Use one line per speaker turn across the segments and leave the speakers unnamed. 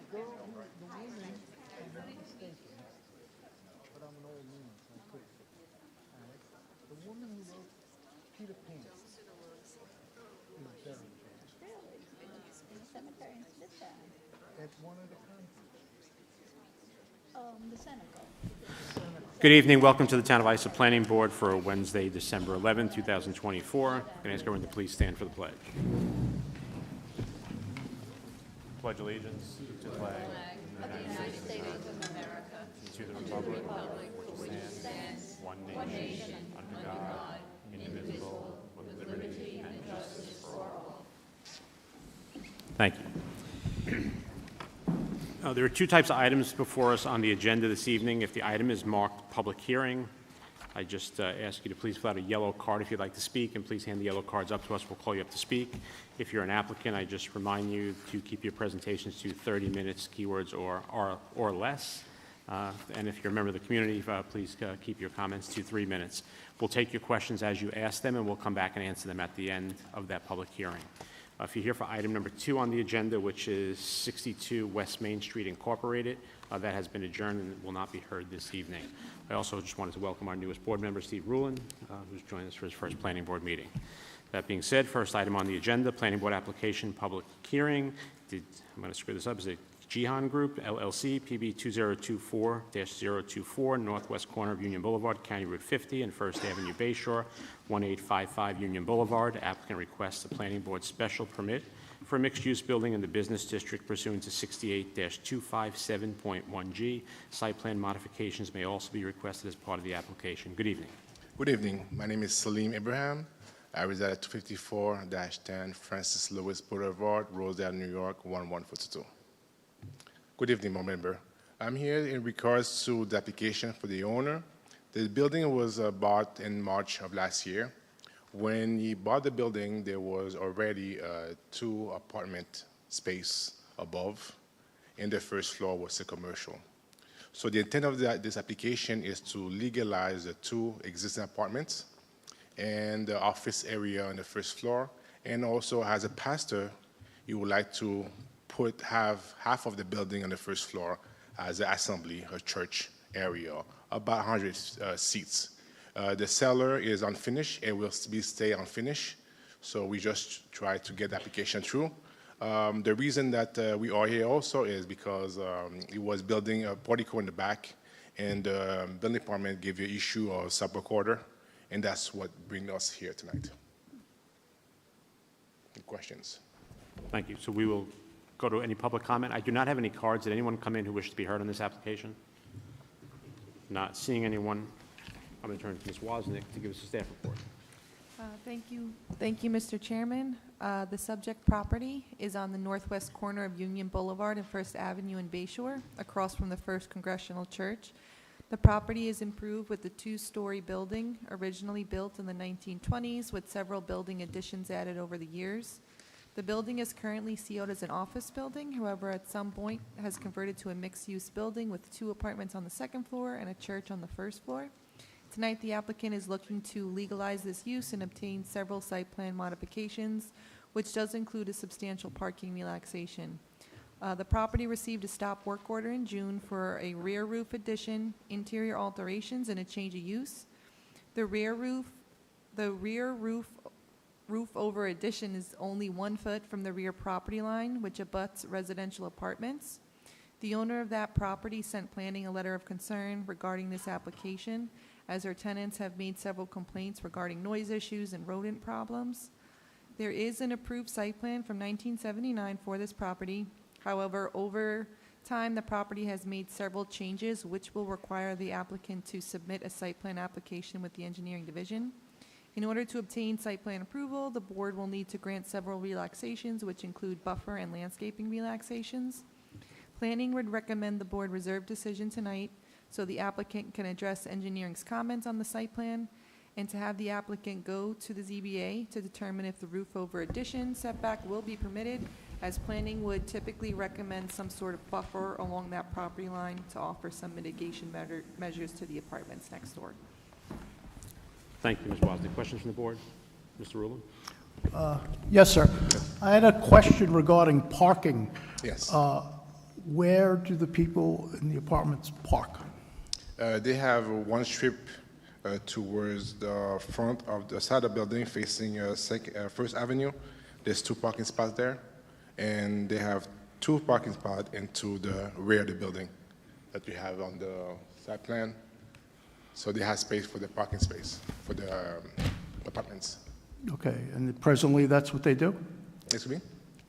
girl, the woman, if I'm not mistaken, but I'm an old man, so I could. All right. The woman who wrote Peter Pan is buried there
Really? In the cemetery in Smithtown?
at one of the convents.
The Seneca.
Good evening. Welcome to the Town of Islip Planning Board for Wednesday, December 11, 2024. Can I ask everyone to please stand for the pledge? Pledge allegiance to the flag
Of the United States of America.
and to the republic for which it stands, one nation, under God, indivisible, with liberty and justice for all. Thank you. There are two types of items before us on the agenda this evening. If the item is marked public hearing, I just ask you to please fill out a yellow card if you'd like to speak, and please hand the yellow cards up to us. We'll call you up to speak. If you're an applicant, I just remind you to keep your presentations to 30 minutes, keywords or less. And if you're a member of the community, please keep your comments to 3 minutes. We'll take your questions as you ask them, and we'll come back and answer them at the end of that public hearing. If you're here for item number 2 on the agenda, which is 62 West Main Street Incorporated, that has been adjourned and will not be heard this evening. I also just wanted to welcome our newest board member, Steve Rulin, who's joined us for his first planning board meeting. That being said, first item on the agenda, planning board application, public hearing. I'm going to screw this up. Is it Jihan Group, LLC, PB 2024-024, northwest corner of Union Boulevard, County Route 50 and First Avenue, Bayshore, 1855 Union Boulevard. Applicant requests a planning board special permit for a mixed-use building in the business district pursuant to 68-257.1G. Site plan modifications may also be requested as part of the application. Good evening.
Good evening. My name is Salim Ibrahim. I reside at 254-10 Francis Lewis Boulevard, Rosedale, New York, 11442. Good evening, my member. I'm here in regards to the application for the owner. The building was bought in March of last year. When he bought the building, there was already 2 apartment space above, and the first floor was a commercial. So the intent of this application is to legalize the 2 existing apartments and the office area on the first floor, and also as a pastor, he would like to have half of the building on the first floor as an assembly, a church area, about 100 seats. The cellar is unfinished and will stay unfinished, so we just try to get the application through. The reason that we are here also is because he was building a portico in the back, and the building department gave you an issue of sub-work order, and that's what brings us here tonight. Any questions?
Thank you. So we will go to any public comment. I do not have any cards. Did anyone come in who wished to be heard on this application? Not seeing anyone. I'm going to turn to Ms. Wozniak to give us a staff report.
Thank you, Mr. Chairman. The subject property is on the northwest corner of Union Boulevard and First Avenue in Bayshore, across from the First Congregational Church. The property is improved with a 2-story building, originally built in the 1920s, with several building additions added over the years. The building is currently CO'd as an office building, however, at some point has converted to a mixed-use building with 2 apartments on the second floor and a church on the first floor. Tonight, the applicant is looking to legalize this use and obtain several site plan modifications, which does include a substantial parking relaxation. The property received a stop work order in June for a rear roof addition, interior alterations, and a change of use. The rear roof over addition is only 1 foot from the rear property line, which abuts residential apartments. The owner of that property sent planning a letter of concern regarding this application, as our tenants have made several complaints regarding noise issues and rodent problems. There is an approved site plan from 1979 for this property. However, over time, the property has made several changes, which will require the applicant to submit a site plan application with the engineering division. In order to obtain site plan approval, the board will need to grant several relaxations, which include buffer and landscaping relaxations. Planning would recommend the board reserve decision tonight so the applicant can address engineering's comments on the site plan, and to have the applicant go to the ZBA to determine if the roof over addition setback will be permitted, as planning would typically recommend some sort of buffer along that property line to offer some mitigation measures to the apartments next door.
Thank you, Ms. Wozniak. Questions from the board? Mr. Rulon?
Yes, sir. I had a question regarding parking.
Yes.
Where do the people in the apartments park?
They have one strip towards the front of the side of the building facing First Avenue. There's 2 parking spots there, and they have 2 parking spots into the rear of the building that you have on the side plan. So they have space for the parking space for the apartments.
Okay, and presently, that's what they do?
Excuse me?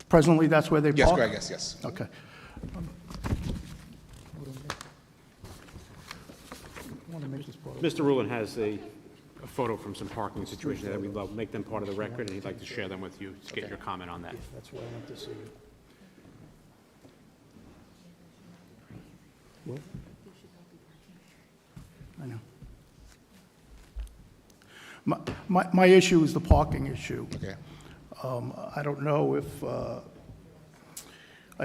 Presently, that's where they
Yes,
park?
correct, yes.
Okay.
Mr. Rulon has a photo from some parking situations that we'd love, make them part of the record, and he'd like to share them with you to get your comment on that.
That's why I went to see you. What? I know. My issue is the parking issue.
Okay.
I don't know if, I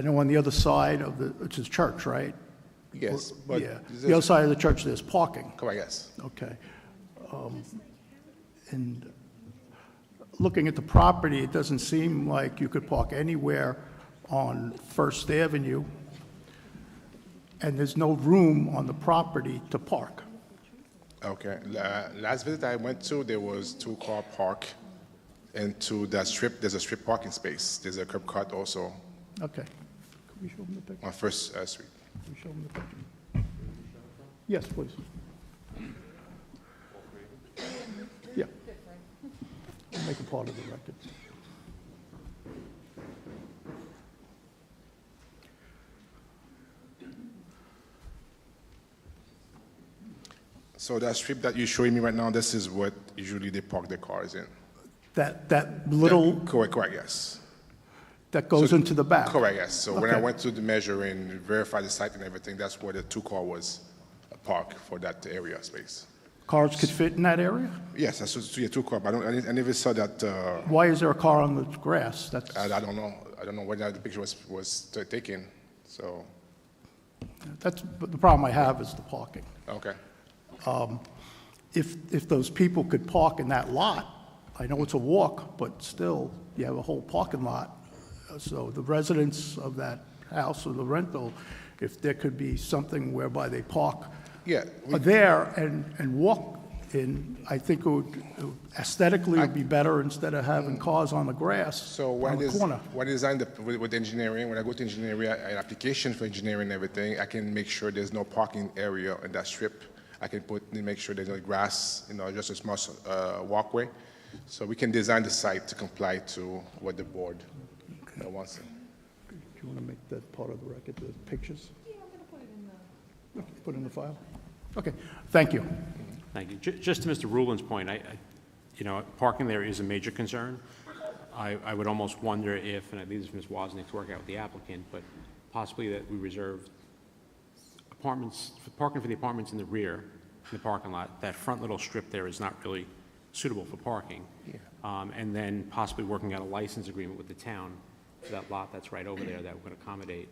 know on the other side of it's a church, right?
Yes, but
Yeah,
this
the other
is-
side of the church, there's parking.
Correct, yes.
Okay. And looking at the property, it doesn't seem like you could park anywhere on First Avenue, and there's no room on the property to park.
Okay. Last visit I went to, there was 2-car park into that strip. There's a strip parking space. There's a curb cut also
Okay. Could we show them the picture?
on First Street.
Could we show them the picture? Yes, please. Yeah. We'll make it part of the record.
So that strip that you're showing me right now, this is what usually they park their cars in.
That little,
Correct, yes.
that goes into the back?
Correct, yes. So when I
Okay.
went to the measure and verify the site and everything, that's where the 2-car was parked for that area space.
Cars could fit in that area?
Yes, that's so yeah, 2-car, but I never saw that,
Why is there a car on the grass? That's,
I don't know. I don't know when the picture was taken, so,
but the problem I have is the parking.
okay.
If those people could park in that lot, I know it's a walk, but still, you have a whole parking lot. So the residents of that house or the rental, if there could be something whereby they park
Yeah,
there and walk in, I think it would aesthetically would be better instead of having cars on the grass
So
on the corner.
when I design with engineering, when I go to engineering, an application for engineering and everything, I can make sure there's no parking area in that strip. I can make sure there's no grass, just a small walkway. So we can design the site to comply to what the board wants.
Do you want to make that part of the record, the pictures? Yeah, I'm going to put it in the... Okay, put it in the file? Okay, thank you.
Thank you. Just to Mr. Rulon's point, parking there is a major concern. I would almost wonder if, and I leave this for Ms. Wozniak to work out with the applicant, but possibly that we reserve parking for the apartments in the rear, in the parking lot. That front little strip there is not really suitable for parking. And then possibly working out a license agreement with the town for that lot that's right over there that would accommodate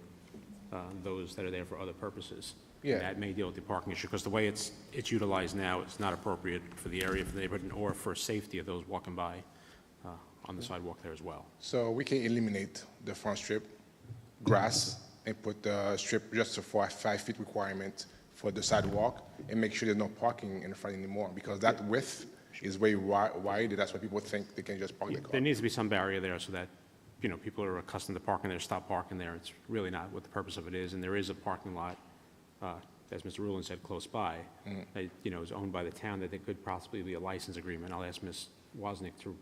those that are there for other purposes.
Yeah.
And that may deal with the parking issue, because the way it's utilized now, it's not appropriate for the area, for the neighborhood, or for safety of those walking by on the sidewalk there as well.
So we can eliminate the front strip, grass, and put the strip just for a 5-feet requirement for the sidewalk, and make sure there's no parking in front anymore, because that width is very wide, and that's why people think they can just park their car.
There needs to be some barrier there so that, people are accustomed to parking there, stop parking there. It's really not what the purpose of it is, and there is a parking lot, as Mr. Rulon said, close by, that, is owned by the town, that there could possibly be a license agreement. I'll ask Ms. Wozniak to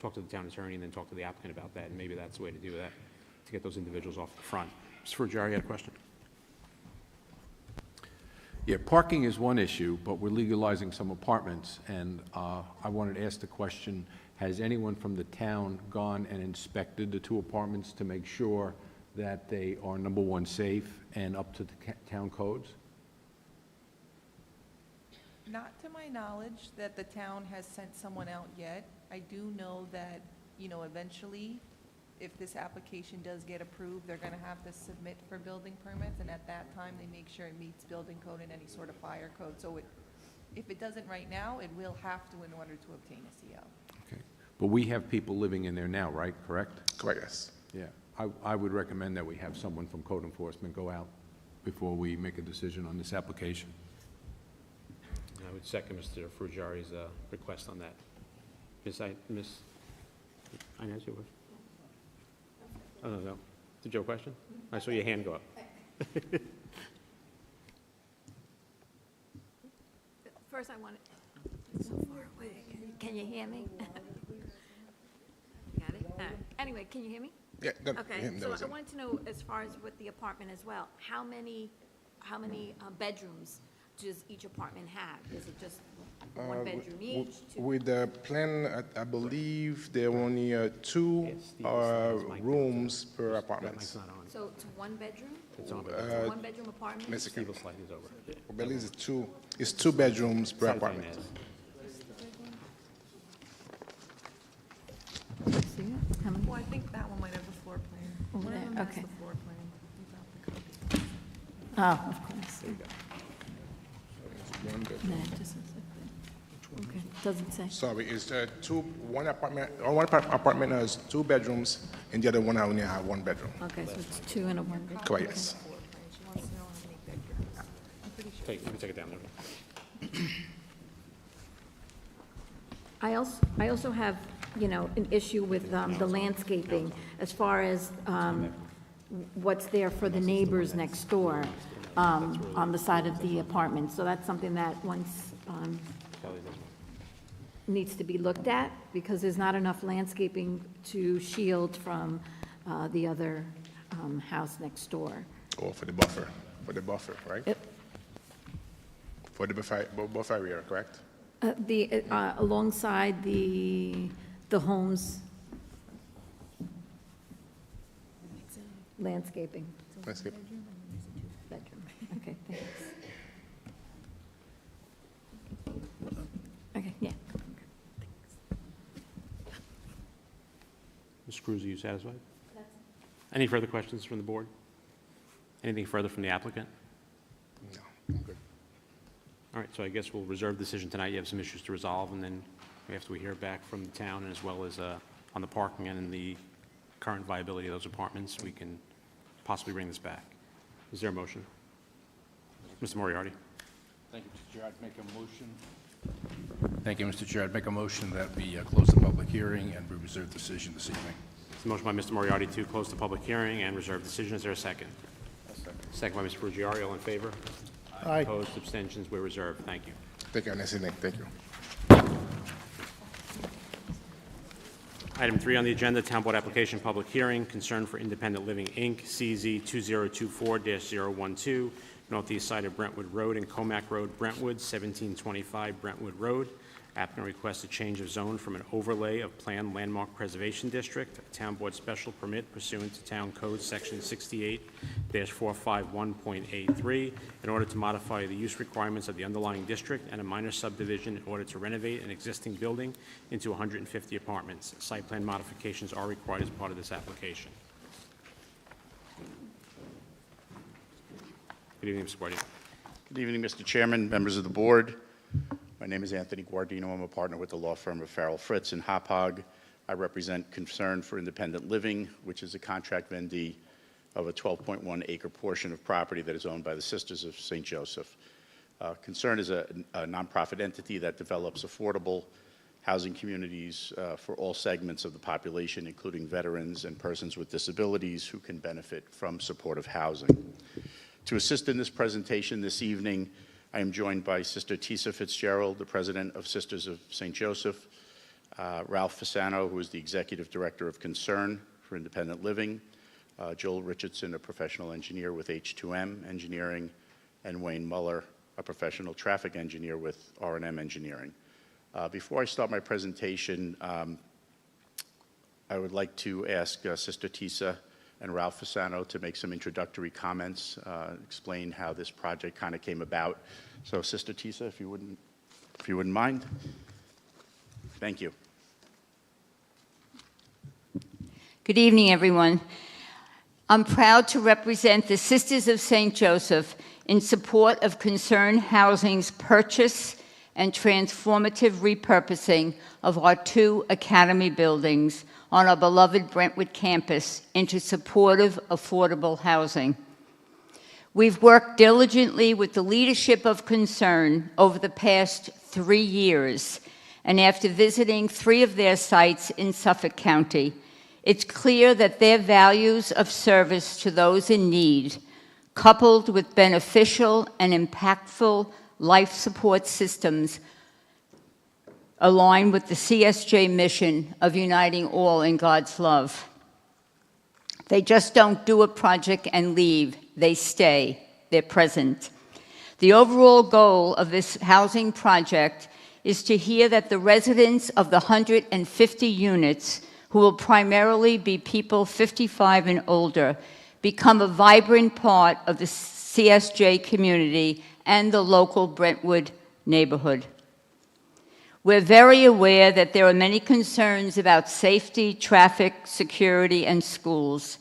talk to the town attorney and then talk to the applicant about that, and maybe that's the way to do that, to get those individuals off the front. Mr. Frugiero, you had a question?
Yeah, parking is one issue, but we're legalizing some apartments, and I wanted to ask the question, has anyone from the town gone and inspected the 2 apartments to make sure that they are, number one, safe and up to the town codes?
Not to my knowledge that the town has sent someone out yet. I do know that, eventually, if this application does get approved, they're going to have to submit for building permits, and at that time, they make sure it meets building code and any sort of fire code. So if it doesn't right now, it will have to in order to obtain a CO.
Okay. But we have people living in there now, right? Correct?
Correct, yes.
Yeah. I would recommend that we have someone from code enforcement go out before we make a decision on this application.
I would second Mr. Frugieri's request on that. Ms. Inez, you wish? Oh, no. Did you have a question? I saw your hand go up.
First, I want to, so far away. Can you hear me? Got it? Anyway, can you hear me?
Yeah,
Okay, so I wanted to know, as far as with the apartment as well, how many bedrooms does each apartment have? Is it just one bedroom each? Two?
With the plan, I believe there are only two rooms per apartment.
Mike's not on.
So it's one bedroom?
It's on.
It's a one-bedroom apartment?
Mexican.
Steve will slide these over.
I believe it's two bedrooms per
Slide to
apartment.
Inez.
See it? How many?
Well, I think that one might have the floor plan.
Over
One of
there,
them has
okay.
the floor plan without the copy.
Oh, of course.
One bedroom.
No, it just says it. Okay, doesn't say.
Sorry, it's one apartment has two bedrooms, and the other one only have one bedroom.
Okay, so it's two and a one bedroom.
Correct, yes.
You can take it down there.
I also have, an issue with the landscaping as far as what's there for the neighbors next door on the side of the apartment. So that's something that once needs to be looked at, because there's not enough landscaping to shield from the other house next door.
Or for the buffer, right?
It-
For the buffer area, correct?
Alongside the homes. Landscaping.
Landscape.
Bedroom. Okay, thanks. Okay, yeah.
Ms. Cruz, are you satisfied? Any further questions from the board? Anything further from the applicant?
No, I'm good.
All right, so I guess we'll reserve decision tonight. You have some issues to resolve, and then after we hear back from the town, and as well as on the parking and the current viability of those apartments, we can possibly bring this back. Is there a motion? Mr. Moriarty?
Thank you, Mr. Chair. I'd make a motion. Thank you, Mr. Chair. I'd make a motion that we close the public hearing and we reserve decision this evening.
It's a motion by Mr. Moriarty to close the public hearing and reserve decision. Is there a second? Second by Mr. Frugieri. All in favor?
Aye.
Opposed? Abstentions? We're reserved. Thank you.
Thank you, Nancy. Thank you.
Item 3 on the agenda, Town Board Application Public Hearing, Concern for Independent Living, Inc., CZ 2024-012, northeast side of Brentwood Road and Comac Road, Brentwood, 1725 Brentwood Road. Applicant requests a change of zone from an overlay of Planned Landmark Preservation District, a Town Board special permit pursuant to Town Code Section 68-451.83, in order to modify the use requirements of the underlying district and a minor subdivision in order to renovate an existing building into 150 apartments. Site plan modifications are required as part of this application. Good evening, Mr. Guardino.
Good evening, Mr. Chairman, members of the board. My name is Anthony Guardino. I'm a partner with the law firm of Farrell Fritz in Hauppauge. I represent Concern for Independent Living, which is a contract vendee of a 12.1 acre portion of property that is owned by the Sisters of St. Joseph. Concern is a nonprofit entity that develops affordable housing communities for all segments of the population, including veterans and persons with disabilities who can benefit from supportive housing. To assist in this presentation this evening, I am joined by Sister Tisa Fitzgerald, the president of Sisters of St. Joseph, Ralph Fasano, who is the executive director of Concern for Independent Living, Joel Richardson, a professional engineer with H2M Engineering, and Wayne Muller, a professional traffic engineer with R&M Engineering. Before I start my presentation, I would like to ask Sister Tisa and Ralph Fasano to make some introductory comments, explain how this project kind of came about. So, Sister Tisa, if you wouldn't mind. Thank you.
Good evening, everyone. I'm proud to represent the Sisters of St. Joseph in support of Concern Housing's purchase and transformative repurposing of our two academy buildings, on our beloved Brentwood campus into supportive, affordable housing. We've worked diligently with the leadership of Concern over the past 3 years, and after visiting 3 of their sites in Suffolk County, it's clear that their values of service to those in need, coupled with beneficial and impactful life support systems, align with the CSJ mission of uniting all in God's love. They just don't do a project and leave. They stay. They're present. The overall goal of this housing project is to hear that the residents of the 150 units, who will primarily be people 55 and older, become a vibrant part of the CSJ community and the local Brentwood neighborhood. We're very aware that there are many concerns about safety, traffic, security, and schools.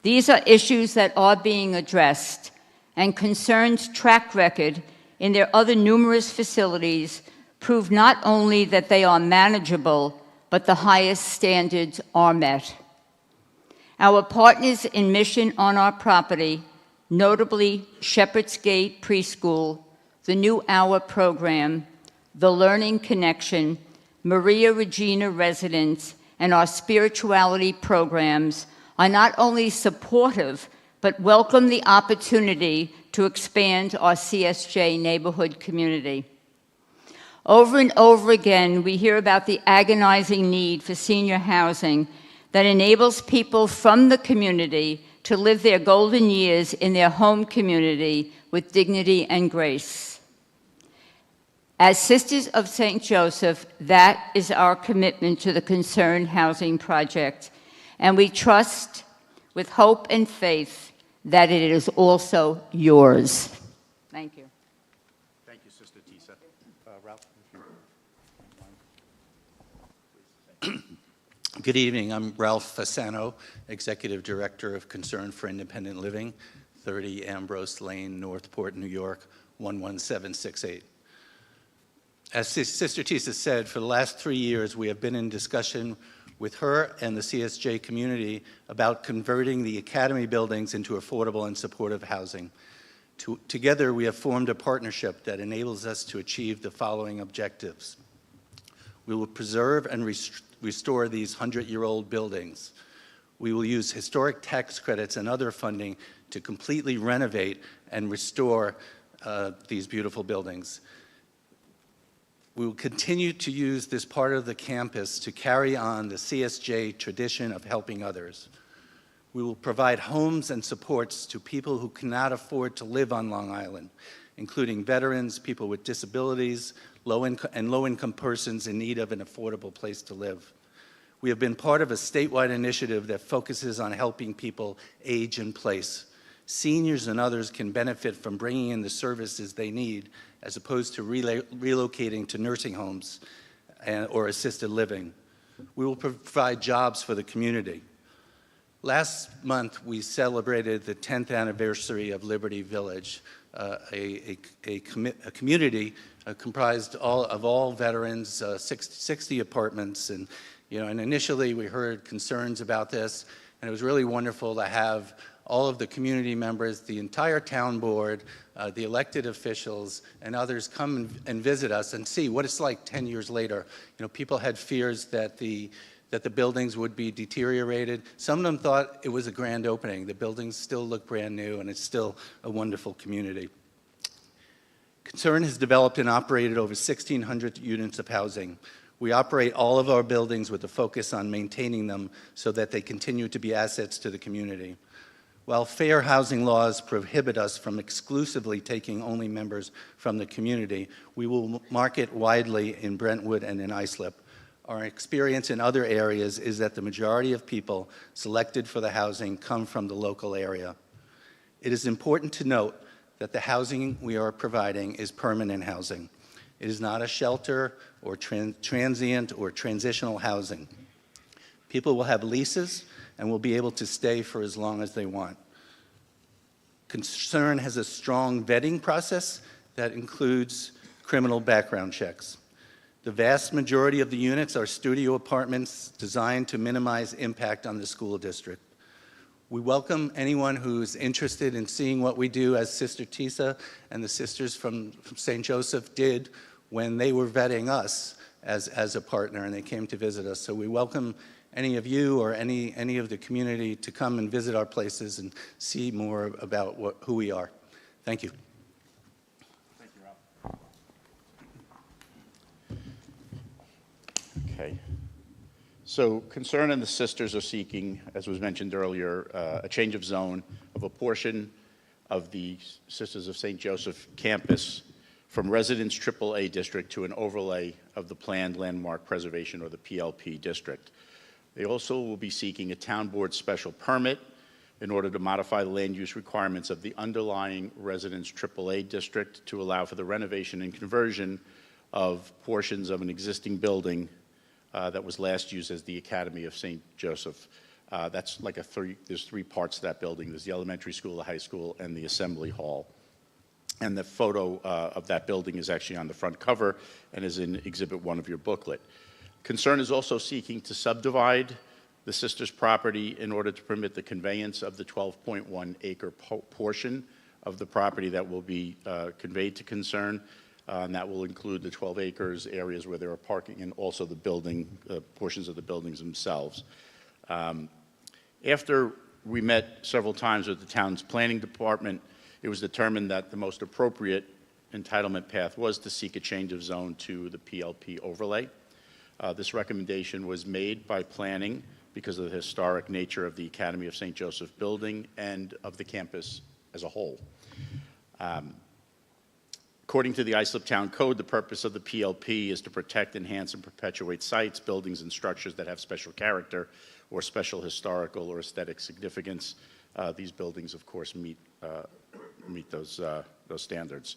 These are issues that are being addressed, and Concern's track record in their other numerous facilities prove not only that they are manageable, but the highest standards are met. Our partners in mission on our property, notably Shepherd's Gate Preschool, the New Hour program, the Learning Connection, Maria Regina Residence, and our spirituality programs are not only supportive, but welcome the opportunity to expand our CSJ neighborhood community. Over and over again, we hear about the agonizing need for senior housing that enables people from the community to live their golden years in their home community with dignity and grace. As Sisters of St. Joseph, that is our commitment to the Concern Housing Project, and we trust with hope and faith that it is also yours. Thank you.
Thank you, Sister Tisa. Ralph, if you
Good evening. I'm Ralph Fasano, Executive Director of Concern for Independent Living, 30 Ambrose Lane, Northport, New York, 11768. As Sister Tisa said, for the last 3 years, we have been in discussion with her and the CSJ community about converting the academy buildings into affordable and supportive housing. Together, we have formed a partnership that enables us to achieve the following objectives. We will preserve and restore these 100-year-old buildings. We will use historic tax credits and other funding to completely renovate and restore these beautiful buildings. We will continue to use this part of the campus to carry on the CSJ tradition of helping others. We will provide homes and supports to people who cannot afford to live on Long Island, including veterans, people with disabilities, low-income persons in need of an affordable place to live. We have been part of a statewide initiative that focuses on helping people age in place. Seniors and others can benefit from bringing in the services they need as opposed to relocating to nursing homes or assisted living. We will provide jobs for the community. Last month, we celebrated the 10th anniversary of Liberty Village, a community comprised of all veterans, 60 apartments, and initially we heard concerns about this, and it was really wonderful to have all of the community members, the entire town board, the elected officials, and others come and visit us and see what it's like 10 years later. People had fears that the buildings would be deteriorated. Some of them thought it was a grand opening. The buildings still look brand new, and it's still a wonderful community. Concern has developed and operated over 1,600 units of housing. We operate all of our buildings with a focus on maintaining them so that they continue to be assets to the community. While fair housing laws prohibit us from exclusively taking only members from the community, we will market widely in Brentwood and in Islip. Our experience in other areas is that the majority of people selected for the housing come from the local area. It is important to note that the housing we are providing is permanent housing. It is not a shelter or transient or transitional housing. People will have leases and will be able to stay for as long as they want. Concern has a strong vetting process that includes criminal background checks. The vast majority of the units are studio apartments designed to minimize impact on the school district. We welcome anyone who's interested in seeing what we do, as Sister Tisa and the sisters from St. Joseph did when they were vetting us as a partner and they came to visit us. So we welcome any of you or any of the community to come and visit our places and see more about who we are. Thank you.
Okay. So Concern and the sisters are seeking, as was mentioned earlier, a change of zone of a portion of the Sisters of St. Joseph campus from Residence AAA district to an overlay of the planned landmark preservation, or the PLP district. They also will be seeking a town board special permit in order to modify the land use requirements of the underlying Residence AAA district to allow for the renovation and conversion of portions of an existing building that was last used as the Academy of St. Joseph. That's like there's three parts to that building. There's the elementary school, the high school, and the assembly hall. And the photo of that building is actually on the front cover and is in Exhibit 1 of your booklet. Concern is also seeking to subdivide the sisters' property in order to permit the conveyance of the 12.1 acre portion of the property that will be conveyed to Concern. And that will include the 12 acres, areas where there are parking, and also the building, portions of the buildings themselves. After we met several times with the town's planning department, it was determined that the most appropriate entitlement path was to seek a change of zone to the PLP overlay. This recommendation was made by planning because of the historic nature of the Academy of St. Joseph building and of the campus as a whole. According to the Islip Town Code, the purpose of the PLP is to protect, enhance, and perpetuate sites, buildings, and structures that have special character or special historical or aesthetic significance. These buildings, of course, meet those standards.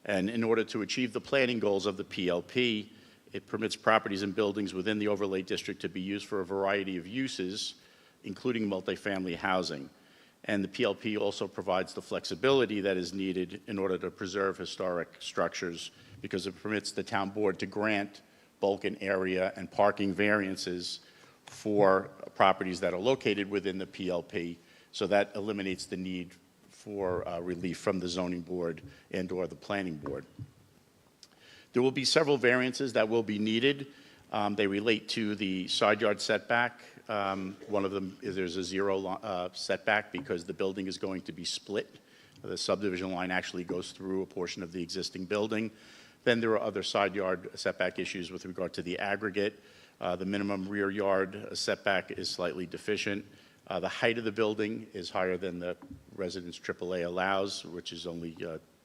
And in order to achieve the planning goals of the PLP, it permits properties and buildings within the overlay district to be used for a variety of uses, including multifamily housing. And the PLP also provides the flexibility that is needed in order to preserve historic structures, because it permits the town board to grant bulk and area and parking variances for properties that are located within the PLP. So that eliminates the need for relief from the zoning board and or the planning board. There will be several variances that will be needed. They relate to the side yard setback. One of them is there's a zero setback because the building is going to be split. The subdivision line actually goes through a portion of the existing building. Then there are other side yard setback issues with regard to the aggregate. The minimum rear yard setback is slightly deficient. The height of the building is higher than the Residence AAA allows, which is only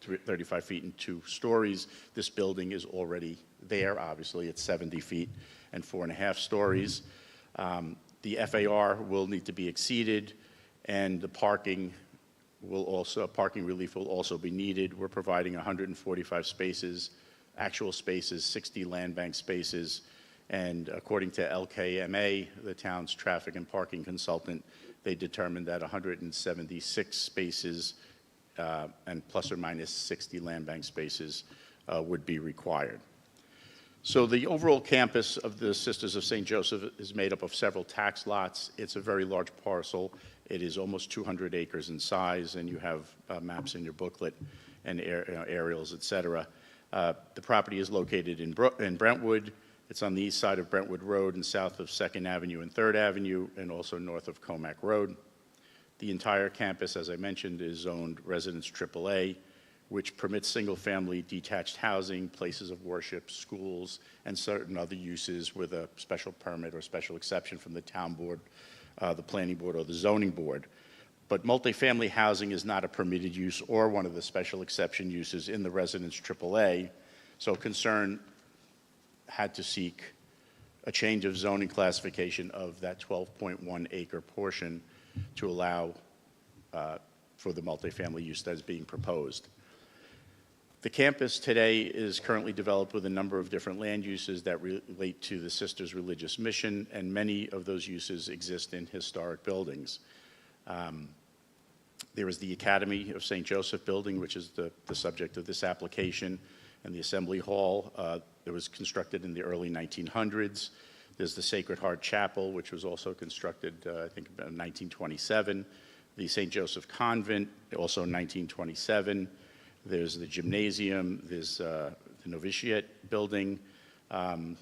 35 feet and 2 stories. This building is already there, obviously. It's 70 feet and 4.5 stories. The FAR will need to be exceeded, and the parking relief will also be needed. We're providing 145 spaces, actual spaces, 60 land bank spaces, and according to LKMA, the town's traffic and parking consultant, they determined that 176 spaces and plus or minus 60 land bank spaces would be required. So the overall campus of the Sisters of St. Joseph is made up of several tax lots. It's a very large parcel. It is almost 200 acres in size, and you have maps in your booklet and aerials, et cetera. The property is located in Brentwood. It's on the east side of Brentwood Road and south of 2nd Avenue and 3rd Avenue, and also north of Comac Road. The entire campus, as I mentioned, is zoned Residence AAA, which permits single-family detached housing, places of worship, schools, and certain other uses with a special permit or special exception from the town board, the planning board, or the zoning board. But multifamily housing is not a permitted use or one of the special exception uses in the Residence AAA, so Concern had to seek a change of zoning classification of that 12.1 acre portion to allow for the multifamily use that is being proposed. The campus today is currently developed with a number of different land uses that relate to the Sisters' religious mission, and many of those uses exist in historic buildings. There is the Academy of St. Joseph building, which is the subject of this application, and the Assembly Hall. It was constructed in the early 1900s. There's the Sacred Heart Chapel, which was also constructed, I think, about 1927. The St. Joseph Convent, also 1927. There's the gymnasium. There's the novitiate building, and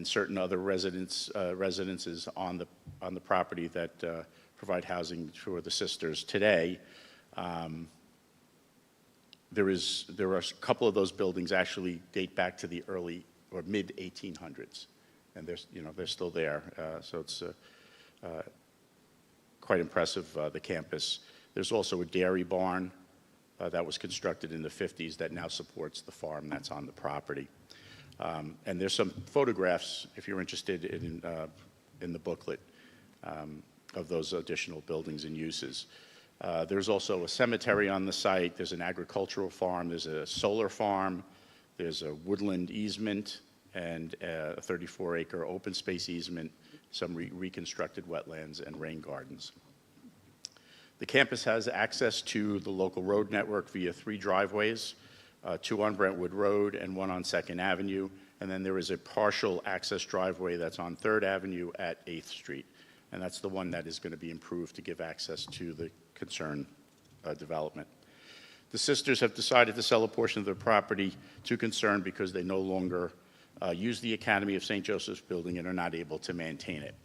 certain other residences on the property that provide housing for the sisters today. There are a couple of those buildings actually date back to the early or mid 1800s, and they're still there. So it's quite impressive, the campus. There's also a dairy barn that was constructed in the 50s that now supports the farm that's on the property. And there's some photographs, if you're interested, in the booklet of those additional buildings and uses. There's also a cemetery on the site. There's an agricultural farm. There's a solar farm. There's a woodland easement and a 34-acre open space easement, some reconstructed wetlands and rain gardens. The campus has access to the local road network via 3 driveways, 2 on Brentwood Road and 1 on 2nd Avenue. And then there is a partial access driveway that's on 3rd Avenue at 8th Street. And that's the one that is going to be improved to give access to the Concern development. The sisters have decided to sell a portion of their property to Concern because they no longer use the Academy of St. Joseph's building and are not able to maintain it.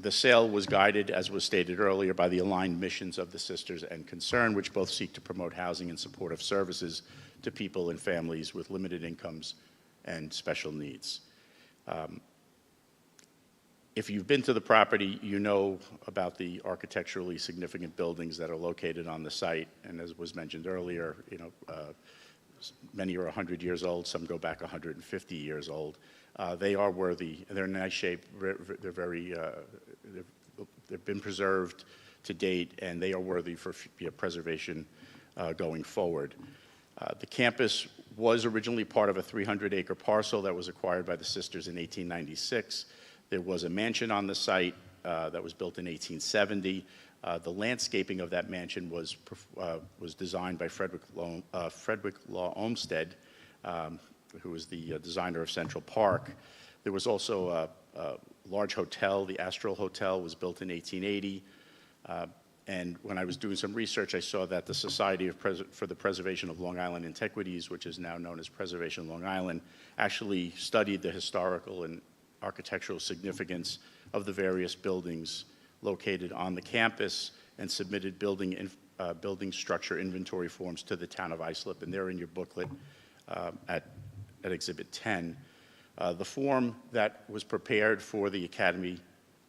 The sale was guided, as was stated earlier, by the aligned missions of the sisters and Concern, which both seek to promote housing and supportive services to people and families with limited incomes and special needs. If you've been to the property, you know about the architecturally significant buildings that are located on the site. And as was mentioned earlier, many are 100 years old, some go back 150 years old. They are worthy. They're in nice shape. They've been preserved to date, and they are worthy for preservation going forward. The campus was originally part of a 300-acre parcel that was acquired by the sisters in 1896. There was a mansion on the site that was built in 1870. The landscaping of that mansion was designed by Frederick Law Olmsted, who was the designer of Central Park. There was also a large hotel. The Astral Hotel was built in 1880. And when I was doing some research, I saw that the Society for the Preservation of Long Island Antiquities, which is now known as Preservation Long Island, actually studied the historical and architectural significance of the various buildings located on the campus and submitted building structure inventory forms to the town of Islip, and they're in your booklet at Exhibit 10. The form that was prepared for the Academy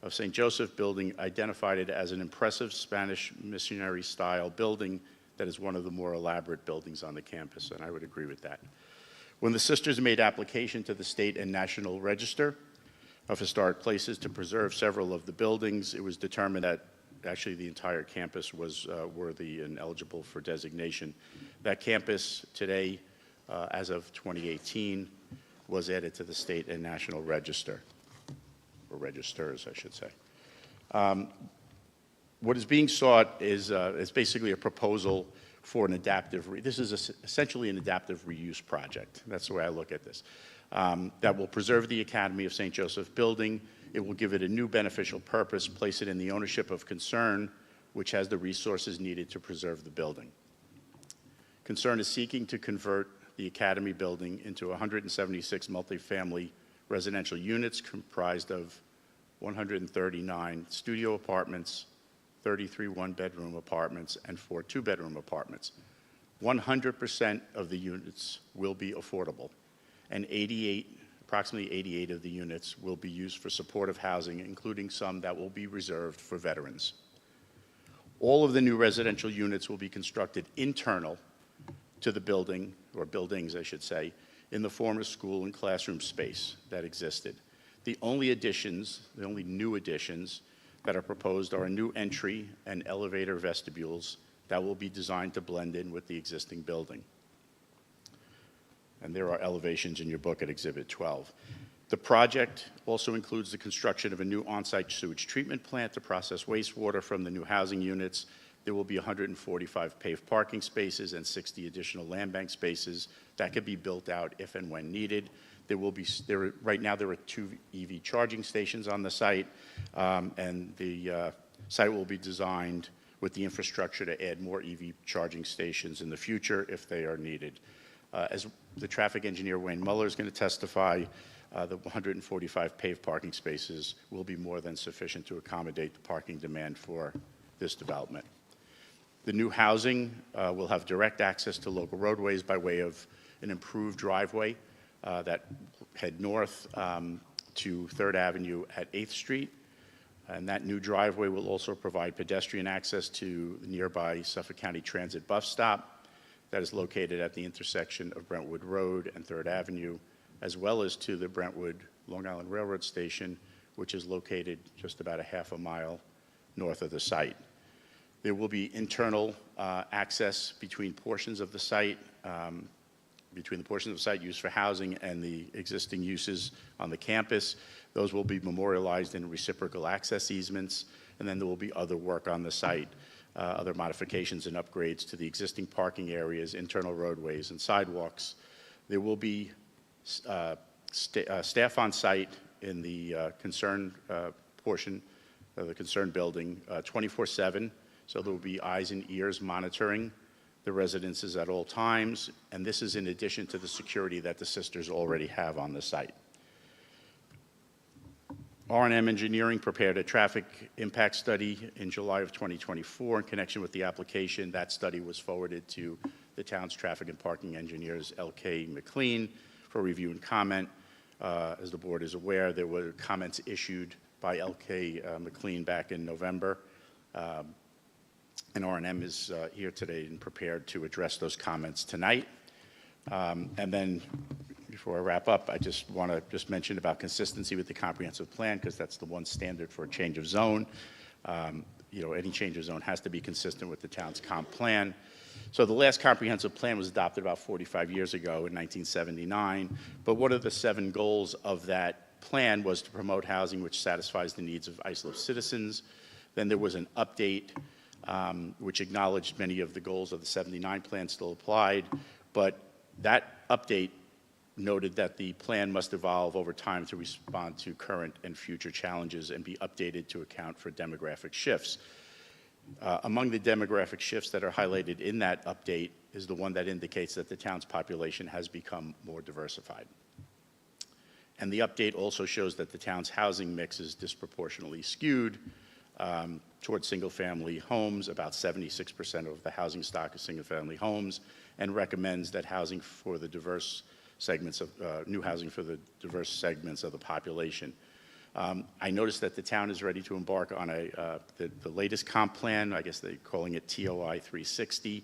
of St. Joseph building identified it as an impressive Spanish missionary-style building that is one of the more elaborate buildings on the campus, and I would agree with that. When the sisters made application to the State and National Register of Historic Places to preserve several of the buildings, it was determined that actually the entire campus was worthy and eligible for designation. That campus today, as of 2018, was added to the State and National Register, or registers, I should say. What is being sought is basically a proposal for an adaptive, this is essentially an adaptive reuse project. That's the way I look at this. That will preserve the Academy of St. Joseph building. It will give it a new beneficial purpose, place it in the ownership of Concern, which has the resources needed to preserve the building. Concern is seeking to convert the Academy building into 176 multifamily residential units comprised of 139 studio apartments, 33 one-bedroom apartments, and 4 two-bedroom apartments. 100% of the units will be affordable, and approximately 88 of the units will be used for supportive housing, including some that will be reserved for veterans. All of the new residential units will be constructed internal to the building, or buildings, I should say, in the former school and classroom space that existed. The only new additions that are proposed are a new entry and elevator vestibules that will be designed to blend in with the existing building. And there are elevations in your book at Exhibit 12. The project also includes the construction of a new on-site sewage treatment plant to process wastewater from the new housing units, There will be 145 paved parking spaces and 60 additional land bank spaces that could be built out if and when needed. Right now there are 2 EV charging stations on the site, and the site will be designed with the infrastructure to add more EV charging stations in the future if they are needed. As the traffic engineer, Wayne Muller, is going to testify, the 145 paved parking spaces will be more than sufficient to accommodate the parking demand for this development. The new housing will have direct access to local roadways by way of an improved driveway that head north to 3rd Avenue at 8th Street. And that new driveway will also provide pedestrian access to the nearby Suffolk County Transit bus stop that is located at the intersection of Brentwood Road and 3rd Avenue, as well as to the Brentwood Long Island Railroad Station, which is located just about a half a mile north of the site. There will be internal access between portions of the site, between the portions of the site used for housing and the existing uses on the campus. Those will be memorialized in reciprocal access easements, and then there will be other work on the site, other modifications and upgrades to the existing parking areas, internal roadways, and sidewalks. There will be staff on site in the concerned portion of the concerned building 24/7, so there will be eyes and ears monitoring the residences at all times, and this is in addition to the security that the sisters already have on the site. R&M Engineering prepared a traffic impact study in July of 2024 in connection with the application. That study was forwarded to the town's traffic and parking engineers, L.K. McLean, for review and comment. As the board is aware, there were comments issued by L.K. McLean back in November. And R&M is here today and prepared to address those comments tonight. And then, before I wrap up, I just want to mention about consistency with the comprehensive plan, because that's the one standard for a change of zone. Any change of zone has to be consistent with the town's comp plan. So the last comprehensive plan was adopted about 45 years ago in 1979. But one of the 7 goals of that plan was to promote housing which satisfies the needs of Islip citizens. Then there was an update which acknowledged many of the goals of the 79 plan still applied, but that update noted that the plan must evolve over time to respond to current and future challenges and be updated to account for demographic shifts. Among the demographic shifts that are highlighted in that update is the one that indicates that the town's population has become more diversified. And the update also shows that the town's housing mix is disproportionately skewed towards single-family homes. About 76% of the housing stock is single-family homes, and recommends that housing for the diverse segments of new housing for the diverse segments of the population. I noticed that the town is ready to embark on the latest comp plan. I guess they're calling it TOI 360.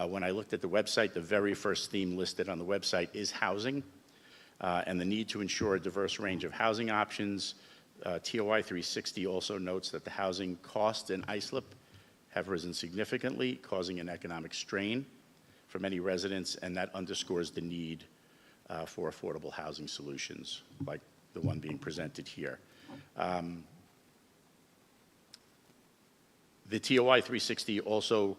When I looked at the website, the very first theme listed on the website is housing and the need to ensure a diverse range of housing options. TOI 360 also notes that the housing costs in Islip have risen significantly, causing an economic strain for many residents, and that underscores the need for affordable housing solutions like the one being presented here. The TOI 360 also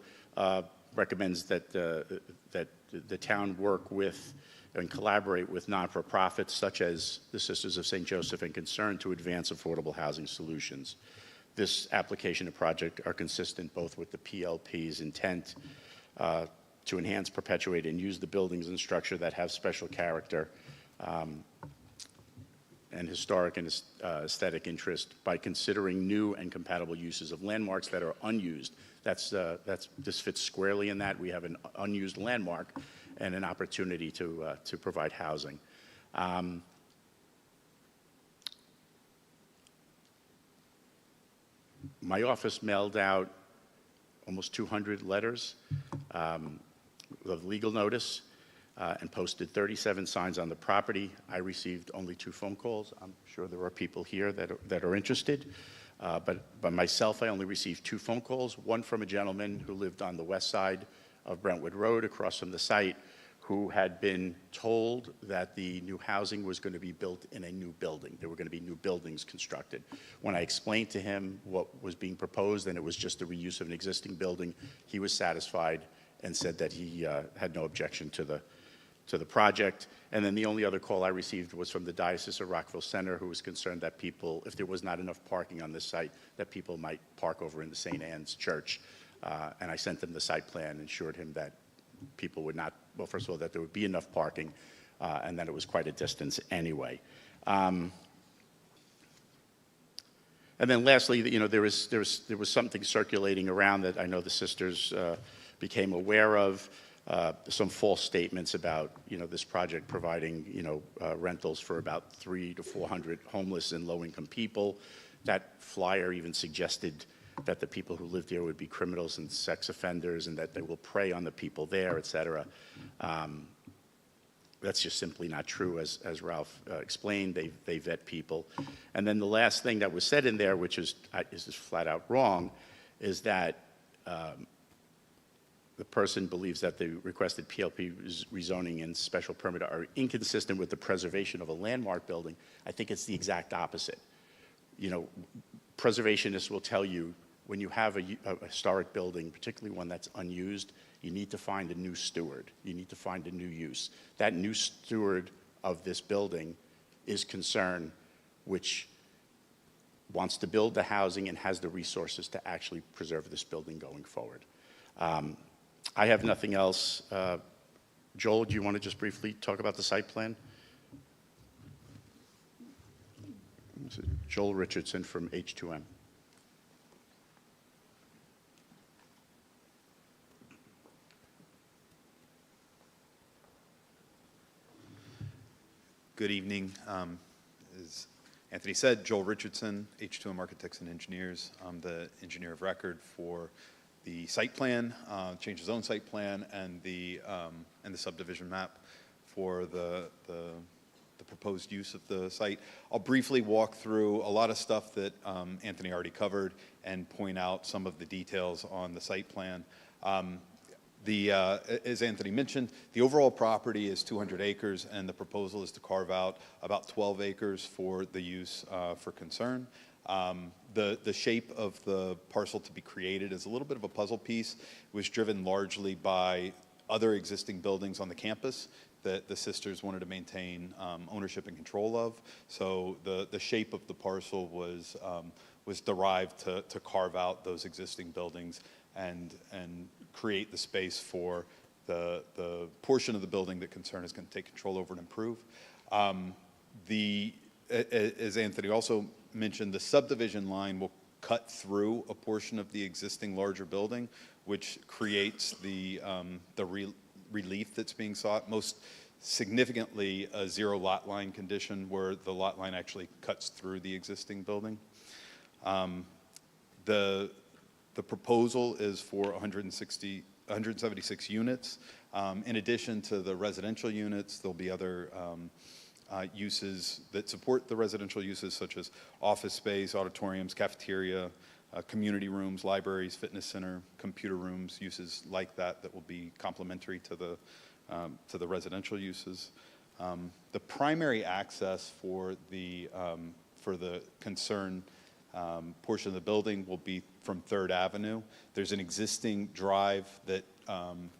recommends that the town work with and collaborate with non-for-profits such as the Sisters of St. Joseph and Concern to advance affordable housing solutions. This application and project are consistent both with the PLP's intent to enhance, perpetuate, and use the buildings and structure that have special character and historic and aesthetic interest by considering new and compatible uses of landmarks that are unused. This fits squarely in that. We have an unused landmark and an opportunity to provide housing. My office mailed out almost 200 letters of legal notice and posted 37 signs on the property. I received only 2 phone calls. I'm sure there are people here that are interested. But by myself, I only received 2 phone calls, one from a gentleman who lived on the west side of Brentwood Road across from the site, who had been told that the new housing was going to be built in a new building. There were going to be new buildings constructed. When I explained to him what was being proposed, and it was just the reuse of an existing building, he was satisfied and said that he had no objection to the project. And then the only other call I received was from the Diocese of Rockville Center, who was concerned that people, if there was not enough parking on this site, that people might park over in the St. Anne's Church. And I sent him the site plan, assured him that people would not, well, first of all, that there would be enough parking, and that it was quite a distance anyway. And then lastly, you know, there was something circulating around that I know the sisters became aware of, some false statements about, you know, this project providing, you know, rentals for about 300 to 400 homeless and low-income people. That flyer even suggested that the people who live there would be criminals and sex offenders and that they will prey on the people there, et cetera. That's just simply not true, as Ralph explained. They vet people. And then the last thing that was said in there, which is just flat out wrong, is that the person believes that the requested PLP rezoning and special permit are inconsistent with the preservation of a landmark building. I think it's the exact opposite. You know, preservationists will tell you when you have a historic building, particularly one that's unused, you need to find a new steward. You need to find a new use. That new steward of this building is Concern, which wants to build the housing and has the resources to actually preserve this building going forward. I have nothing else. Joel, do you want to just briefly talk about the site plan? Joel Richardson from H2M.
Good evening. As Anthony said, Joel Richardson, H2M Architects and Engineers. I'm the engineer of record for the site plan, change of zone site plan, and the subdivision map for the proposed use of the site. I'll briefly walk through a lot of stuff that Anthony already covered and point out some of the details on the site plan. As Anthony mentioned, the overall property is 200 acres, and the proposal is to carve out about 12 acres for the use for Concern. The shape of the parcel to be created is a little bit of a puzzle piece. It was driven largely by other existing buildings on the campus that the sisters wanted to maintain ownership and control of. So the shape of the parcel was derived to carve out those existing buildings and create the space for the portion of the building that Concern is going to take control over and improve. As Anthony also mentioned, the subdivision line will cut through a portion of the existing larger building, which creates the relief that's being sought. Most significantly, a zero lot line condition where the lot line actually cuts through the existing building. The proposal is for 176 units. In addition to the residential units, there'll be other uses that support the residential uses, such as office space, auditoriums, cafeteria, community rooms, libraries, fitness center, computer rooms, uses like that that will be complementary to the residential uses. The primary access for the Concern portion of the building will be from 3rd Avenue. There's an existing drive that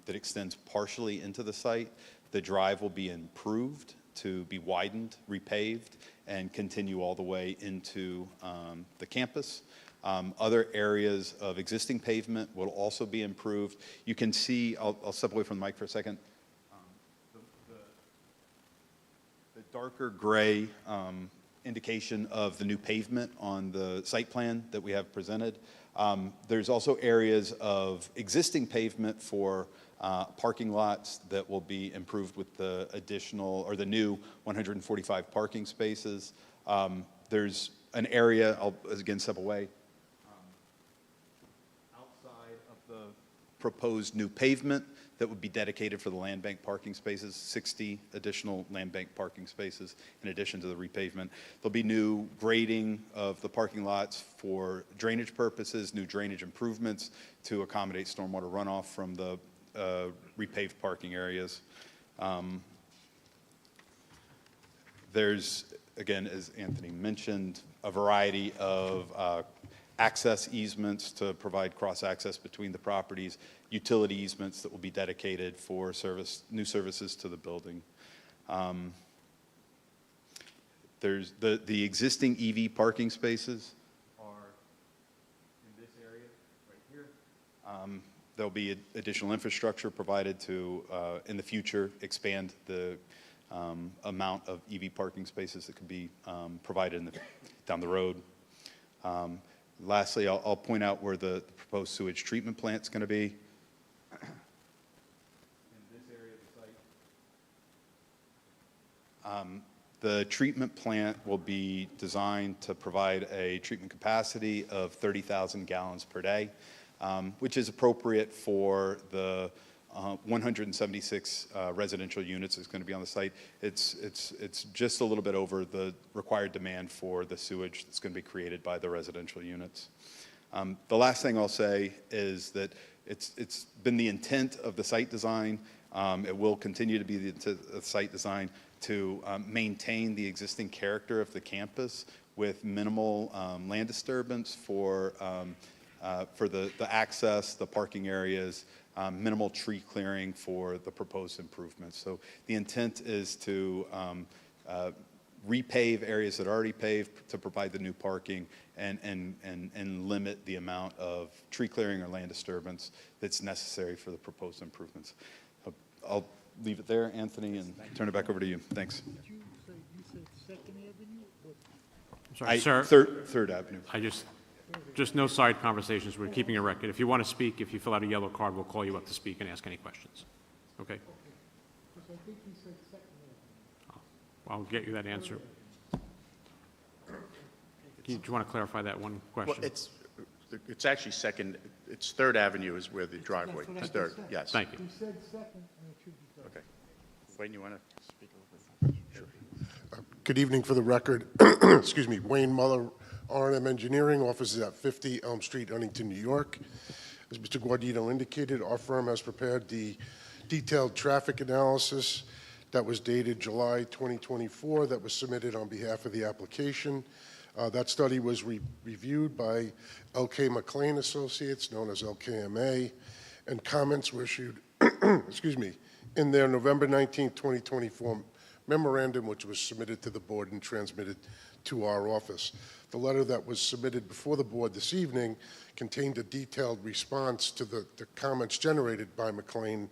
extends partially into the site. The drive will be improved to be widened, repaved, and continue all the way into the campus. Other areas of existing pavement will also be improved. You can see, I'll step away from the mic for a second. The darker gray indication of the new pavement on the site plan that we have presented. There's also areas of existing pavement for parking lots that will be improved with the additional, or the new 145 parking spaces. There's an area, I'll again step away, outside of the proposed new pavement that would be dedicated for the land bank parking spaces, 60 additional land bank parking spaces in addition to the repavement. There'll be new grading of the parking lots for drainage purposes, new drainage improvements to accommodate stormwater runoff from the repaved parking areas. There's, again, as Anthony mentioned, a variety of access easements to provide cross-access between the properties, utility easements that will be dedicated for new services to the building. There's the existing EV parking spaces are in this area right here. There'll be additional infrastructure provided to, in the future, expand the amount of EV parking spaces that could be provided down the road. Lastly, I'll point out where the proposed sewage treatment plant is going to be. In this area of the site. The treatment plant will be designed to provide a treatment capacity of 30,000 gallons per day, which is appropriate for the 176 residential units that's going to be on the site. It's just a little bit over the required demand for the sewage that's going to be created by the residential units. The last thing I'll say is that it's been the intent of the site design. It will continue to be the intent of the site design to maintain the existing character of the campus with minimal land disturbance for the access, the parking areas, minimal tree clearing for the proposed improvements. So the intent is to repave areas that are already paved to provide the new parking and limit the amount of tree clearing or land disturbance that's necessary for the proposed improvements. I'll leave it there, Anthony, and turn it back over to you. Thanks.
You said Second Avenue?
I'm sorry, sir.
Third Avenue.
Just no side conversations. We're keeping a record. If you want to speak, if you fill out a yellow card, we'll call you up to speak and ask any questions. Okay?
Because I think he said Second Avenue.
I'll get you that answer. Do you want to clarify that one question?
Well, it's actually it's Third Avenue is where the driveway is. Third, yes.
Thank you.
He said second, and it should be third.
Okay. Wayne, you want to speak a little bit? Sure.
Good evening for the record. Excuse me, Wayne Muller, R&M Engineering, offices at 50 Elm Street, Huntington, New York. As Mr. Guardino indicated, our firm has prepared the detailed traffic analysis that was dated July 2024 that was submitted on behalf of the application. That study was reviewed by L.K. McLean Associates, known as LKMA, and comments were issued excuse me, in their November 19, 2024 memorandum, which was submitted to the board and transmitted to our office. The letter that was submitted before the board this evening contained a detailed response to the comments generated by McLean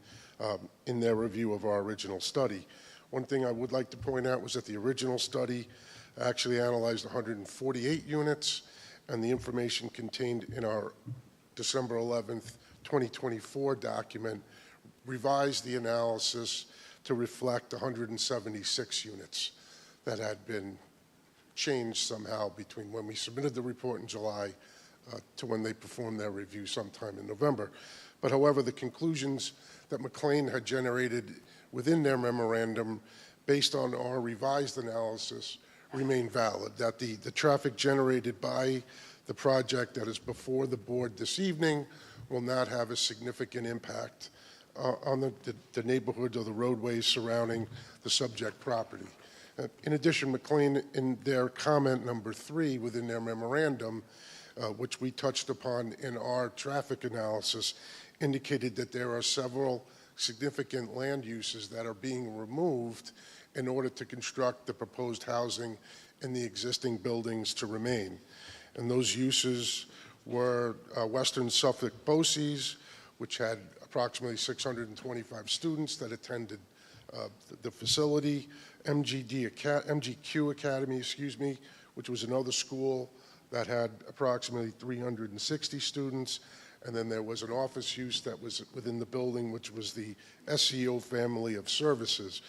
in their review of our original study. One thing I would like to point out was that the original study actually analyzed 148 units, and the information contained in our December 11th, 2024 document revised the analysis to reflect 176 units that had been changed somehow between when we submitted the report in July to when they performed their review sometime in November. But however, the conclusions that McLean had generated within their memorandum based on our revised analysis remain valid, that the traffic generated by the project that is before the board this evening will not have a significant impact on the neighborhoods or the roadways surrounding the subject property. In addition, McLean, in their comment number 3 within their memorandum, which we touched upon in our traffic analysis, indicated that there are several significant land uses that are being removed in order to construct the proposed housing in the existing buildings to remain. And those uses were Western Suffolk BOCES, which had approximately 625 students that attended the facility, MGQ Academy, which was another school that had approximately 360 students, and then there was an office use that was within the building, which was the SEO Family of Services,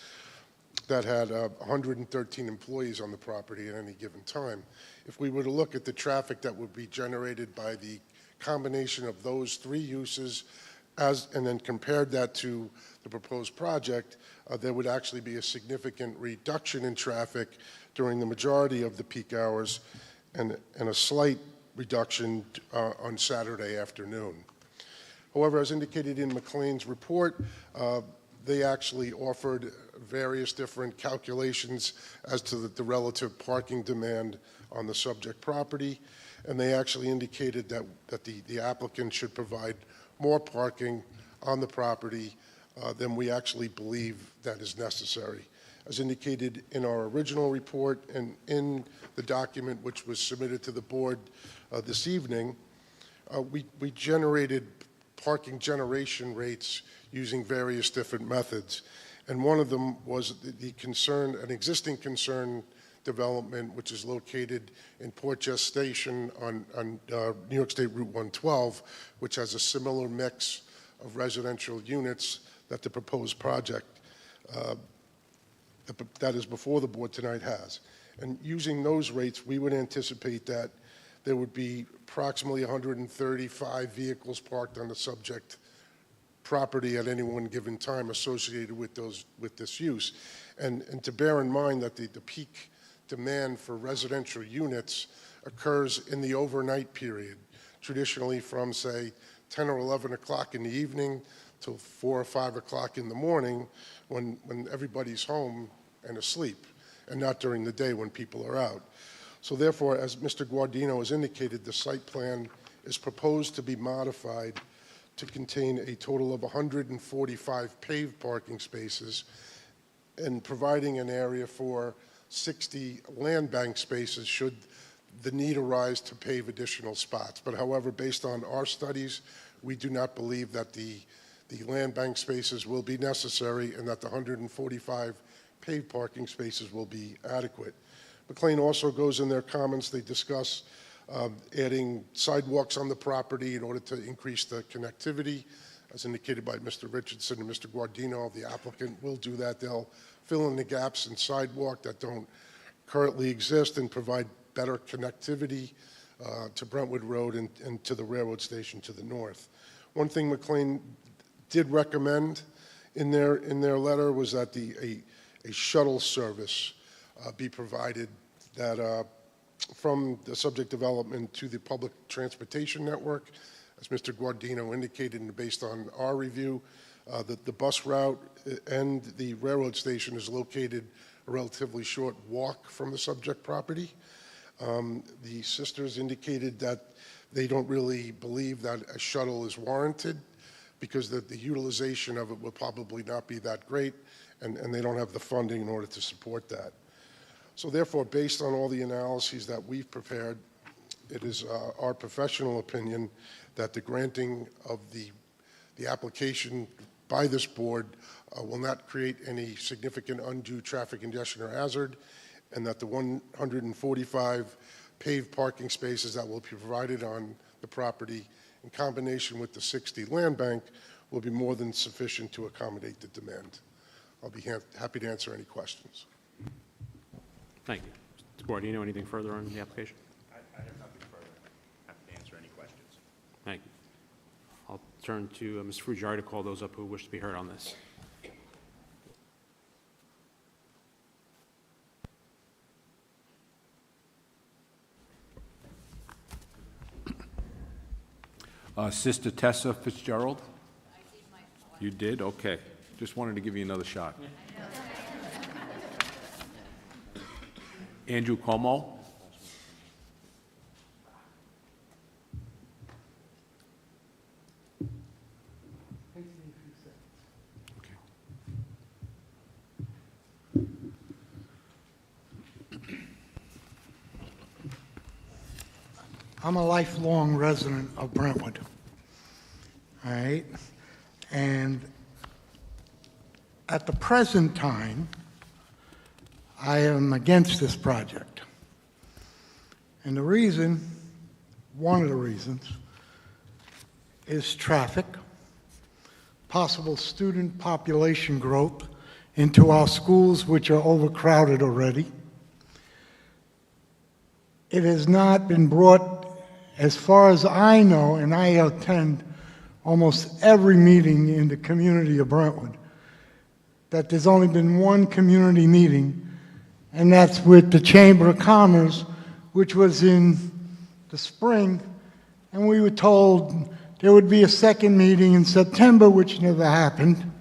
that had 113 employees on the property at any given time. If we were to look at the traffic that would be generated by the combination of those 3 uses and then compared that to the proposed project, there would actually be a significant reduction in traffic during the majority of the peak hours and a slight reduction on Saturday afternoon. However, as indicated in McLean's report, They actually offered various different calculations as to the relative parking demand on the subject property, and they actually indicated that the applicant should provide more parking on the property than we actually believe that is necessary. As indicated in our original report and in the document which was submitted to the board this evening, we generated parking generation rates using various different methods. And one of them was an existing concern development, which is located in Port Jest Station on New York State Route 112, which has a similar mix of residential units that the proposed project that is before the board tonight has. And using those rates, we would anticipate that there would be approximately 135 vehicles parked on the subject property at any one given time associated with this use. And to bear in mind that the peak demand for residential units occurs in the overnight period, traditionally from, say, 10 or 11 o'clock in the evening till 4 or 5 o'clock in the morning when everybody's home and asleep, and not during the day when people are out. So therefore, as Mr. Guardino has indicated, the site plan is proposed to be modified to contain a total of 145 paved parking spaces and providing an area for 60 land bank spaces should the need arise to pave additional spots. But however, based on our studies, we do not believe that the land bank spaces will be necessary and that the 145 paved parking spaces will be adequate. McLean also goes in their comments, they discuss adding sidewalks on the property in order to increase the connectivity. As indicated by Mr. Richardson and Mr. Guardino, the applicant will do that. They'll fill in the gaps in sidewalk that don't currently exist and provide better connectivity to Brentwood Road and to the railroad station to the north. One thing McLean did recommend in their letter was that a shuttle service be provided that from the subject development to the public transportation network. As Mr. Guardino indicated, and based on our review, that the bus route and the railroad station is located a relatively short walk from the subject property. The sisters indicated that they don't really believe that a shuttle is warranted because the utilization of it will probably not be that great, and they don't have the funding in order to support that. So therefore, based on all the analyses that we've prepared, it is our professional opinion that the granting of the application by this board will not create any significant undue traffic congestion or hazard, and that the 145 paved parking spaces that will be provided on the property in combination with the 60 land bank will be more than sufficient to accommodate the demand. I'll be happy to answer any questions.
Thank you. Mr. Guardino, anything further on the application?
I have nothing further. Happy to answer any questions.
Thank you. I'll turn to Ms. Frugieri to call those up who wish to be heard on this.
Sister Tessa Fitzgerald? You did? Okay. Just wanted to give you another shot. Andrew Como? Okay.
I'm a lifelong resident of Brentwood, all right? And at the present time, I am against this project. And the reason, one of the reasons, is traffic, possible student population growth into our schools, which are overcrowded already. It has not been brought, as far as I know, and I attend almost every meeting in the community of Brentwood, that there's only been one community meeting, and that's with the Chamber of Commerce, which was in the spring, and we were told there would be a second meeting in September, which never happened.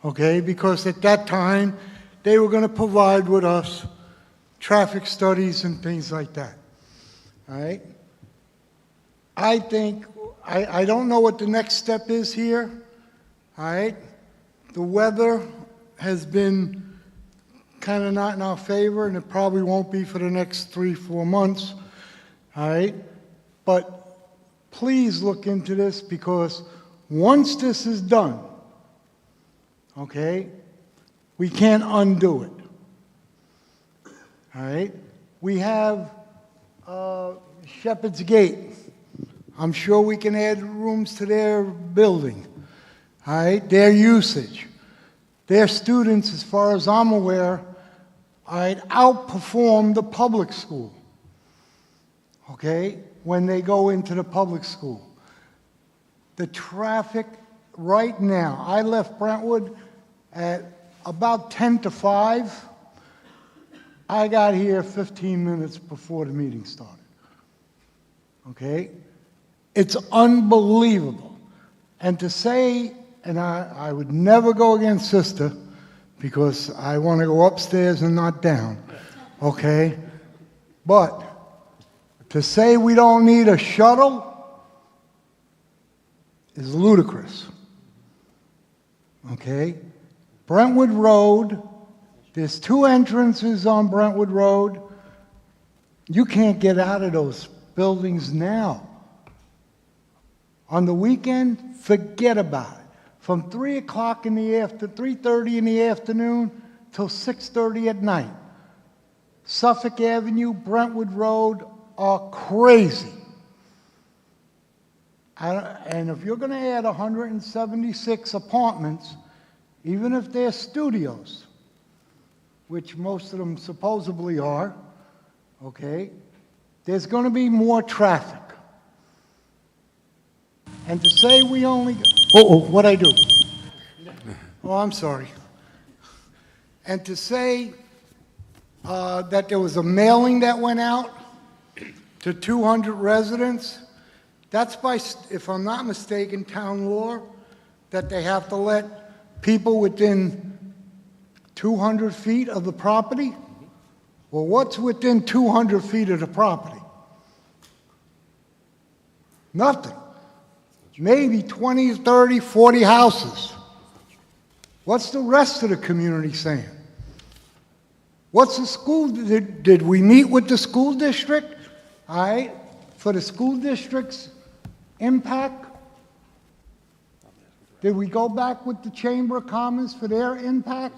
okay? Because at that time, they were going to provide with us traffic studies and things like that, all right? I think, I don't know what the next step is here, all right? The weather has been kind of not in our favor, and it probably won't be for the next 3-4 months, all right? But please look into this, because once this is done, okay, we can't undo it, all right? We have Shepherd's Gate. I'm sure we can add rooms to their building, all right, their usage. Their students, as far as I'm aware, all right, outperform the public school, okay, when they go into the public school. The traffic right now, I left Brentwood at about 10 to 5. I got here 15 minutes before the meeting started, okay? It's unbelievable. And to say, and I would never go against Sister, because I want to go upstairs and not down, okay? But to say we don't need a shuttle is ludicrous, okay? Brentwood Road, there's 2 entrances on Brentwood Road. You can't get out of those buildings now. On the weekend, forget about it. From 3 o'clock in the afternoon, 3:30 in the afternoon till 6:30 at night. Suffolk Avenue, Brentwood Road are crazy. And if you're going to add 176 apartments, even if they're studios, which most of them supposedly are, okay, there's going to be more traffic. And to say we only, what'd I do? Oh, I'm sorry. And to say that there was a mailing that went out to 200 residents, that's by, if I'm not mistaken, town law, that they have to let people within 200 feet of the property? Well, what's within 200 feet of the property? Nothing. Maybe 20, 30, 40 houses. What's the rest of the community saying? What's the school, did we meet with the school district, all right, for the school district's impact? Did we go back with the Chamber of Commerce for their impact?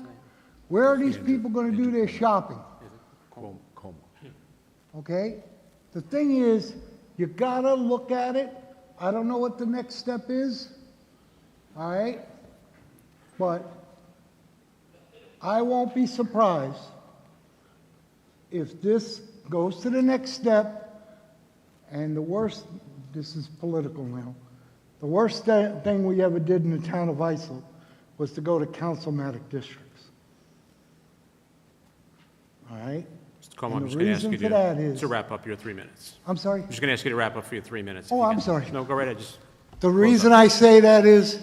Where are these people going to do their shopping? Okay? The thing is, you gotta look at it. I don't know what the next step is, all right? But I won't be surprised if this goes to the next step, and the worst, this is political now, the worst thing we ever did in the town of Islip was to go to councilmatic districts. All right?
Mr. Como, I'm
And
just
the
going to ask
reason
you
for that is,
to wrap up your 3 minutes.
I'm sorry?
I'm just going to ask you to wrap up for your 3 minutes.
Oh, I'm sorry.
No, go right ahead.
The reason I say that is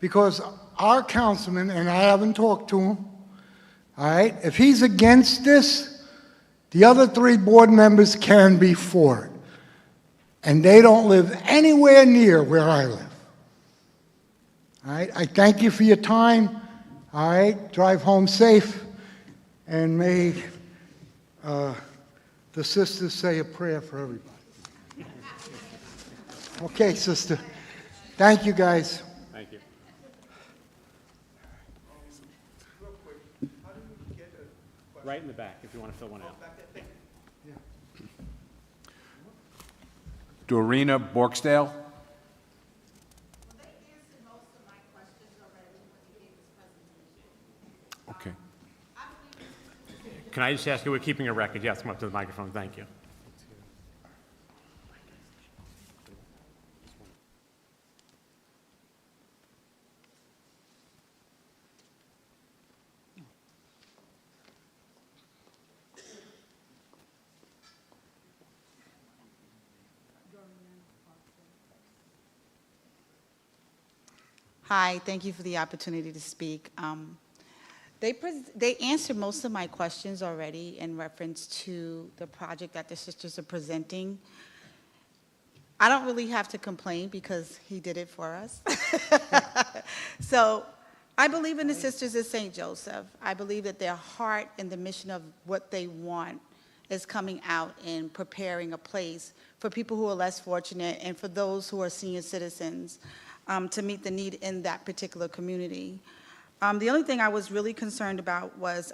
because our councilman, and I haven't talked to him, all right, if he's against this, the other 3 board members can be for it. And they don't live anywhere near where I live. All right, I thank you for your time. All right, drive home safe, and may the sisters say a prayer for everybody. Okay, sister. Thank you, guys.
Thank you. Right in the back, if you want to fill one out.
Dorina Borksdale? Okay.
Can I just ask you, we're keeping a record. Yes, come up to the microphone. Thank you.
Hi, thank you for the opportunity to speak. They answered most of my questions already in reference to the project that the sisters are presenting. I don't really have to complain because he did it for us. So I believe in the Sisters of St. Joseph. I believe that their heart and the mission of what they want is coming out in preparing a place for people who are less fortunate and for those who are senior citizens to meet the need in that particular community. The only thing I was really concerned about was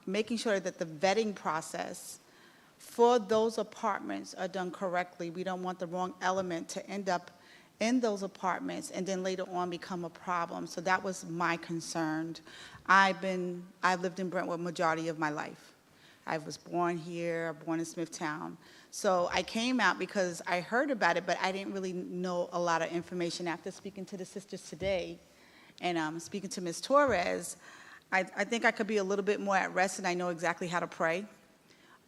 making sure that the vetting process for those apartments are done correctly. We don't want the wrong element to end up in those apartments and then later on become a problem. So that was my concern. I've lived in Brentwood majority of my life. I was born here, born in Smithtown. So I came out because I heard about it, but I didn't really know a lot of information. After speaking to the sisters today and speaking to Ms. Torres, I think I could be a little bit more at rest and I know exactly how to pray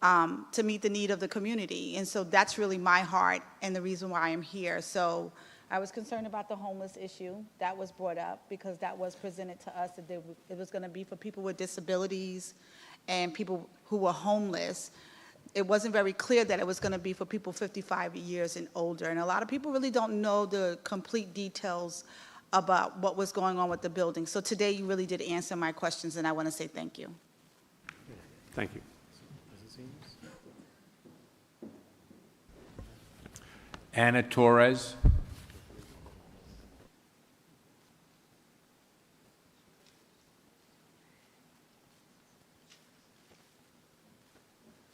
to meet the need of the community. And so that's really my heart and the reason why I'm here. So I was concerned about the homeless issue. That was brought up because that was presented to us that it was going to be for people with disabilities and people who were homeless. It wasn't very clear that it was going to be for people 55 years and older. And a lot of people really don't know the complete details about what was going on with the building. So today you really did answer my questions, and I want to say thank you.
Thank you.
Anna Torres.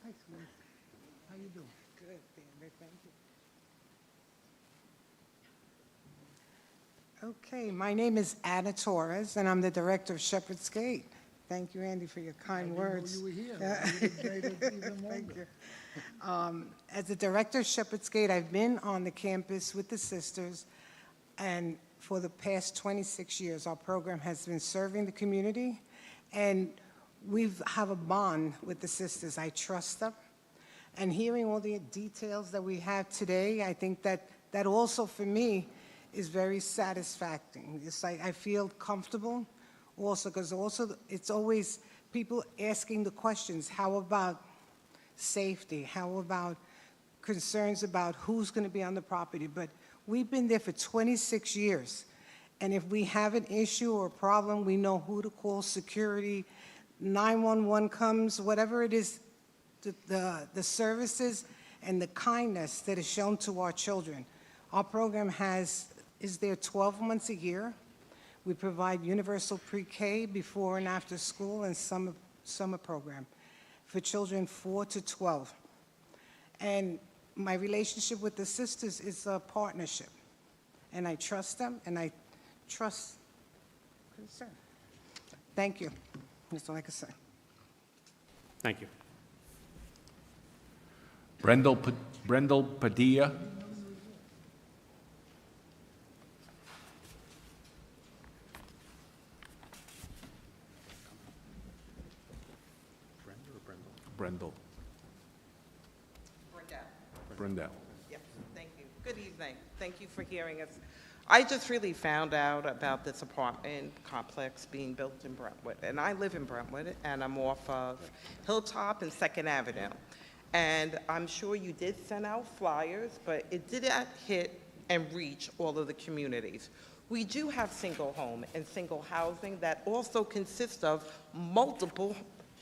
Hi, sweetie. How you doing?
Good, thank you. Okay, my name is Anna Torres, and I'm the director of Shepherd's Gate. Thank you, Andy, for your kind words.
I didn't know you were here. I would've made it even longer.
Thank you. As the director of Shepherd's Gate, I've been on the campus with the sisters, and for the past 26 years, our program has been serving the community, and we have a bond with the sisters. I trust them, and hearing all the details that we have today, I think that also, for me, is very satisfying. It's like I feel comfortable also, because also it's always people asking the questions, how about safety? How about concerns about who's going to be on the property? But we've been there for 26 years, and if we have an issue or a problem, we know who to call, security, 911 comes, whatever it is, the services and the kindness that is shown to our children. Our program is there 12 months a year. We provide universal pre-K before and after school and summer program for children 4 to 12. And my relationship with the sisters is a partnership. And I trust them, and I trust concern. Thank you. That's all I can say.
Thank you.
Brendel Padilla. Brendel. Brendel.
Yes, thank you. Good evening. Thank you for hearing us. I just really found out about this apartment complex being built in Brentwood, and I live in Brentwood, and I'm off of Hilltop and 2nd Avenue. And I'm sure you did send out flyers, but it didn't hit and reach all of the communities. We do have single home and single housing that also consists of multiple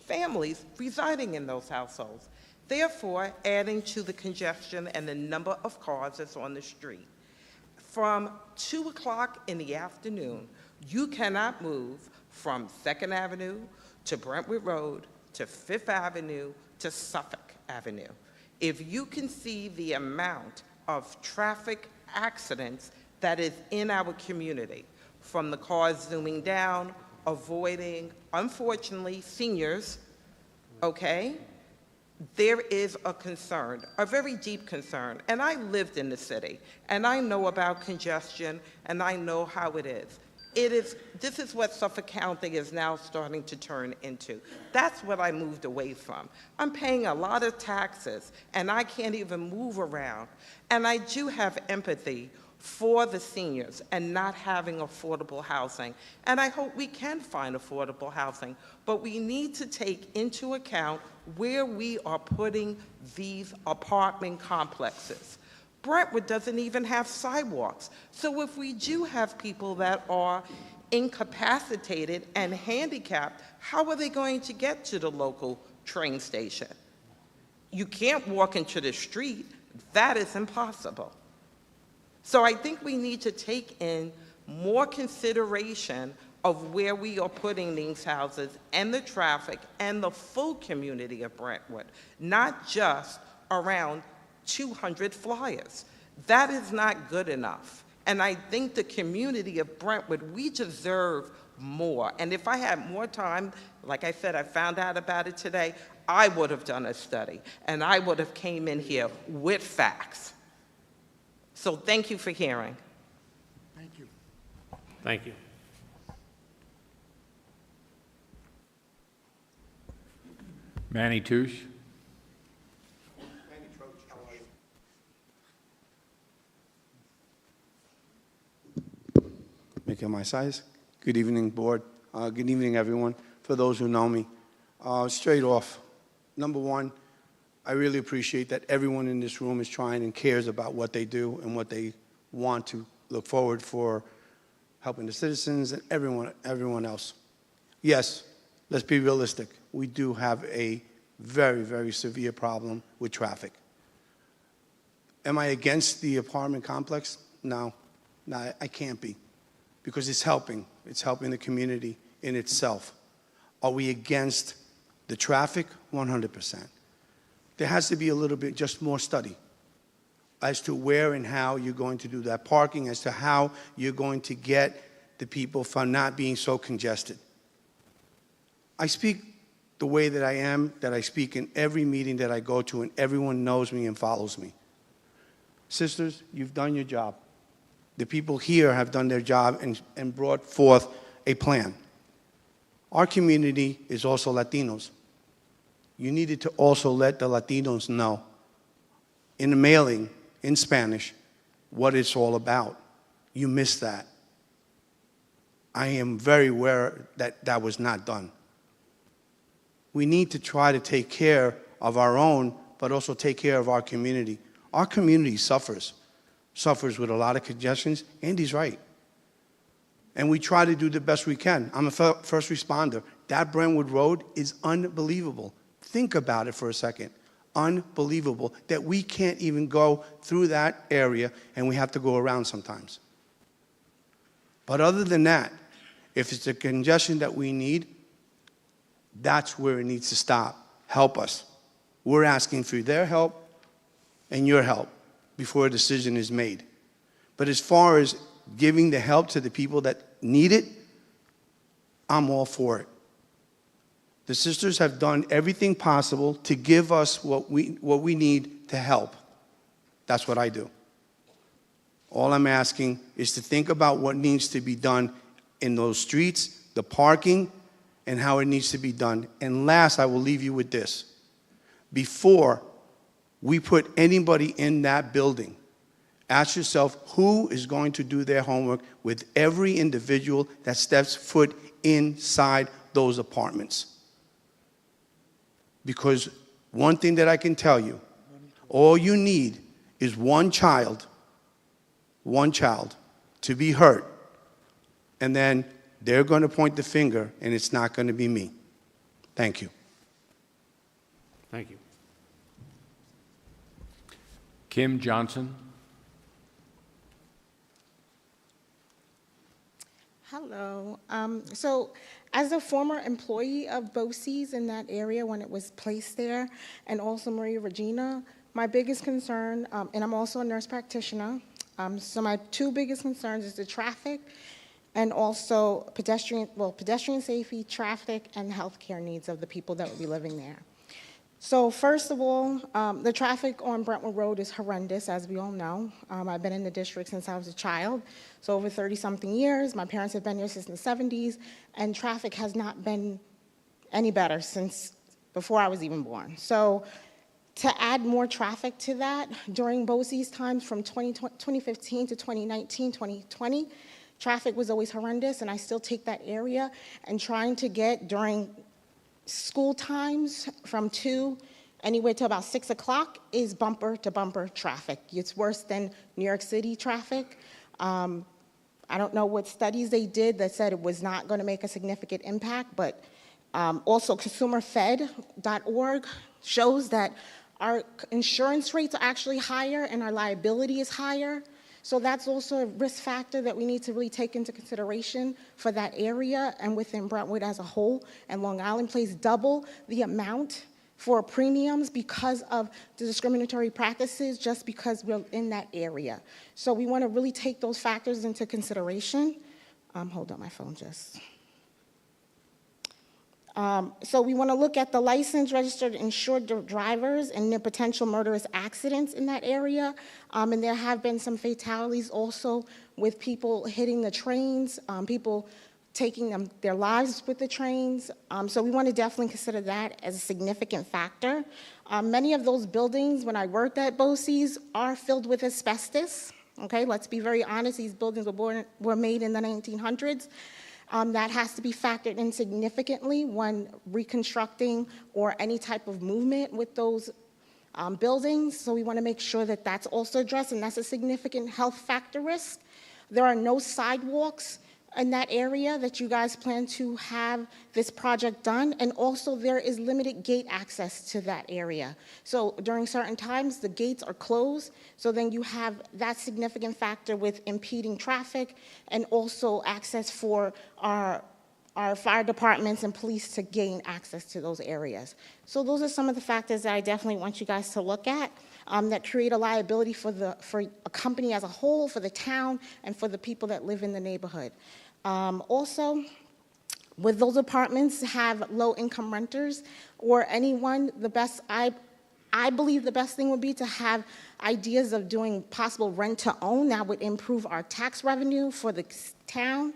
families residing in those households, therefore adding to the congestion and the number of cars that's on the street. From 2 o'clock in the afternoon, you cannot move from 2nd Avenue to Brentwood Road to 5th Avenue to Suffolk Avenue. If you can see the amount of traffic accidents that is in our community, from the cars zooming down, avoiding, unfortunately, seniors, okay? There is a concern, a very deep concern. And I lived in the city, and I know about congestion, and I know how it is. This is what Suffolk County is now starting to turn into. That's what I moved away from. I'm paying a lot of taxes, and I can't even move around. And I do have empathy for the seniors and not having affordable housing. And I hope we can find affordable housing, but we need to take into account where we are putting these apartment complexes. Brentwood doesn't even have sidewalks. So if we do have people that are incapacitated and handicapped, how are they going to get to the local train station? You can't walk into the street. That is impossible. So I think we need to take in more consideration of where we are putting these houses and the traffic and the full community of Brentwood, not just around 200 flyers. That is not good enough. And I think the community of Brentwood, we deserve more. And if I had more time, like I said, I found out about it today, I would have done a study, and I would have came in here with facts. So thank you for hearing.
Thank you.
Thank you.
Manny Touche.
Make it my size. Good evening, board. Good evening, everyone. For those who know me, straight off, number one, I really appreciate that everyone in this room is trying and cares about what they do and what they want to look forward for helping the citizens and everyone else. Yes, let's be realistic. We do have a very, very severe problem with traffic. Am I against the apartment complex? No, I can't be, because it's helping. It's helping the community in itself. Are we against the traffic? 100%. There has to be a little bit just more study as to where and how you're going to do that parking, as to how you're going to get the people from not being so congested. I speak the way that I am, that I speak in every meeting that I go to, and everyone knows me and follows me. Sisters, you've done your job. The people here have done their job and brought forth a plan. Our community is also Latinos. You needed to also let the Latinos know in the mailing, in Spanish, what it's all about. You missed that. I am very aware that that was not done. We need to try to take care of our own, but also take care of our community. Our community suffers with a lot of congestions. Andy's right. And we try to do the best we can. I'm a first responder. That Brentwood Road is unbelievable. Think about it for a second. Unbelievable that we can't even go through that area and we have to go around sometimes. But other than that, if it's the congestion that we need, that's where it needs to stop. Help us. We're asking for their help and your help before a decision is made. But as far as giving the help to the people that need it, I'm all for it. The sisters have done everything possible to give us what we need to help. That's what I do. All I'm asking is to think about what needs to be done in those streets, the parking, and how it needs to be done. And last, I will leave you with this. Before we put anybody in that building, ask yourself who is going to do their homework with every individual that steps foot inside those apartments. Because one thing that I can tell you, all you need is one child to be hurt, and then they're going to point the finger, and it's not going to be me. Thank you.
Thank you.
Kim Johnson.
Hello. So as a former employee of BOCES in that area when it was placed there, and also Maria Regina, my biggest concern, and I'm also a nurse practitioner, so my two biggest concerns is the traffic and also pedestrian safety, traffic, and healthcare needs of the people that will be living there. So first of all, the traffic on Brentwood Road is horrendous, as we all know. I've been in the district since I was a child, so over 30-something years. My parents have been here since the 70s, and traffic has not been any better since before I was even born. So To add more traffic to that, during BOCES times from 2015 to 2019, 2020, traffic was always horrendous, and I still take that area, and trying to get during school times from 2 anywhere to about 6 o'clock is bumper to bumper traffic. It's worse than New York City traffic. I don't know what studies they did that said it was not going to make a significant impact, but also consumerfed.org shows that our insurance rates are actually higher and our liability is higher. So that's also a risk factor that we need to really take into consideration for that area and within Brentwood as a whole. And Long Island pays double the amount for premiums because of the discriminatory practices, just because we're in that area. So we want to really take those factors into consideration. Hold on, my phone just. So we want to look at the licensed, registered, insured drivers and their potential murderous accidents in that area. And there have been some fatalities also with people hitting the trains, people taking their lives with the trains. So we want to definitely consider that as a significant factor. Many of those buildings, when I worked at BOCES, are filled with asbestos. Okay, let's be very honest, these buildings were made in the 1900s. That has to be factored in significantly when reconstructing or any type of movement with those buildings. So we want to make sure that that's also addressed, and that's a significant health factor risk. There are no sidewalks in that area that you guys plan to have this project done, and also there is limited gate access to that area. So during certain times, the gates are closed, so then you have that significant factor with impeding traffic and also access for our fire departments and police to gain access to those areas. So those are some of the factors that I definitely want you guys to look at that create a liability for a company as a whole, for the town, and for the people that live in the neighborhood. Also, with those apartments have low-income renters or anyone, I believe the best thing would be to have ideas of doing possible rent-to-own. That would improve our tax revenue for the town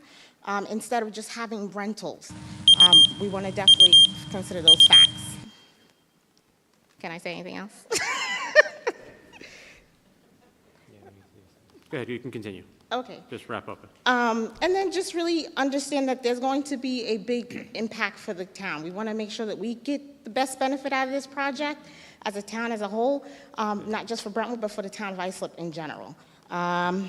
instead of just having rentals. We want to definitely consider those facts. Can I say anything else?
Go ahead, you can continue.
Okay.
Just wrap up.
And then just really understand that there's going to be a big impact for the town. We want to make sure that we get the best benefit out of this project as a town as a whole, not just for Brentwood, but for the town of Islip in general. And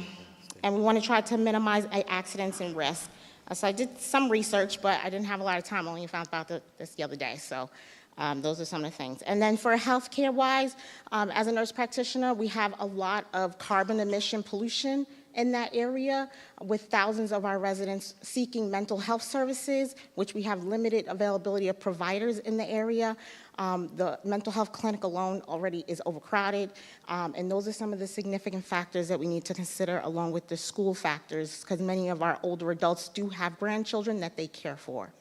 we want to try to minimize accidents and risk. So I did some research, but I didn't have a lot of time. I only found out this the other day. So those are some of the things. And then for healthcare-wise, as a nurse practitioner, we have a lot of carbon emission pollution in that area, with thousands of our residents seeking mental health services, which we have limited availability of providers in the area. The mental health clinic alone already is overcrowded, and those are some of the significant factors that we need to consider, along with the school factors, because many of our older adults do have grandchildren that they care for.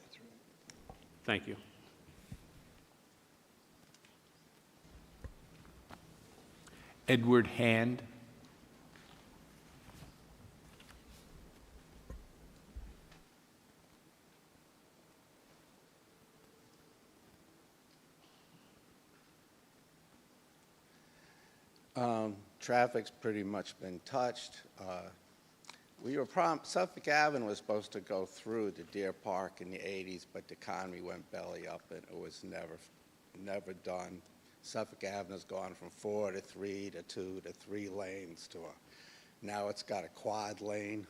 Thank you.
Edward Hand.
Traffic's pretty much been touched. Suffolk Avenue was supposed to go through the Deer Park in the 80s, but the economy went belly up and it was never done. Suffolk Avenue's gone from 4 to 3 to 2 to 3 lanes to now it's got a quad lane.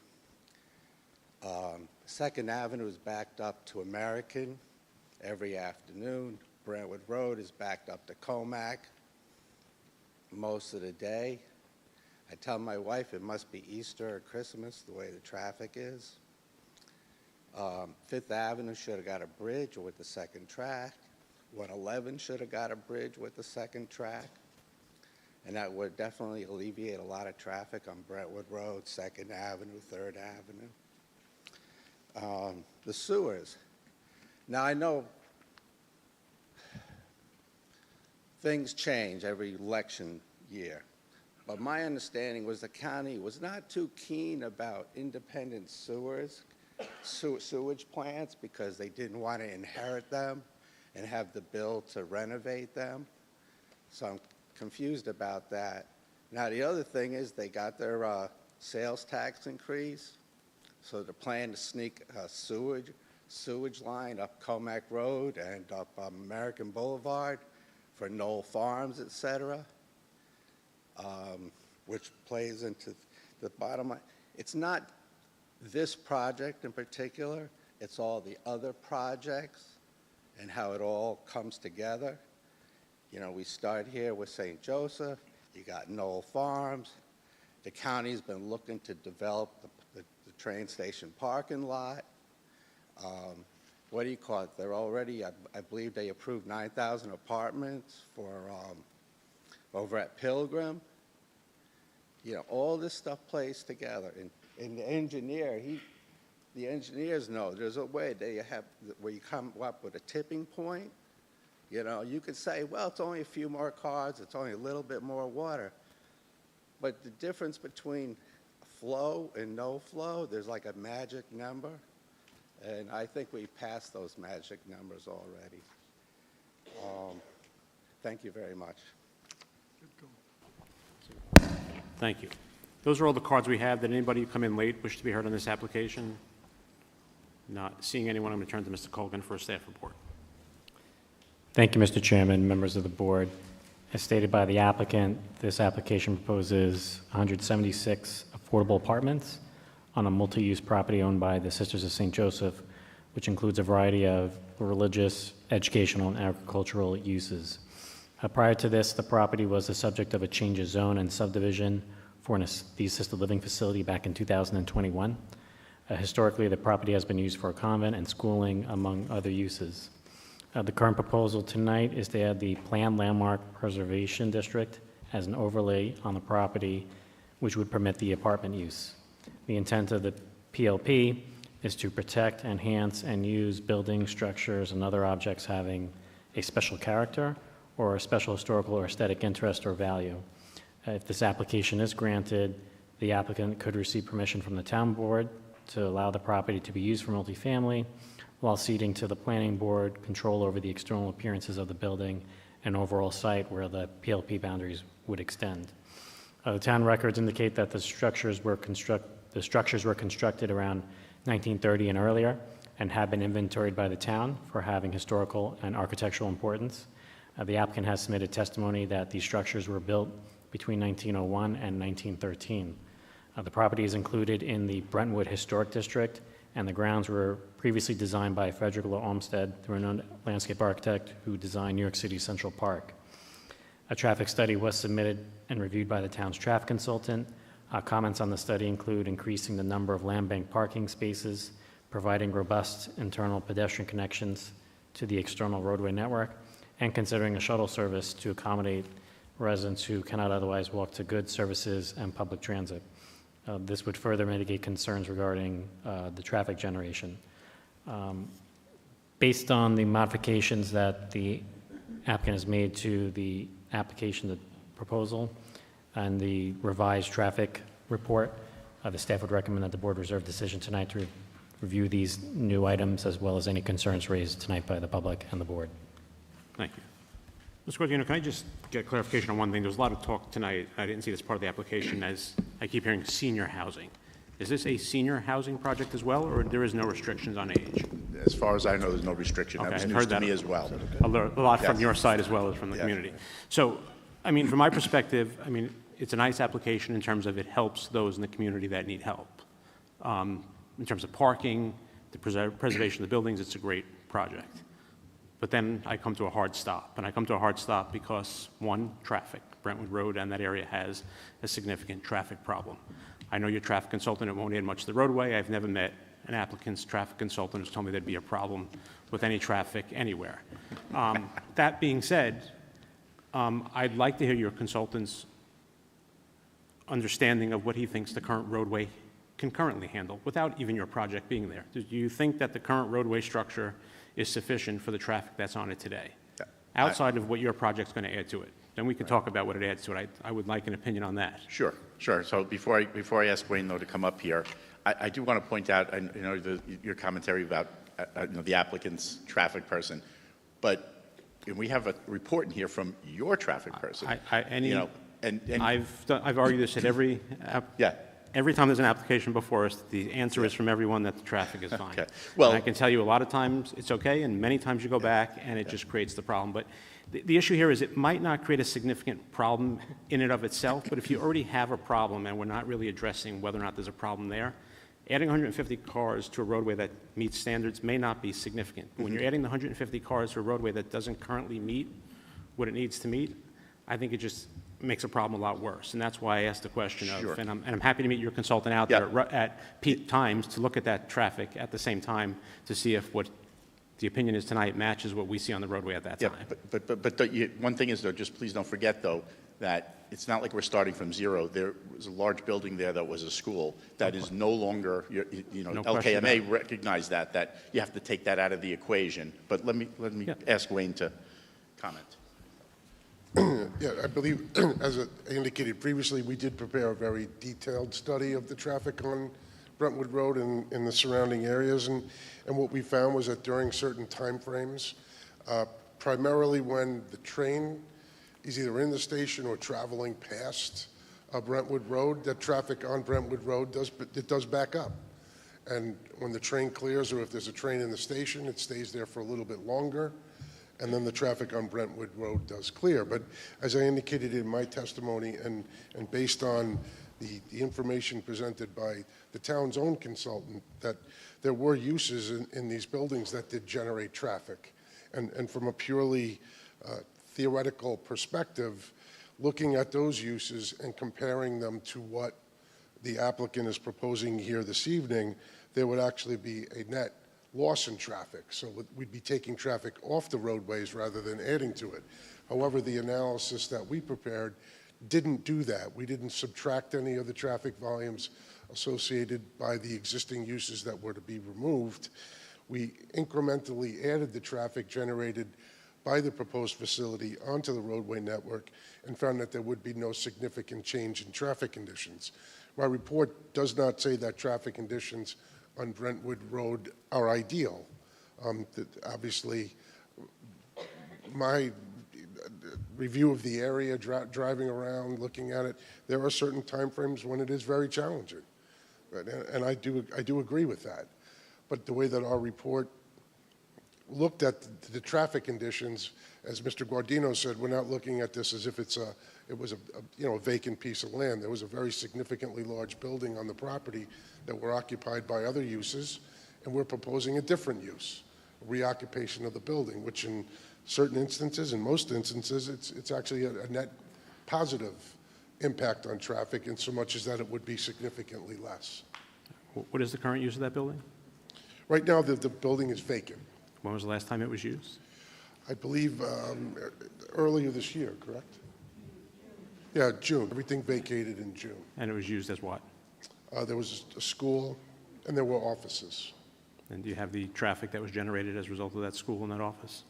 Second Avenue is backed up to American every afternoon. Brentwood Road is backed up to Comac most of the day. I tell my wife it must be Easter or Christmas the way the traffic is. Fifth Avenue should have got a bridge with the second track. 111 should have got a bridge with the second track. And that would definitely alleviate a lot of traffic on Brentwood Road, 2nd Avenue, 3rd Avenue. The sewers. Now I know things change every election year, but my understanding was the county was not too keen about independent sewage plants because they didn't want to inherit them and have the bill to renovate them. So I'm confused about that. Now, the other thing is they got their sales tax increase, so they're planning to sneak a sewage line up Comac Road and up American Boulevard for Knoll Farms, et cetera, which plays into the bottom line. It's not this project in particular, it's all the other projects and how it all comes together. You know, we start here with St. Joseph, you got Knoll Farms, the county's been looking to develop the train station parking lot. What do you call it? They're already, I believe they approved 9,000 apartments for, over at Pilgrim. You know, all this stuff plays together. And the engineer, the engineers know there's a way where you come up with a tipping point. You know, you could say, well, it's only a few more cars, it's only a little bit more water. But the difference between flow and no flow, there's like a magic number. And I think we passed those magic numbers already. Thank you very much.
Thank you. Those are all the cards we have. Did anybody who come in late wish to be heard on this application? Not seeing anyone, I'm going to turn to Mr. Colgan for a staff report.
Thank you, Mr. Chairman, members of the board. As stated by the applicant, this application proposes 176 affordable apartments on a multi-use property owned by the Sisters of St. Joseph, which includes a variety of religious, educational, and agricultural uses. Prior to this, the property was the subject of a change of zone and subdivision for the assisted living facility back in 2021. Historically, the property has been used for a convent and schooling, among other uses. The current proposal tonight is to add the Planned Landmark Preservation District as an overlay on the property, which would permit the apartment use. The intent of the PLP is to protect, enhance, and use buildings, structures, and other objects having a special character or a special historical or aesthetic interest or value. If this application is granted, the applicant could receive permission from the town board to allow the property to be used for multifamily, while ceding to the planning board control over the external appearances of the building and overall site where the PLP boundaries would extend. The town records indicate that the structures were constructed around 1930 and earlier and have been inventoried by the town for having historical and architectural importance. The applicant has submitted testimony that these structures were built between 1901 and 1913. The property is included in the Brentwood Historic District, and the grounds were previously designed by Frederick Law Olmsted, the renowned landscape architect who designed New York City Central Park. A traffic study was submitted and reviewed by the town's traffic consultant. Comments on the study include increasing the number of land bank parking spaces, providing robust internal pedestrian connections to the external roadway network, and considering a shuttle service to accommodate residents who cannot otherwise walk to goods, services, and public transit. This would further mitigate concerns regarding the traffic generation. Based on the modifications that the applicant has made to the application, the proposal, and the revised traffic report, the staff would recommend that the board reserve decision tonight to review these new items as well as any concerns raised tonight by the public and the board.
Thank you. Mr. Guardino, can I just get clarification on one thing? There was a lot of talk tonight, I didn't see this part of the application, as I keep hearing senior housing. Is this a senior housing project as well, or there is no restrictions on age?
As far as I know, there's no restriction.
Okay,
That was
I've
news
heard
to
that
me as well.
A lot from
Yes.
your side as well as from the
Yes.
community. So, I mean, from my perspective, I mean, it's a nice application in terms of it helps those in the community that need help. In terms of parking, the preservation of the buildings, it's a great project. But then I come to a hard stop, and I come to a hard stop because, one, traffic. Brentwood Road and that area has a significant traffic problem. I know your traffic consultant, it won't add much to the roadway. I've never met an applicant's traffic consultant who's told me there'd be a problem with any traffic anywhere. That being said, I'd like to hear your consultant's understanding of what he thinks the current roadway can currently handle without even your project being there. Do you think that the current roadway structure is sufficient for the traffic that's on it today, outside of what your project's going to add to it? Then we can talk about what it adds to it. I would like an opinion on that.
Sure. So before I ask Wayne, though, to come up here, I do want to point out, your commentary about the applicant's traffic person, but and we have a report in here from your traffic person.
Any,
you know, and
I've argued this at every,
yeah.
Every time there's an application before us, the answer is from everyone that the traffic is fine.
Okay. Well,
And I can tell you a lot of times it's okay, and many times you go back and it just creates the problem. But the issue here is it might not create a significant problem in and of itself, but if you already have a problem and we're not really addressing whether or not there's a problem there, adding 150 cars to a roadway that meets standards may not be significant. But when you're adding the 150 cars to a roadway that doesn't currently meet what it needs to meet, I think it just makes a problem a lot worse. And that's why I asked the question of,
Sure.
and I'm happy to meet your consultant out
Yeah.
there at peak times to look at that traffic at the same time to see if what the opinion is tonight matches what we see on the roadway at that
Yeah,
time.
but one thing is, though, just please don't forget, though, that it's not like we're starting from zero. There was a large building there that was a school that is no longer, you know,
No question about
LKMA
it.
recognized that you have to take that out of the equation. But let me ask Wayne to comment.
Yeah, I believe, as I indicated previously, we did prepare a very detailed study of the traffic on Brentwood Road and in the surrounding areas. And what we found was that during certain timeframes, primarily when the train is either in the station or traveling past Brentwood Road, that traffic on Brentwood Road does back up. And when the train clears, or if there's a train in the station, it stays there for a little bit longer, and then the traffic on Brentwood Road does clear. But as I indicated in my testimony, and based on the information presented by the town's own consultant, that there were uses in these buildings that did generate traffic. And from a purely theoretical perspective, looking at those uses and comparing them to what the applicant is proposing here this evening, there would actually be a net loss in traffic. So we'd be taking traffic off the roadways rather than adding to it. However, the analysis that we prepared didn't do that. We didn't subtract any of the traffic volumes associated by the existing uses that were to be removed. We incrementally added the traffic generated by the proposed facility onto the roadway network and found that there would be no significant change in traffic conditions. My report does not say that traffic conditions on Brentwood Road are ideal. Obviously, my review of the area, driving around, looking at it, there are certain timeframes when it is very challenging. And I do agree with that. But the way that our report looked at the traffic conditions, as Mr. Guardino said, we're not looking at this as if it was a vacant piece of land. There was a very significantly large building on the property that were occupied by other uses, and we're proposing a different use, a reoccupation of the building, which in certain instances, in most instances, it's actually a net positive impact on traffic, in so much as that it would be significantly less.
What is the current use of that building?
Right now, the building is vacant.
When was the last time it was used?
I believe earlier this year, correct? Yeah, June. Everything vacated in June.
And it was used as what?
There was a school, and there were offices.
And do you have the traffic that was generated as a result of that school and that office?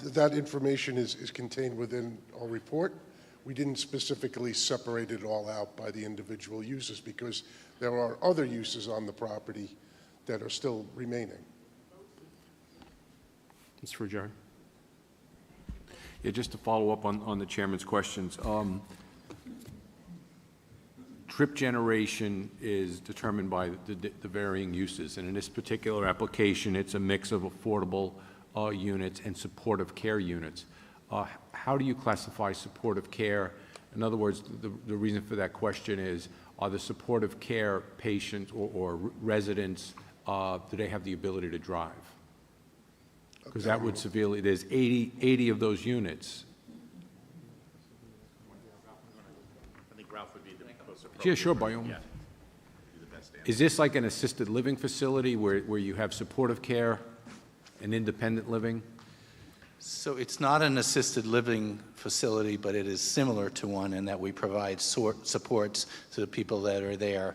That information is contained within our report. We didn't specifically separate it all out by the individual uses because there are other uses on the property that are still remaining.
Mr. Ruggieri.
Yeah, just to follow up on the chairman's questions. Trip generation is determined by the varying uses, and in this particular application, it's a mix of affordable units and supportive care units. How do you classify supportive care? In other words, the reason for that question is, are the supportive care patients or residents, do they have the ability to drive? Because that would severely, there's 80 of those units.
I think Ralph would be the most appropriate.
Yeah, sure, by all means.
Yeah. Be the best answer.
Is this like an assisted living facility where you have supportive care and independent living?
So it's not an assisted living facility, but it is similar to one in that we provide supports to the people that are there.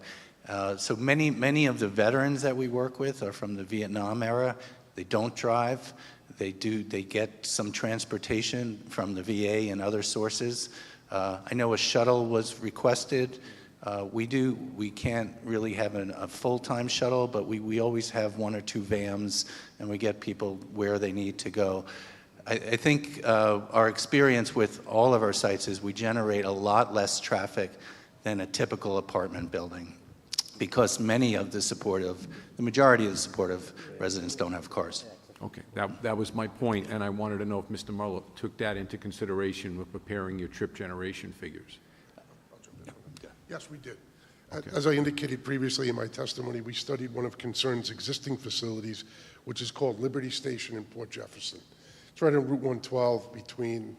So many of the veterans that we work with are from the Vietnam era. They don't drive. They get some transportation from the VA and other sources. I know a shuttle was requested. We can't really have a full-time shuttle, but we always have one or two vans, and we get people where they need to go. I think our experience with all of our sites is we generate a lot less traffic than a typical apartment building because the majority of the supportive residents don't have cars.
Okay, that was my point, and I wanted to know if Mr. Muller took that into consideration with preparing your trip generation figures.
Yes, we did. As I indicated previously in my testimony, we studied one of Concern's existing facilities, which is called Liberty Station in Port Jefferson. It's right on Route 112 between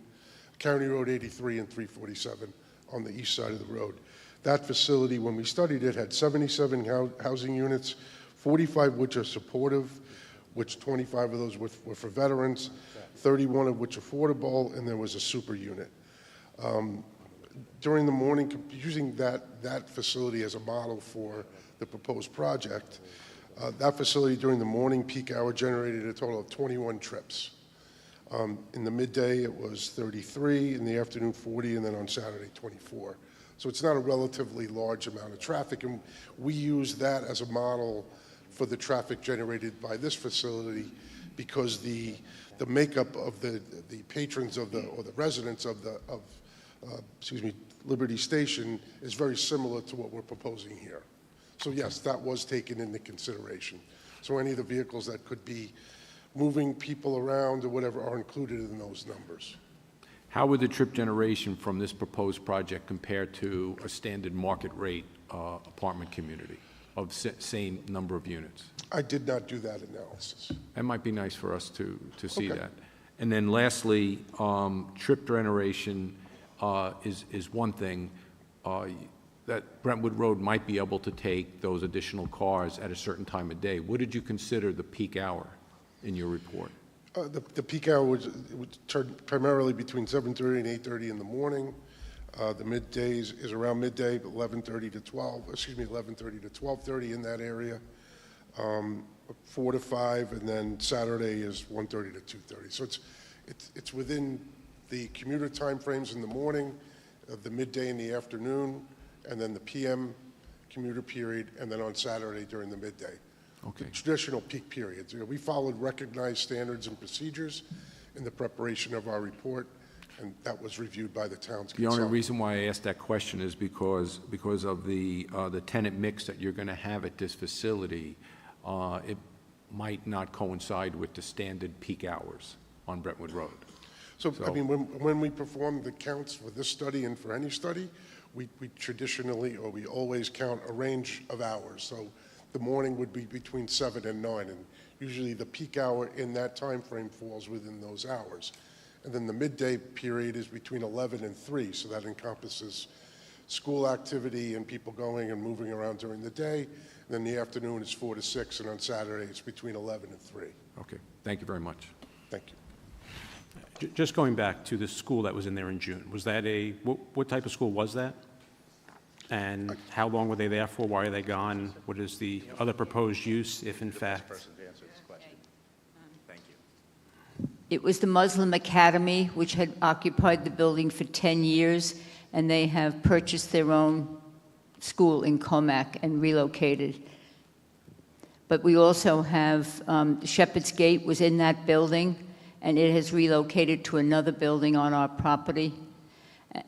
County Road 83 and 347 on the east side of the road. That facility, when we studied it, had 77 housing units, 45 which are supportive, which 25 of those were for veterans, 31 of which affordable, and there was a super unit. During the morning, using that facility as a model for the proposed project, that facility during the morning peak hour generated a total of 21 trips. In the midday, it was 33, in the afternoon, 40, and then on Saturday, 24. So it's not a relatively large amount of traffic, and we use that as a model for the traffic generated by this facility because the makeup of the patrons of or the residents of Liberty Station is very similar to what we're proposing here. So yes, that was taken into consideration. So any of the vehicles that could be moving people around or whatever are included in those numbers.
How would the trip generation from this proposed project compare to a standard market rate apartment community of same number of units?
I did not do that analysis.
It might be nice for us to see
Okay.
that. And then lastly, trip generation is one thing. That Brentwood Road might be able to take those additional cars at a certain time of day. What did you consider the peak hour in your report?
The peak hour was primarily between 7:30 and 8:30 in the morning. The middays is around midday, 11:30 to 12:30 in that area. 4 to 5, and then Saturday is 1:30 to 2:30. So it's within the commuter timeframes in the morning, the midday in the afternoon, and then the PM commuter period, and then on Saturday during the midday.
Okay.
The traditional peak periods. We followed recognized standards and procedures in the preparation of our report, and that was reviewed by the town's
The only
consultant.
reason why I asked that question is because of the tenant mix that you're going to have at this facility. It might not coincide with the standard peak hours on Brentwood Road.
So, I mean, when we perform the counts for this study and for any study, we traditionally, or we always count a range of hours. So the morning would be between 7 and 9, and usually the peak hour in that time frame falls within those hours. And then the midday period is between 11 and 3, so that encompasses school activity and people going and moving around during the day. And then the afternoon is 4 to 6, and on Saturday it's between 11 and 3.
Okay, thank you very much.
Thank you.
Just going back to the school that was in there in June, was that what type of school was that? And how long were they there for? Why are they gone? What is the other proposed use, if in fact?
It was the Muslim Academy, which had occupied the building for 10 years, and they have purchased their own school in Comac and relocated. But we also have Shepherd's Gate was in that building, and it has relocated to another building on our property,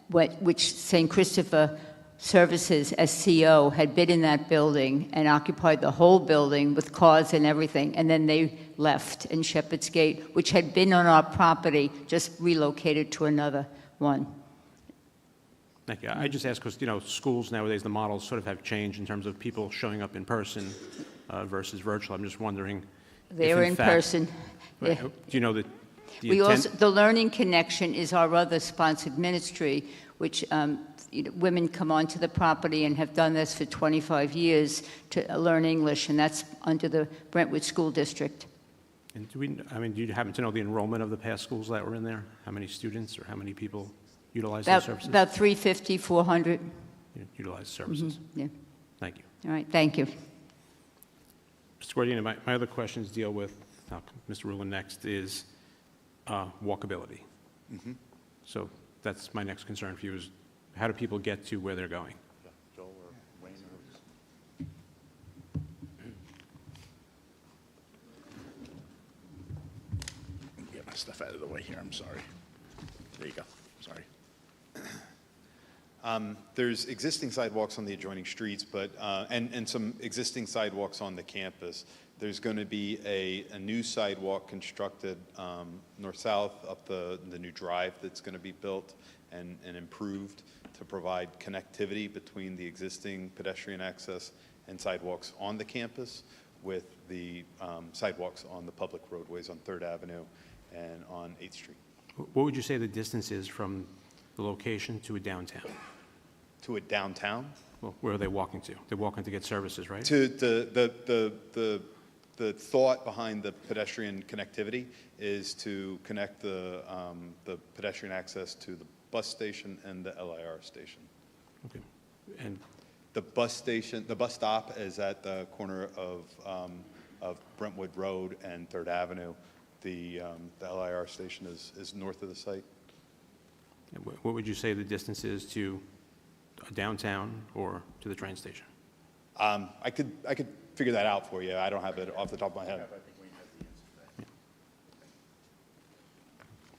which St. Christopher Services, SCO, had been in that building and occupied the whole building with cars and everything, and then they left, and Shepherd's Gate, which had been on our property, just relocated to another one.
Thank you. I just asked because, schools nowadays, the models sort of have changed in terms of people showing up in person versus virtual. I'm just wondering.
They're in person.
Right.
Yeah.
Do you know that?
The Learning Connection is our other sponsored ministry, which women come onto the property and have done this for 25 years to learn English, and that's under the Brentwood School District.
And do you happen to know the enrollment of the past schools that were in there? How many students or how many people utilize those services?
About 350, 400.
Utilize services.
Yeah.
Thank you.
All right, thank you.
Mr. Guardino, my other questions deal with, Mr. Rulon next, is walkability.
Mm-hmm.
So that's my next concern for you is how do people get to where they're going?
my stuff out of the way here, I'm sorry. There you go, sorry.
There's existing sidewalks on the adjoining streets, but, and some existing sidewalks on the campus. There's going to be a new sidewalk constructed north-south up the new drive that's going to be built and improved to provide connectivity between the existing pedestrian access and sidewalks on the campus with the sidewalks on the public roadways on 3rd Avenue and on 8th Street.
What would you say the distance is from the location to a downtown?
To a downtown?
Well, where are they walking to? They're walking to get services, right?
To the thought behind the pedestrian connectivity is to connect the pedestrian access to the bus station and the LIR station.
Okay. And
the bus stop is at the corner of Brentwood Road and 3rd Avenue. The LIR station is north of the site.
And what would you say the distance is to a downtown or to the train station?
I could figure that out for you. I don't have it off the top of my head.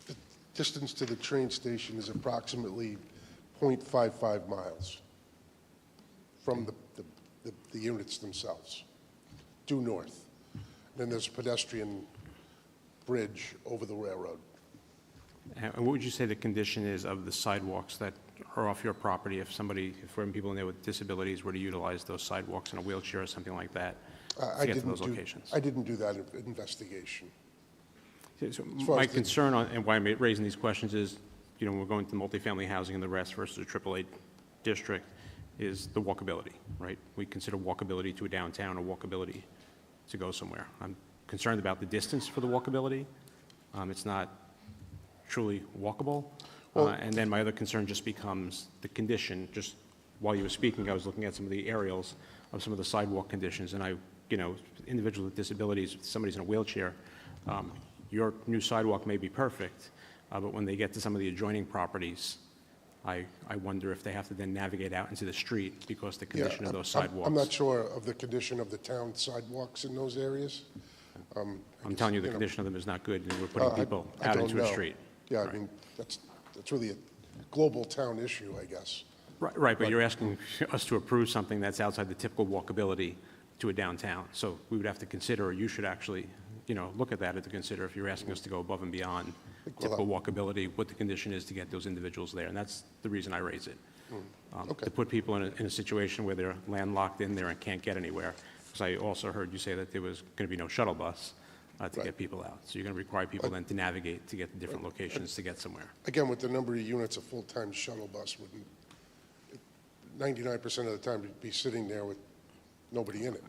The distance to the train station is approximately 0.55 miles from the units themselves, due north. Then there's a pedestrian bridge over the railroad.
And what would you say the condition is of the sidewalks that are off your property if people in there with disabilities were to utilize those sidewalks in a wheelchair or something like that to get to those locations?
I didn't do that investigation.
So my concern and why I'm raising these questions is, we're going to multifamily housing and the rest versus a AAA district is the walkability, right? We consider walkability to a downtown or walkability to go somewhere. I'm concerned about the distance for the walkability. It's not truly walkable. And then my other concern just becomes the condition. Just while you were speaking, I was looking at some of the aerials of some of the sidewalk conditions, and individuals with disabilities, if somebody's in a wheelchair, your new sidewalk may be perfect, but when they get to some of the adjoining properties, I wonder if they have to then navigate out into the street because the condition of those sidewalks.
I'm not sure of the condition of the town sidewalks in those areas.
I'm telling you the condition of them is not good, and we're putting people out into a street.
Yeah, I mean, that's really a global town issue, I guess.
Right, but you're asking us to approve something that's outside the typical walkability to a downtown. So we would have to consider, or you should actually, look at that and to consider if you're asking us to go above and beyond typical walkability, what the condition is to get those individuals there. And that's the reason I raise it. To put people in a situation where they're landlocked in there and can't get anywhere. Because I also heard you say that there was going to be no shuttle bus to get people out. So you're going to require people then to navigate to get to different locations to get somewhere.
Again, with the number of units, a full-time shuttle bus wouldn't, 99% of the time, be sitting there with nobody in it.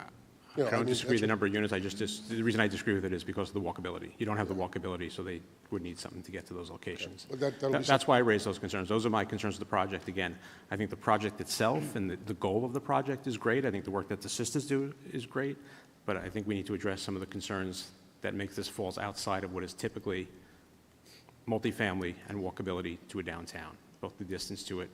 I don't disagree with the number of units. The reason I disagree with it is because of the walkability. You don't have the walkability, so they would need something to get to those locations.
Well,
That's why I raised those concerns. Those are my concerns with the project. Again, I think the project itself and the goal of the project is great. I think the work that the sisters do is great. But I think we need to address some of the concerns that make this falls outside of what is typically multifamily and walkability to a downtown, both the distance to it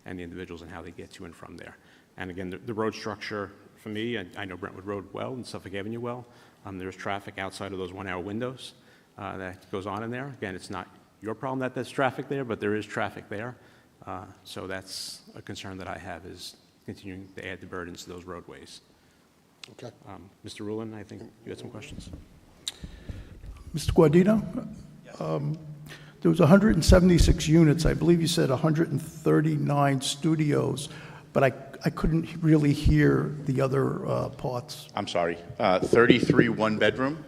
and the individuals and how they get to and from there. And again, the road structure, for me, I know Brentwood Road well and Suffolk Avenue well. There's traffic outside of those 1-hour windows that goes on in there. Again, it's not your problem that there's traffic there, but there is traffic there. So that's a concern that I have, is continuing to add the burdens to those roadways.
Okay.
Mr. Rulin, I think you had some questions.
Mr. Guardino? There was 176 units. I believe you said 139 studios, but I couldn't really hear the other parts.
I'm sorry, 33 one-bedroom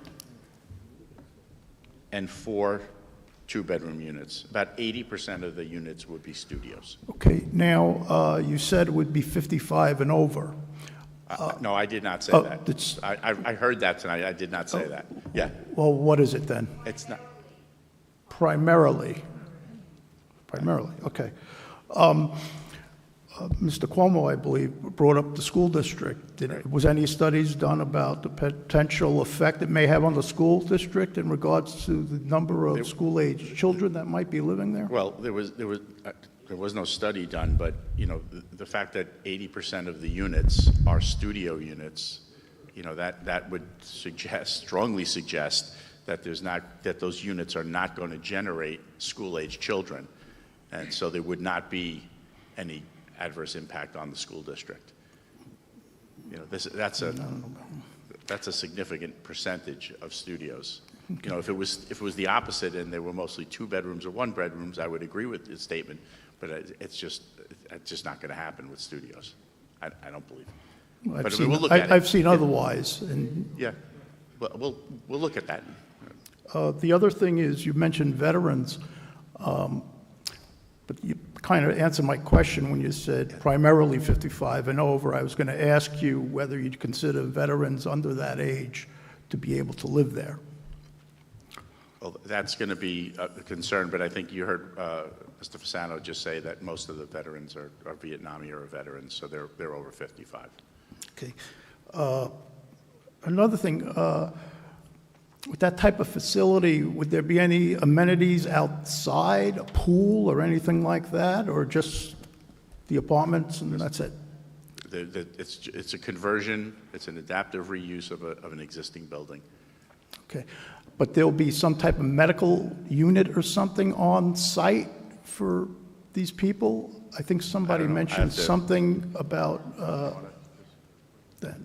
and 4 two-bedroom units. About 80% of the units would be studios.
Okay, now, you said it would be 55 and over.
No, I did not say that. I heard that tonight. I did not say that. Yeah.
Well, what is it then?
It's not.
Primarily, okay. Mr. Cuomo, I believe, brought up the school district. Was any studies done about the potential effect it may have on the school district in regards to the number of school-age children that might be living there?
Well, there was no study done, but the fact that 80% of the units are studio units, that would strongly suggest that those units are not going to generate school-age children, and so there would not be any adverse impact on the school district. You know, that's a significant percentage of studios. You know, if it was the opposite and there were mostly 2 bedrooms or 1 bedrooms, I would agree with his statement, but it's just not going to happen with studios. I don't believe.
I've
But
seen,
we'll look at it.
I've seen otherwise, and
Yeah, we'll look at that.
the other thing is, you mentioned veterans, but you kind of answered my question when you said primarily 55 and over. I was going to ask you whether you'd consider veterans under that age to be able to live there.
Well, that's going to be a concern, but I think you heard Mr. Fasano just say that most of the veterans are Vietnam-era veterans, so they're over 55.
Okay. Another thing, with that type of facility, would there be any amenities outside, a pool or anything like that, or just the apartments and that's it?
It's a conversion, it's an adaptive reuse of an existing building.
Okay. But there'll be some type of medical unit or something on site for these people? I think somebody mentioned something about that.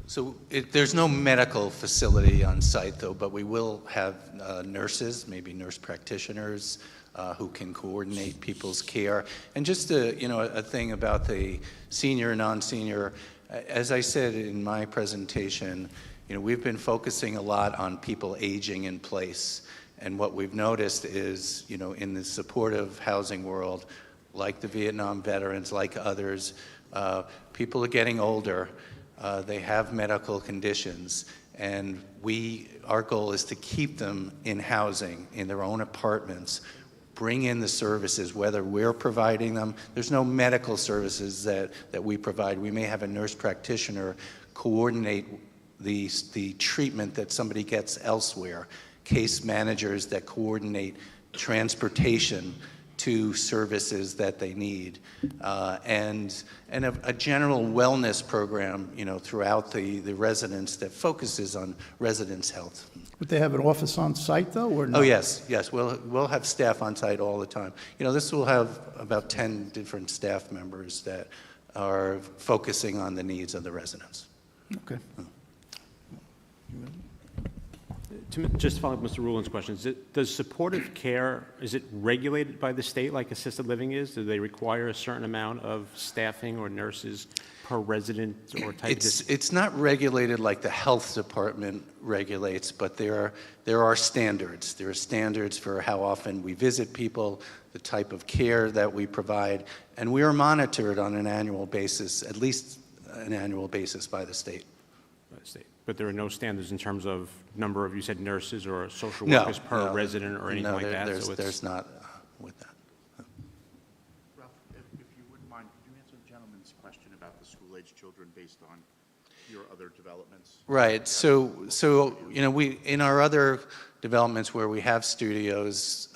So there's no medical facility on site, though, but we will have nurses, maybe nurse practitioners, who can coordinate people's care. And just a thing about the senior, non-senior, as I said in my presentation, we've been focusing a lot on people aging in place. And what we've noticed is, in the supportive housing world, like the Vietnam veterans, like others, people are getting older. They have medical conditions, and our goal is to keep them in housing, in their own apartments, bring in the services, whether we're providing them. There's no medical services that we provide. We may have a nurse practitioner coordinate the treatment that somebody gets elsewhere, case managers that coordinate transportation to services that they need, and a general wellness program, throughout the residence that focuses on residents' health.
Would they have an office on site, though, or not?
Oh, yes. We'll have staff on site all the time. This will have about 10 different staff members that are focusing on the needs of the residents.
Okay.
Just to follow up Mr. Rulin's question, does supportive care, is it regulated by the state like assisted living is? Do they require a certain amount of staffing or nurses per resident or type?
It's not regulated like the health department regulates, but there are standards. There are standards for how often we visit people, the type of care that we provide, and we are monitored on an annual basis, at least an annual basis, by the state.
By the state. But there are no standards in terms of number of, you said, nurses or social workers per resident or anything like that?
There's not with that.
Ralph, if you wouldn't mind, could you answer the gentleman's question about the school-age children based on your other developments?
Right. So we in our other developments where we have studios,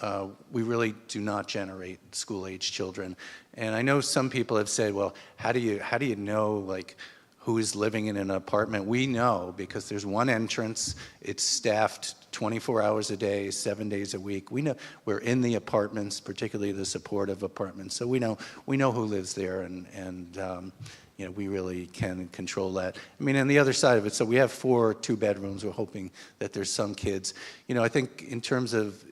we really do not generate school-age children. And I know some people have said, well, how do you know, like, who is living in an apartment? We know because there's one entrance. It's staffed 24 hours a day, 7 days a week. We know we're in the apartments, particularly the supportive apartments. So we know who lives there, and we really can control that. I mean, on the other side of it, so we have 4 2-bedrooms. We're hoping that there's some kids. I think in terms of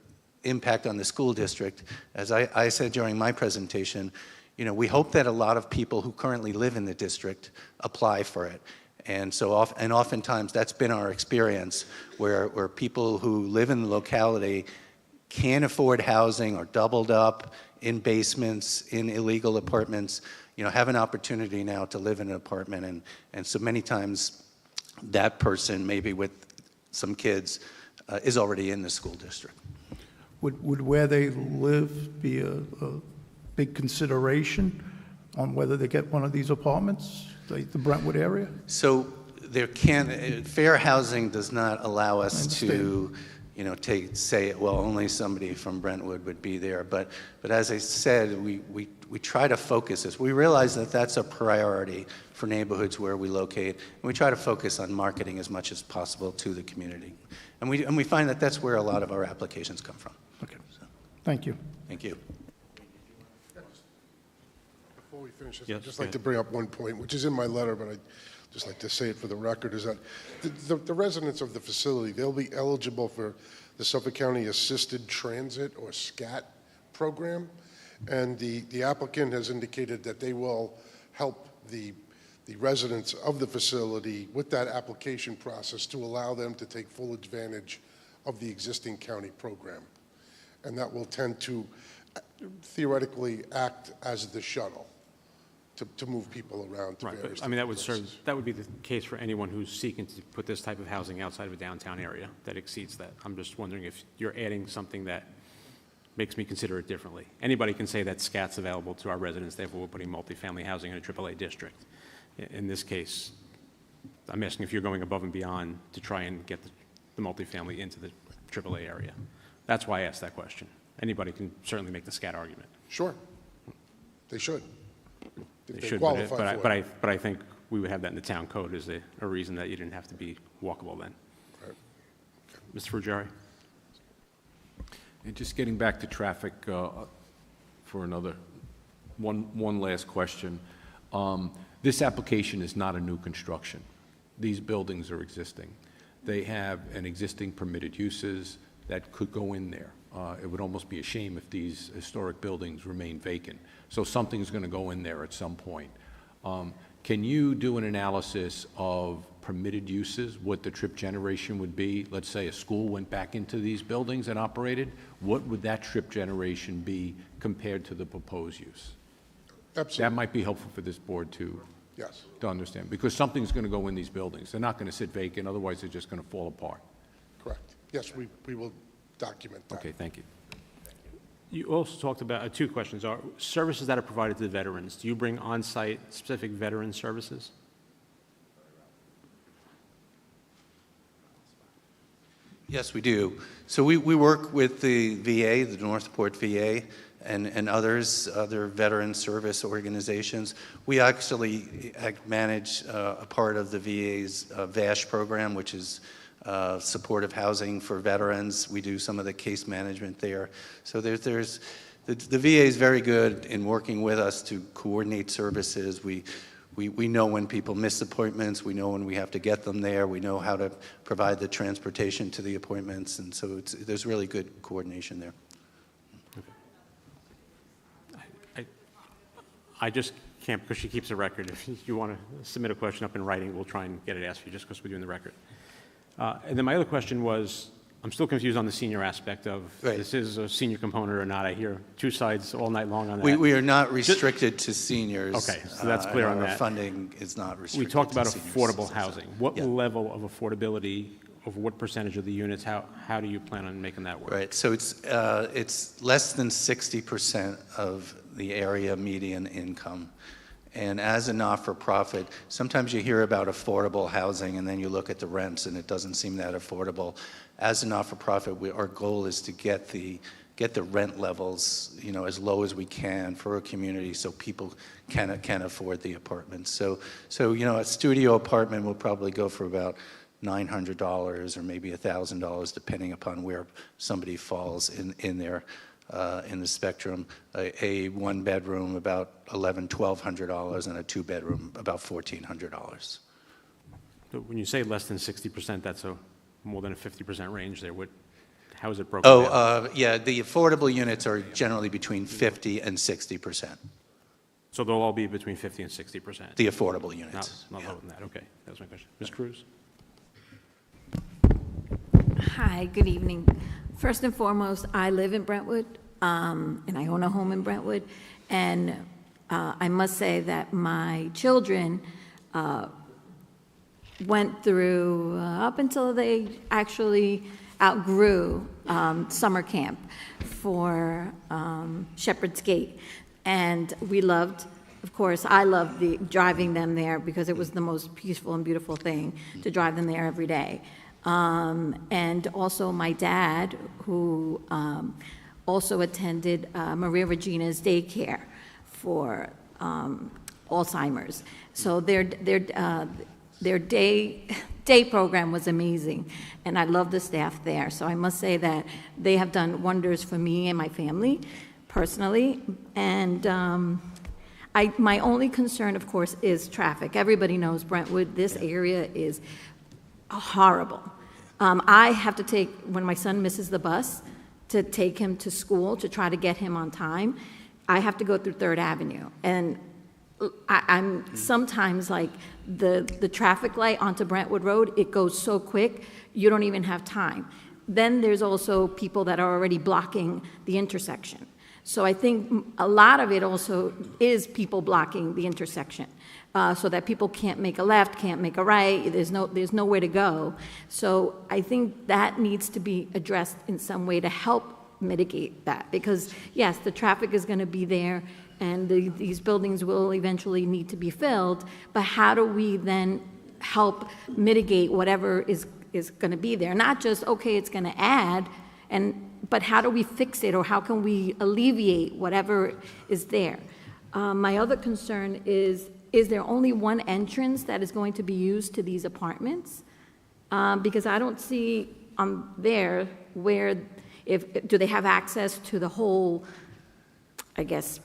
impact on the school district, as I said during my presentation, we hope that a lot of people who currently live in the district apply for it. And so oftentimes that's been our experience, where people who live in the locality can't afford housing or doubled up in basements, in illegal apartments, have an opportunity now to live in an apartment. And so many times that person, maybe with some kids, is already in the school district.
Would where they live be a big consideration on whether they get one of these apartments, the Brentwood area?
So fair housing does not allow us to, say, well, only somebody from Brentwood would be there. But as I said, we try to focus this. We realize that that's a priority for neighborhoods where we locate, and we try to focus on marketing as much as possible to the community. And we find that that's where a lot of our applications come from.
Okay. Thank you.
Thank you.
Before we finish this,
Yes,
I'd just
go
like to
ahead.
bring up one point, which is in my letter, but I'd just like to say it for the record, is that the residents of the facility, they'll be eligible for the Suffolk County Assisted Transit, or SCAT, program. And the applicant has indicated that they will help the residents of the facility with that application process to allow them to take full advantage of the existing county program. And that will tend to theoretically act as the shuttle to move people around to
Right,
various
but, I mean, that would
different
serve, that would be the case for anyone who's seeking to put this type of housing outside of a downtown area that exceeds that. I'm just wondering if you're adding something that makes me consider it differently. Anybody can say that SCAT's available to our residents, therefore we're putting multifamily housing in a AAA district. In this case, I'm asking if you're going above and beyond to try and get the multifamily into the AAA area. That's why I asked that question. Anybody can certainly make the SCAT argument.
Sure. They should. If
They
they
should,
qualify for it.
but I think we would have that in the town code as a reason that you didn't have to be walkable then.
Right.
Mr. Frugieri?
And just getting back to traffic for another, one last question. This application is not a new construction. These buildings are existing. They have an existing permitted uses that could go in there. It would almost be a shame if these historic buildings remain vacant. So something's going to go in there at some point. Can you do an analysis of permitted uses, what the trip generation would be? Let's say a school went back into these buildings and operated. What would that trip generation be compared to the proposed use?
Absolutely.
That might be helpful for this board to understand, because something's going to go in these buildings. They're not going to sit vacant, otherwise they're just going to fall apart.
Correct. Yes, we will document that.
Okay, thank you.
You also talked about, two questions are, services that are provided to the veterans. Do you bring on-site specific veteran services?
Yes, we do. So we work with the VA, the Northport VA, and others, other veteran service organizations. We actually manage a part of the VA's VASH program, which is supportive housing for veterans. We do some of the case management there. So the VA is very good in working with us to coordinate services. We know when people miss appointments. We know when we have to get them there. We know how to provide the transportation to the appointments. And so there's really good coordination there.
I just can't, because she keeps a record. If you want to submit a question up in writing, we'll try and get it asked for you just because we're doing the record. And then my other question was, I'm still confused on the senior aspect of, this is a senior component or not. I hear two sides all night long on that.
We are not restricted to seniors.
Okay, so that's clear on
our
that.
funding is not restricted.
We talked about
to seniors.
affordable housing. What level of affordability, of what percentage of the units, how do you plan on making that work?
Right, so it's less than 60% of the area median income. And as a not-for-profit, sometimes you hear about affordable housing and then you look at the rents and it doesn't seem that affordable. As a not-for-profit, our goal is to get the rent levels, as low as we can for a community so people can afford the apartments. So a studio apartment will probably go for about $900 or maybe $1,000 depending upon where somebody falls in there. In the spectrum, a one-bedroom about $1,200, and a two-bedroom about $1,400.
But when you say less than 60%, that's more than a 50% range there. How is it broken down?
Yeah, the affordable units are generally between 50 and 60%.
So they'll all be between 50 and 60%?
The affordable units.
Not lower than that. Okay, that was my question. Ms. Cruz?
Hi, good evening. First and foremost, I live in Brentwood, and I own a home in Brentwood, and I must say that my children went through, up until they actually outgrew summer camp for Shepherd's Gate, and we loved, of course, I loved driving them there because it was the most peaceful and beautiful thing to drive them there every day. And also my dad, who also attended Maria Regina's daycare for Alzheimer's. So their day program was amazing, and I love the staff there. So I must say that they have done wonders for me and my family personally. And my only concern, of course, is traffic. Everybody knows Brentwood, this area is horrible. I have to take, when my son misses the bus, to take him to school, to try to get him on time, I have to go through 3rd Avenue. And I'm sometimes like the traffic light onto Brentwood Road, it goes so quick, you don't even have time. Then there's also people that are already blocking the intersection. So I think a lot of it also is people blocking the intersection, so that people can't make a left, can't make a right, there's nowhere to go. So I think that needs to be addressed in some way to help mitigate that, because yes, the traffic is going to be there, and these buildings will eventually need to be filled, but how do we then help mitigate whatever is going to be there? Not just, okay, it's going to add, but how do we fix it, or how can we alleviate whatever is there? My other concern is there only one entrance that is going to be used to these apartments? Because I don't see there where, do they have access to the whole, I guess,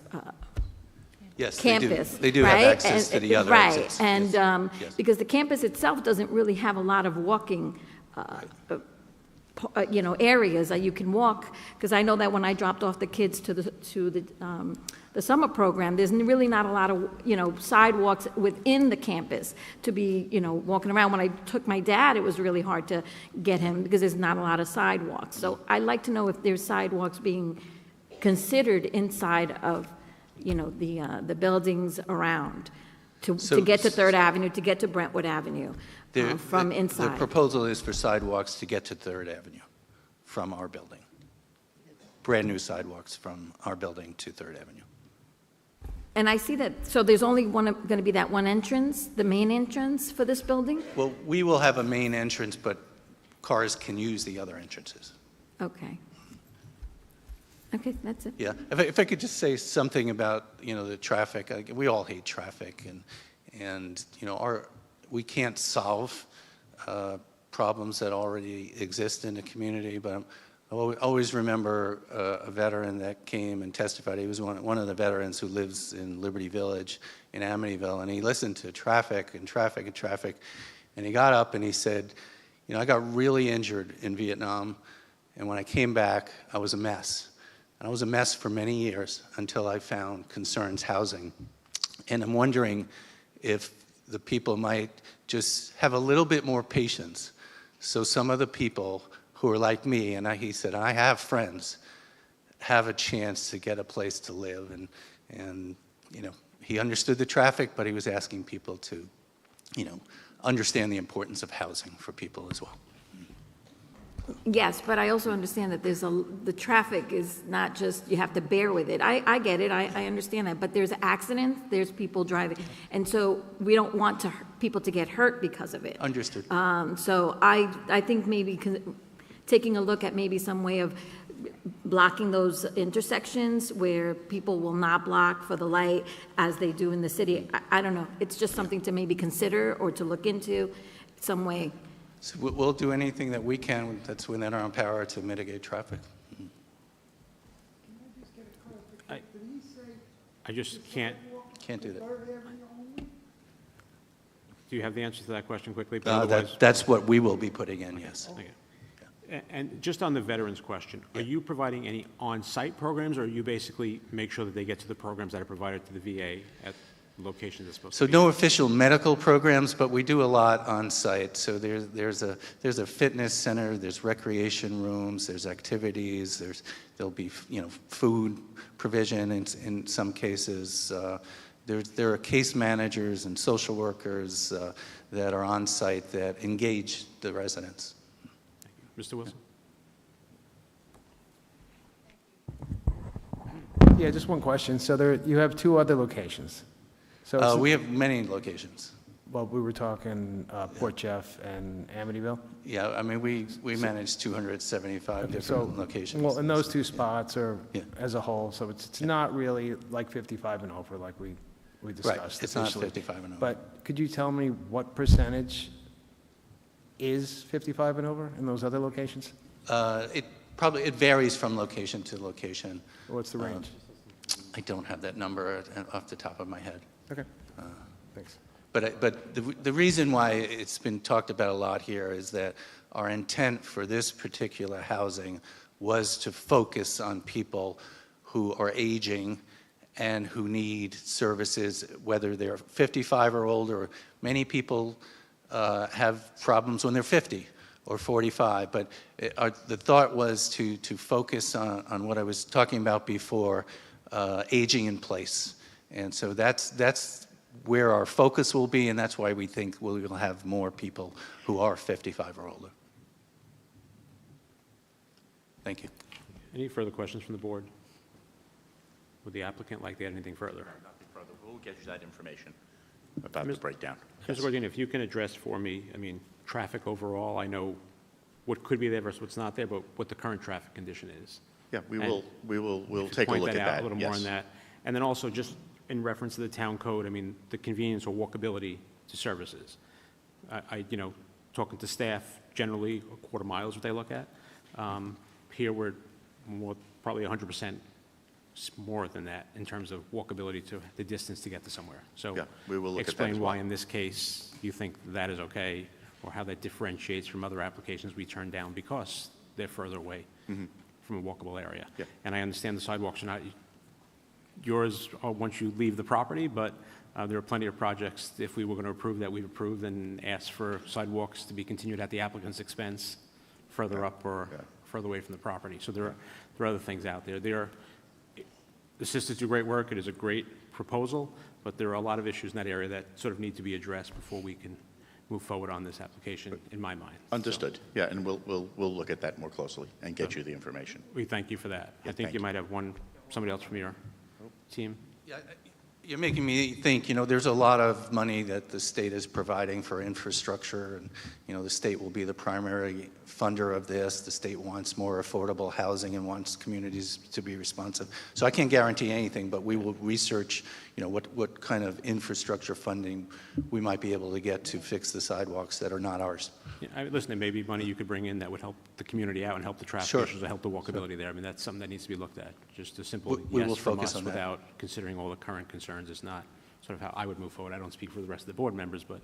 Yes,
campus?
They do have
right?
access to the other exits.
Right, and
Yes.
because the campus itself doesn't really have a lot of walking areas that you can walk, because I know that when I dropped off the kids to the summer program, there's really not a lot of, sidewalks within the campus to be, walking around. When I took my dad, it was really hard to get him because there's not a lot of sidewalks. So I'd like to know if there's sidewalks being considered inside of, the buildings around to get to 3rd Avenue, to get to Brentwood Avenue from inside.
The proposal is for sidewalks to get to 3rd Avenue from our building. Brand-new sidewalks from our building to 3rd Avenue.
And I see that, so there's only going to be that one entrance, the main entrance for this building?
Well, we will have a main entrance, but cars can use the other entrances.
Okay. Okay, that's it.
Yeah, if I could just say something about, the traffic. We all hate traffic, and we can't solve problems that already exist in the community, but I always remember a veteran that came and testified. He was one of the veterans who lives in Liberty Village in Amityville, and he listened to traffic and traffic and traffic, and he got up and he said, I got really injured in Vietnam, and when I came back, I was a mess. And I was a mess for many years until I found Concerns Housing. And I'm wondering if the people might just have a little bit more patience. So some of the people who are like me, and he said, I have friends, have a chance to get a place to live. And he understood the traffic, but he was asking people to, understand the importance of housing for people as well.
Yes, but I also understand that the traffic is not just, you have to bear with it. I get it, I understand that, but there's accidents, there's people driving, and so we don't want people to get hurt because of it.
Understood.
So I think maybe taking a look at maybe some way of blocking those intersections where people will not block for the light as they do in the city. I don't know, it's just something to maybe consider or to look into some way.
So we'll do anything that we can that's within our power to mitigate traffic.
I just can't.
Can't do that.
Do you have the answer to that question quickly? But otherwise-
That's what we will be putting in, yes.
Okay. And just on the veterans question, are you providing any on-site programs, or you basically make sure that they get to the programs that are provided to the VA at locations that's supposed
So
to be?
no official medical programs, but we do a lot on site. So there's a fitness center, there's recreation rooms, there's activities, there'll be food provision in some cases. There are case managers and social workers that are on site that engage the residents.
Mr. Wilson?
Yeah, just one question. So you have two other locations. So
We have many locations.
Well, we were talking Port Jeff and Amityville.
Yeah, I mean, we manage 275 different locations.
Well, and those two spots are as a whole, so it's not really like 55 and over like we discussed.
Right, it's not
officially.
55 and over.
But could you tell me what percentage is 55 and over in those other locations?
It varies from location to location.
What's the range?
I don't have that number off the top of my head.
Okay. Thanks.
But the reason why it's been talked about a lot here is that our intent for this particular housing was to focus on people who are aging and who need services, whether they're 55 or older. Many people have problems when they're 50 or 45, but the thought was to focus on what I was talking about before, aging in place. And so that's where our focus will be, and that's why we think we will have more people who are 55 or older. Thank you.
Any further questions from the board? Would the applicant like to add anything further?
Nothing further. We'll get you that information about the breakdown.
Mr. Guardino, if you can address for me, I mean, traffic overall, I know what could be there versus what's not there, but what the current traffic condition is.
Yeah, we'll
If you
take a
point
look at
out
that.
A little more
yes.
on that. And then also, just in reference to the town code, I mean, the convenience or walkability to services. Talking to staff, generally, a quarter mile is what they look at. Here, we're probably 100% more than that in terms of walkability to the distance to get to somewhere. So
Yeah, we will look at that
explain
as
why
well.
in this case you think that is okay, or how that differentiates from other applications we turn down because they're further away from a walkable area.
Yeah.
And I understand the sidewalks are not yours once you leave the property, but there are plenty of projects, if we were going to approve that, we've approved and asked for sidewalks to be continued at the applicant's expense further up or further away from the property. So there are other things out there. The sisters do great work. It is a great proposal, but there are a lot of issues in that area that sort of need to be addressed before we can move forward on this application, in my mind.
Understood. Yeah, and we'll look at that more closely and get you the information.
We thank you for that.
Yeah,
I think
thank
you might have somebody else from your team.
Yeah, you're making me think, there's a lot of money that the state is providing for infrastructure, and, the state will be the primary funder of this. The state wants more affordable housing and wants communities to be responsive. So I can't guarantee anything, but we will research, what kind of infrastructure funding we might be able to get to fix the sidewalks that are not ours.
Yeah, listen, there may be money you could bring in that would help the community out and help the traffic
Sure.
issues, and help the walkability there. I mean, that's something that needs to be looked at. Just a simple
We will
yes from
focus
us
on that.
without considering all the current concerns is not sort of how I would move forward. I don't speak for the rest of the board members, but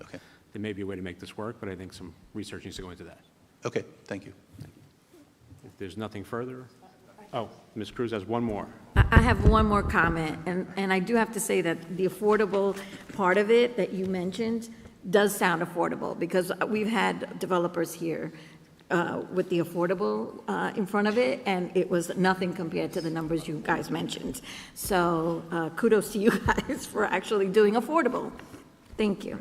there may be a way to make this work, but I think some research needs to go into that.
Okay, thank you.
If there's nothing further, Ms. Cruz has one more.
I have one more comment, and I do have to say that the affordable part of it that you mentioned does sound affordable, because we've had developers here with the affordable in front of it, and it was nothing compared to the numbers you guys mentioned. So kudos to you guys for actually doing affordable. Thank you.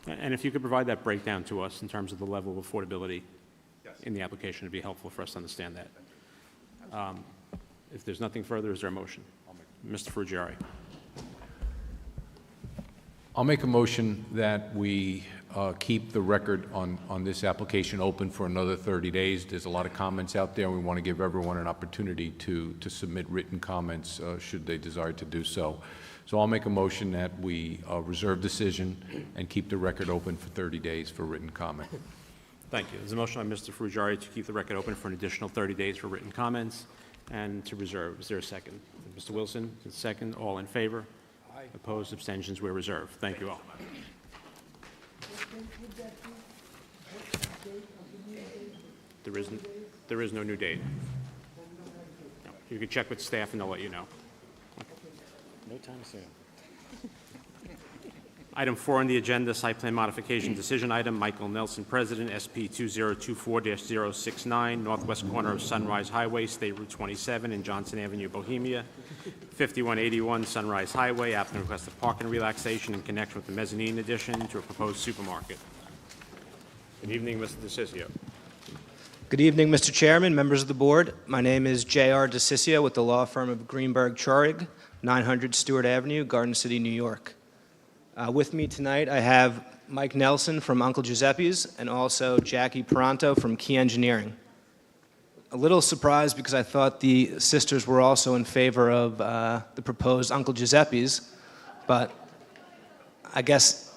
And if you could provide that breakdown to us in terms of the level of affordability in the application, it'd be helpful for us to understand that. If there's nothing further, is there a motion? Mr. Frugieri.
I'll make a motion that we keep the record on this application open for another 30 days. There's a lot of comments out there, and we want to give everyone an opportunity to submit written comments should they desire to do so. So I'll make a motion that we reserve decision and keep the record open for 30 days for written comment.
Thank you. There's a motion by Mr. Frugieri to keep the record open for an additional 30 days for written comments and to reserve. Is there a second? Mr. Wilson, second. All in favor? Aye. Opposed? Abstentions? We're reserved. Thank you all. There is no new date. No. You can check with staff and they'll let you know.
No time soon.
Item 4 on the agenda, site plan modification decision item, Michael Nelson, President, SP 2024-069, northwest corner of Sunrise Highway, State Route 27 and Johnson Avenue, Bohemia, 5181 Sunrise Highway. Applicant requests a parking relaxation in connection with the mezzanine addition to a proposed supermarket. Good evening, Mr. DeCiccio.
Good evening, Mr. Chairman, members of the board. My name is J.R. DeCiccio with the law firm of Greenberg Charig, 900 Stewart Avenue, Garden City, New York. With me tonight, I have Mike Nelson from Uncle Giuseppe's and also Jackie Peranto from Key Engineering. A little surprised because I thought the sisters were also in favor of the proposed Uncle Giuseppe's, but I guess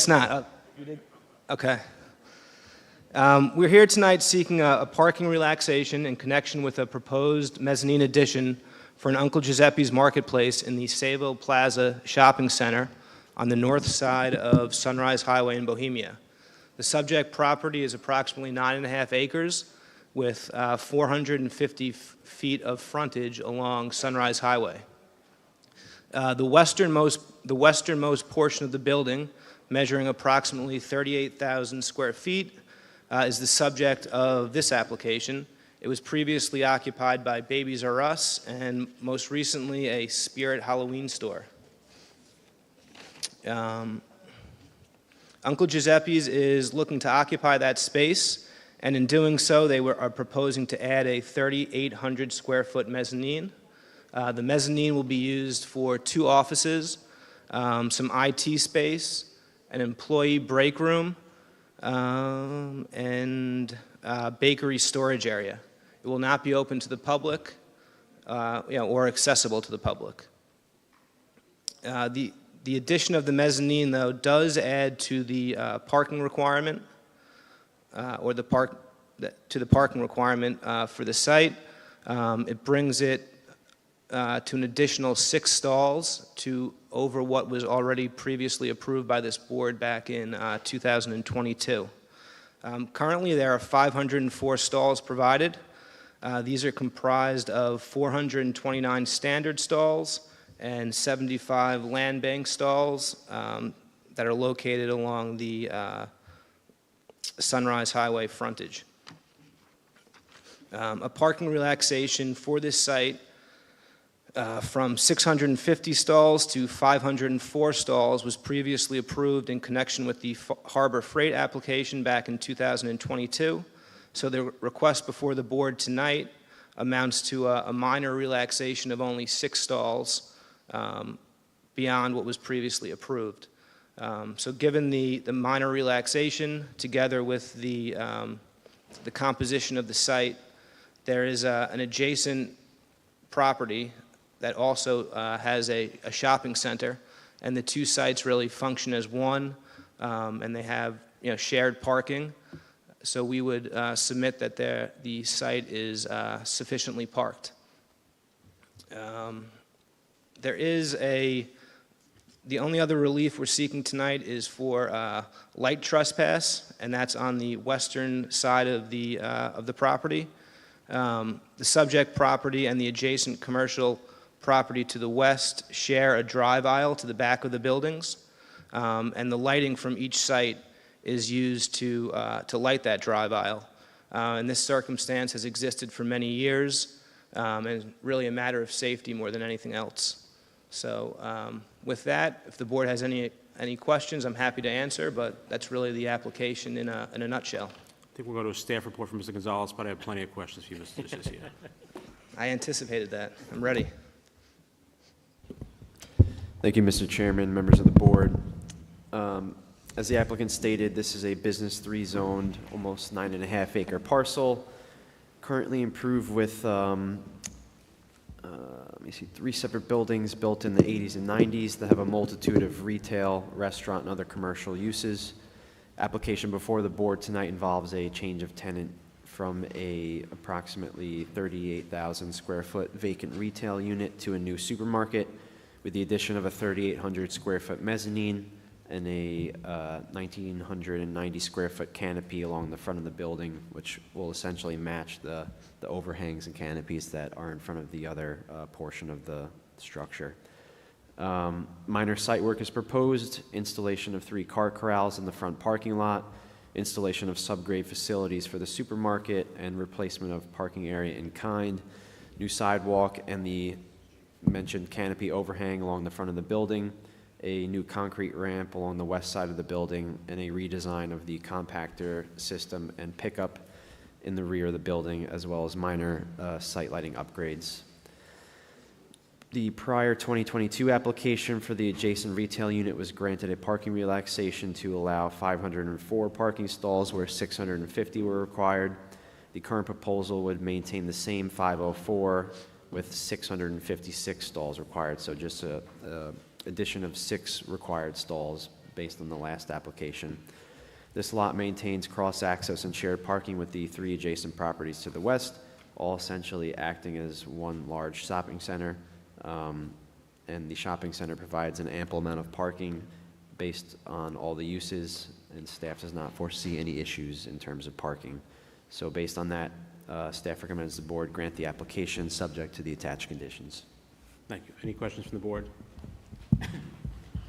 not. You did? Okay. We're here tonight seeking a parking relaxation in connection with a proposed mezzanine addition for an Uncle Giuseppe's Marketplace in the Sayville Plaza Shopping Center on the north side of Sunrise Highway in Bohemia. The subject property is approximately 9.5 acres with 450 feet of frontage along Sunrise Highway. The westernmost portion of the building, measuring approximately 38,000 square feet, is the subject of this application. It was previously occupied by Babies R Us and most recently a Spirit Halloween store. Uncle Giuseppe's is looking to occupy that space, and in doing so, they are proposing to add a 3,800 square foot mezzanine. The mezzanine will be used for 2 offices, some IT space, an employee break room, and bakery storage area. It will not be open to the public or accessible to the public. The addition of the mezzanine, though, does add to the parking requirement, to the parking requirement for the site. It brings it to an additional 6 stalls to over what was already previously approved by this board back in 2022. Currently, there are 504 stalls provided. These are comprised of 429 standard stalls and 75 land bank stalls that are located along the Sunrise Highway frontage. A parking relaxation for this site from 650 stalls to 504 stalls was previously approved in connection with the Harbor Freight application back in 2022. So the request before the board tonight amounts to a minor relaxation of only 6 stalls beyond what was previously approved. So given the minor relaxation, together with the composition of the site, there is an adjacent property that also has a shopping center, and the 2 sites really function as one, and they have shared parking. So we would submit that the site is sufficiently parked. There is the only other relief we're seeking tonight is for light trespass, and that's on the western side of the property. The subject property and the adjacent commercial property to the west share a drive aisle to the back of the buildings, and the lighting from each site is used to light that drive aisle. And this circumstance has existed for many years, and is really a matter of safety more than anything else. So with that, if the board has any questions, I'm happy to answer, but that's really the application in a nutshell.
I think we'll go to a staff report from Mr. Gonzalez, but I have plenty of questions for you, Mr. DeCiccio.
I anticipated that. I'm ready.
Thank you, Mr. Chairman, members of the board. As the applicant stated, this is a business 3 zoned, almost 9.5 acre parcel, currently improved with, let me see, 3 separate buildings built in the 80s and 90s that have a multitude of retail, restaurant, and other commercial uses. Application before the board tonight involves a change of tenant from a approximately 38,000 square foot vacant retail unit to a new supermarket with the addition of a 3,800 square foot mezzanine and a 1,990 square foot canopy along the front of the building, which will essentially match the overhangs and canopies that are in front of the other portion of the structure. Minor site work is proposed, installation of 3 car corrals in the front parking lot, installation of subgrade facilities for the supermarket, and replacement of parking area in kind, new sidewalk and the mentioned canopy overhang along the front of the building, a new concrete ramp along the west side of the building, and a redesign of the compactor system and pickup in the rear of the building, as well as minor site lighting upgrades. The prior 2022 application for the adjacent retail unit was granted a parking relaxation to allow 504 parking stalls where 650 were required. The current proposal would maintain the same 504 with 656 stalls required, so just a addition of 6 required stalls based on the last application. This lot maintains cross-access and shared parking with the 3 adjacent properties to the west, all essentially acting as one large shopping center. And the shopping center provides an ample amount of parking based on all the uses, and staff does not foresee any issues in terms of parking. So based on that, staff recommends the board grant the application subject to the attached conditions.
Thank you. Any questions from the board?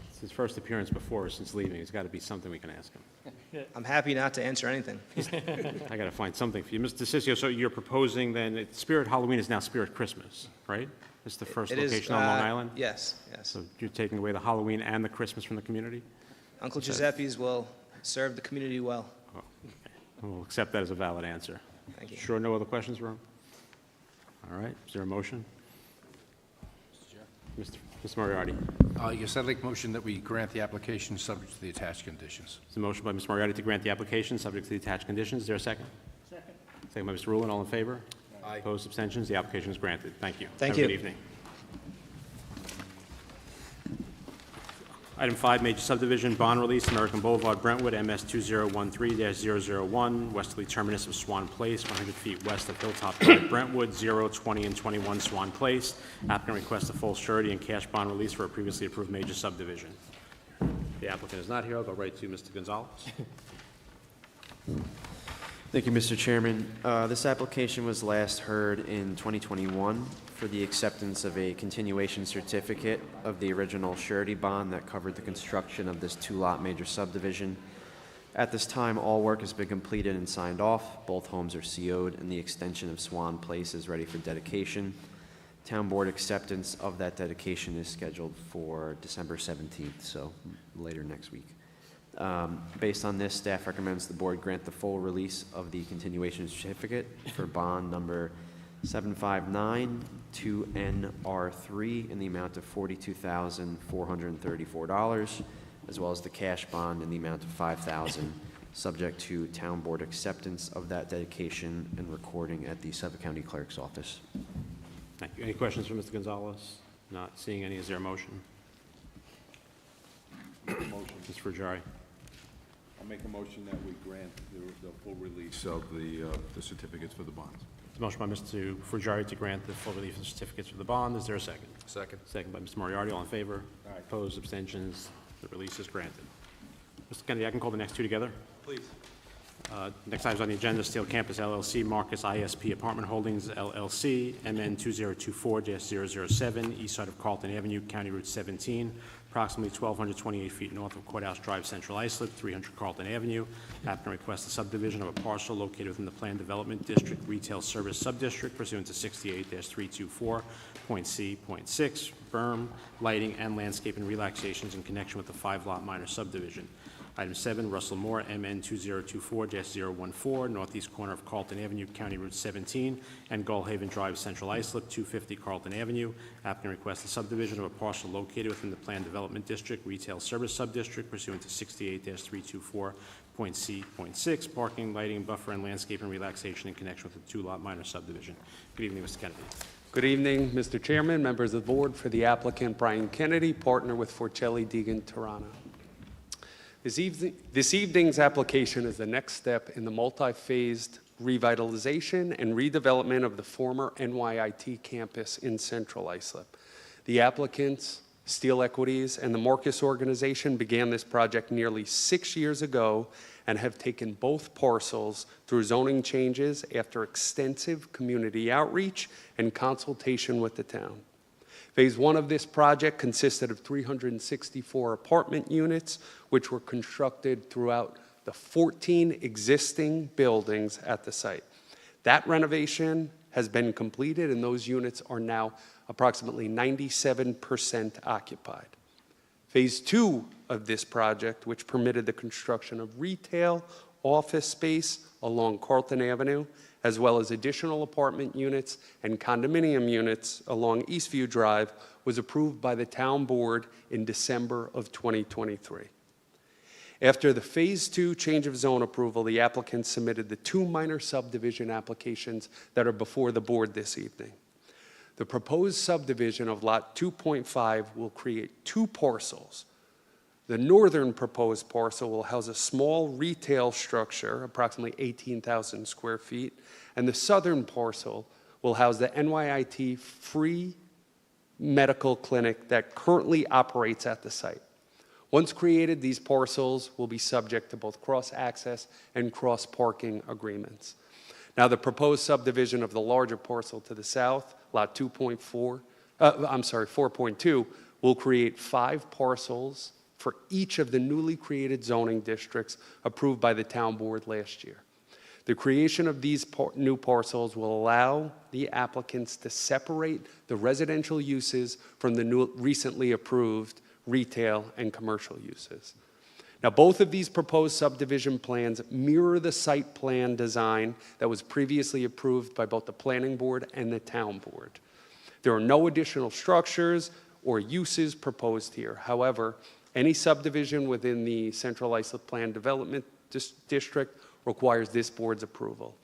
It's his first appearance before us since leaving. It's got to be something we can ask him.
I'm happy not to answer anything.
I got to find something for you. Mr. DeCiccio, so you're proposing then, Spirit Halloween is now Spirit Christmas, right? It's the first
It is,
location on Long Island?
Yes, yes.
So you're taking away the Halloween and the Christmas from the community?
Uncle Giuseppe's will serve the community well.
Oh, okay. We'll accept that as a valid answer.
Thank you.
Sure, no other questions, Ron? All right, is there a motion? Mr. Moriarty.
Yes, I'd like a motion that we grant the application subject to the attached conditions.
There's a motion by Mr. Moriarty to grant the application subject to the attached conditions. Is there a second? Second. Second by Mr. Rulon. All in favor? Aye. Opposed, abstentions? The application is granted. Thank you.
Thank
Have
you.
a good evening. Item 5, major subdivision, bond release, American Boulevard, Brentwood, MS 2013-001, westerly terminus of Swan Place, 100 feet west of Hilltop Drive, Brentwood, 0, 20, and 21 Swan Place. Applicant requests a full surety and cash bond release for a previously approved major subdivision. The applicant is not here. I'll go right to Mr. Gonzalez.
Thank you, Mr. Chairman. This application was last heard in 2021 for the acceptance of a continuation certificate of the original surety bond that covered the construction of this 2-lot major subdivision. At this time, all work has been completed and signed off. Both homes are CO'd, and the extension of Swan Place is ready for dedication. Town board acceptance of that dedication is scheduled for December 17th, so later next week. Based on this, staff recommends the board grant the full release of the continuation certificate for bond number 759-2NR3 in the amount of $42,434, as well as the cash bond in the amount of $5,000, subject to town board acceptance of that dedication and recording at the Suffolk County Clerk's office.
Thank you. Any questions for Mr. Gonzalez? Not seeing any. Is there a motion?
Motion.
Mr. Frugari.
I'll make a motion that we grant the full release of the certificates for the bonds.
There's a motion by Mr. Frugari to grant the full relief of certificates for the bond. Is there a second?
Second.
Second by Mr. Moriarty. All in favor?
Aye.
Opposed, abstentions? The release is granted. Mr. Kennedy, I can call the next two together?
Please.
Next item on the agenda, Steel Campus LLC, Marcus ISP Apartment Holdings LLC, MN 2024-007, east side of Carlton Avenue, County Route 17, approximately 1,228 feet north of Courthouse Drive, Central Islip, 300 Carlton Avenue. Applicant requests a subdivision of a parcel located within the Planned Development District Retail Service Subdistrict pursuant to 68-324.C.6, berm, lighting, and landscaping relaxations in connection with the 5-lot minor subdivision. Item 7, Russell Moore, MN 2024-014, northeast corner of Carlton Avenue, County Route 17, and Gullhaven Drive, Central Islip, 250 Carlton Avenue. Applicant requests a subdivision of a parcel located within the Planned Development District Retail Service Subdistrict pursuant to 68-324.C.6, parking, lighting, buffer, and landscaping relaxation in connection with the 2-lot minor subdivision. Good evening, Mr. Kennedy.
Good evening, Mr. Chairman, members of the board. For the applicant, Brian Kennedy, partner with Forcelli Deegan Tirana. This evening's application is the next step in the multi-phased revitalization and redevelopment of the former NYIT campus in Central Islip. The applicants, Steel Equities, and the Marcus organization began this project nearly 6 years ago and have taken both parcels through zoning changes after extensive community outreach and consultation with the town. Phase 1 of this project consisted of 364 apartment units, which were constructed throughout the 14 existing buildings at the site. That renovation has been completed, and those units are now approximately 97% occupied. Phase 2 of this project, which permitted the construction of retail, office space along Carlton Avenue, as well as additional apartment units and condominium units along Eastview Drive, was approved by the town board in December of 2023. After the Phase 2 change of zone approval, the applicant submitted the 2 minor subdivision applications that are before the board this evening. The proposed subdivision of Lot 2.5 will create 2 parcels. The northern proposed parcel will house a small retail structure, approximately 18,000 square feet, and the southern parcel will house the NYIT free medical clinic that currently operates at the site. Once created, these parcels will be subject to both cross-access and cross-parking agreements. Now, the proposed subdivision of the larger parcel to the south, Lot 4.2, will create 5 parcels for each of the newly created zoning districts approved by the town board last year. The creation of these new parcels will allow the applicants to separate the residential uses from the recently approved retail and commercial uses. Now, both of these proposed subdivision plans mirror the site plan design that was previously approved by both the planning board and the town board. There are no additional structures or uses proposed here. However, any subdivision within the Central Islip Plan Development District requires this board's approval.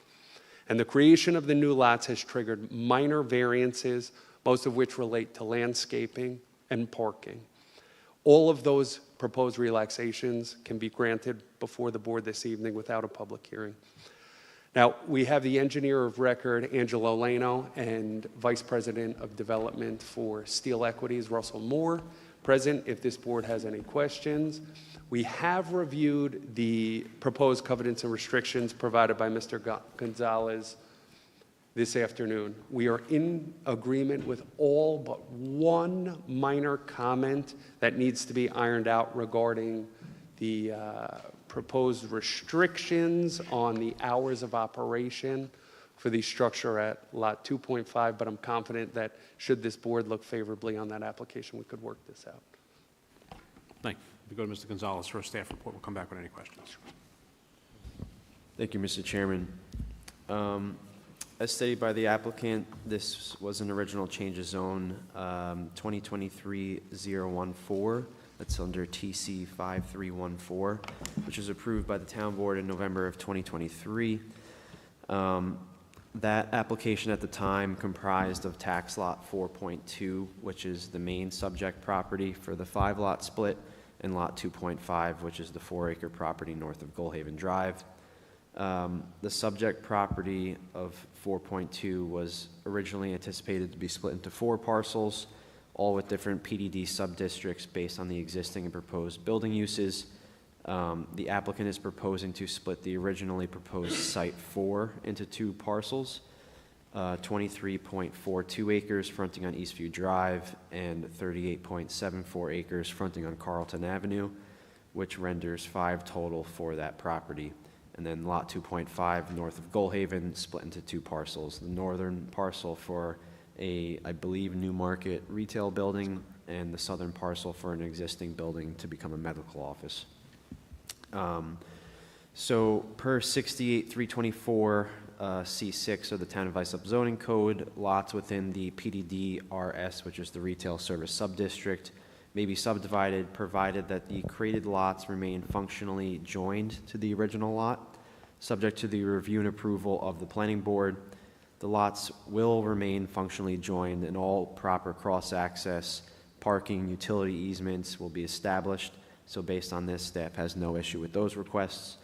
And the creation of the new lots has triggered minor variances, most of which relate to landscaping and parking. All of those proposed relaxations can be granted before the board this evening without a public hearing. Now, we have the engineer of record, Angelo Lano, and Vice President of Development for Steel Equities, Russell Moore, present if this board has any questions. We have reviewed the proposed covenants and restrictions provided by Mr. Gonzalez this afternoon. We are in agreement with all but one minor comment that needs to be ironed out regarding the proposed restrictions on the hours of operation for the structure at Lot 2.5, but I'm confident that should this board look favorably on that application, we could work this out.
Thank you. We go to Mr. Gonzalez for a staff report. We'll come back with any questions.
Thank you, Mr. Chairman. As stated by the applicant, this was an original change of zone 2023-014. That's under TC 5314, which was approved by the town board in November of 2023. That application at the time comprised of tax lot 4.2, which is the main subject property for the 5-lot split, and lot 2.5, which is the 4-acre property north of Goldhaven Drive. The subject property of 4.2 was originally anticipated to be split into 4 parcels, all with different PDD subdistricts based on the existing and proposed building uses. The applicant is proposing to split the originally proposed Site 4 into 2 parcels, 23.42 acres fronting on Eastview Drive and 38.74 acres fronting on Carlton Avenue, which renders 5 total for that property. And then lot 2.5 north of Goldhaven split into 2 parcels. The northern parcel for I believe, New Market retail building, and the southern parcel for an existing building to become a medical office. So per 68-324 C6 of the Town of Islip zoning code, lots within the PDD RS, which is the retail service subdistrict, may be subdivided provided that the created lots remain functionally joined to the original lot, subject to the review and approval of the planning board. The lots will remain functionally joined and all proper cross-access, parking, utility easements will be established. So based on this, staff has no issue with those requests.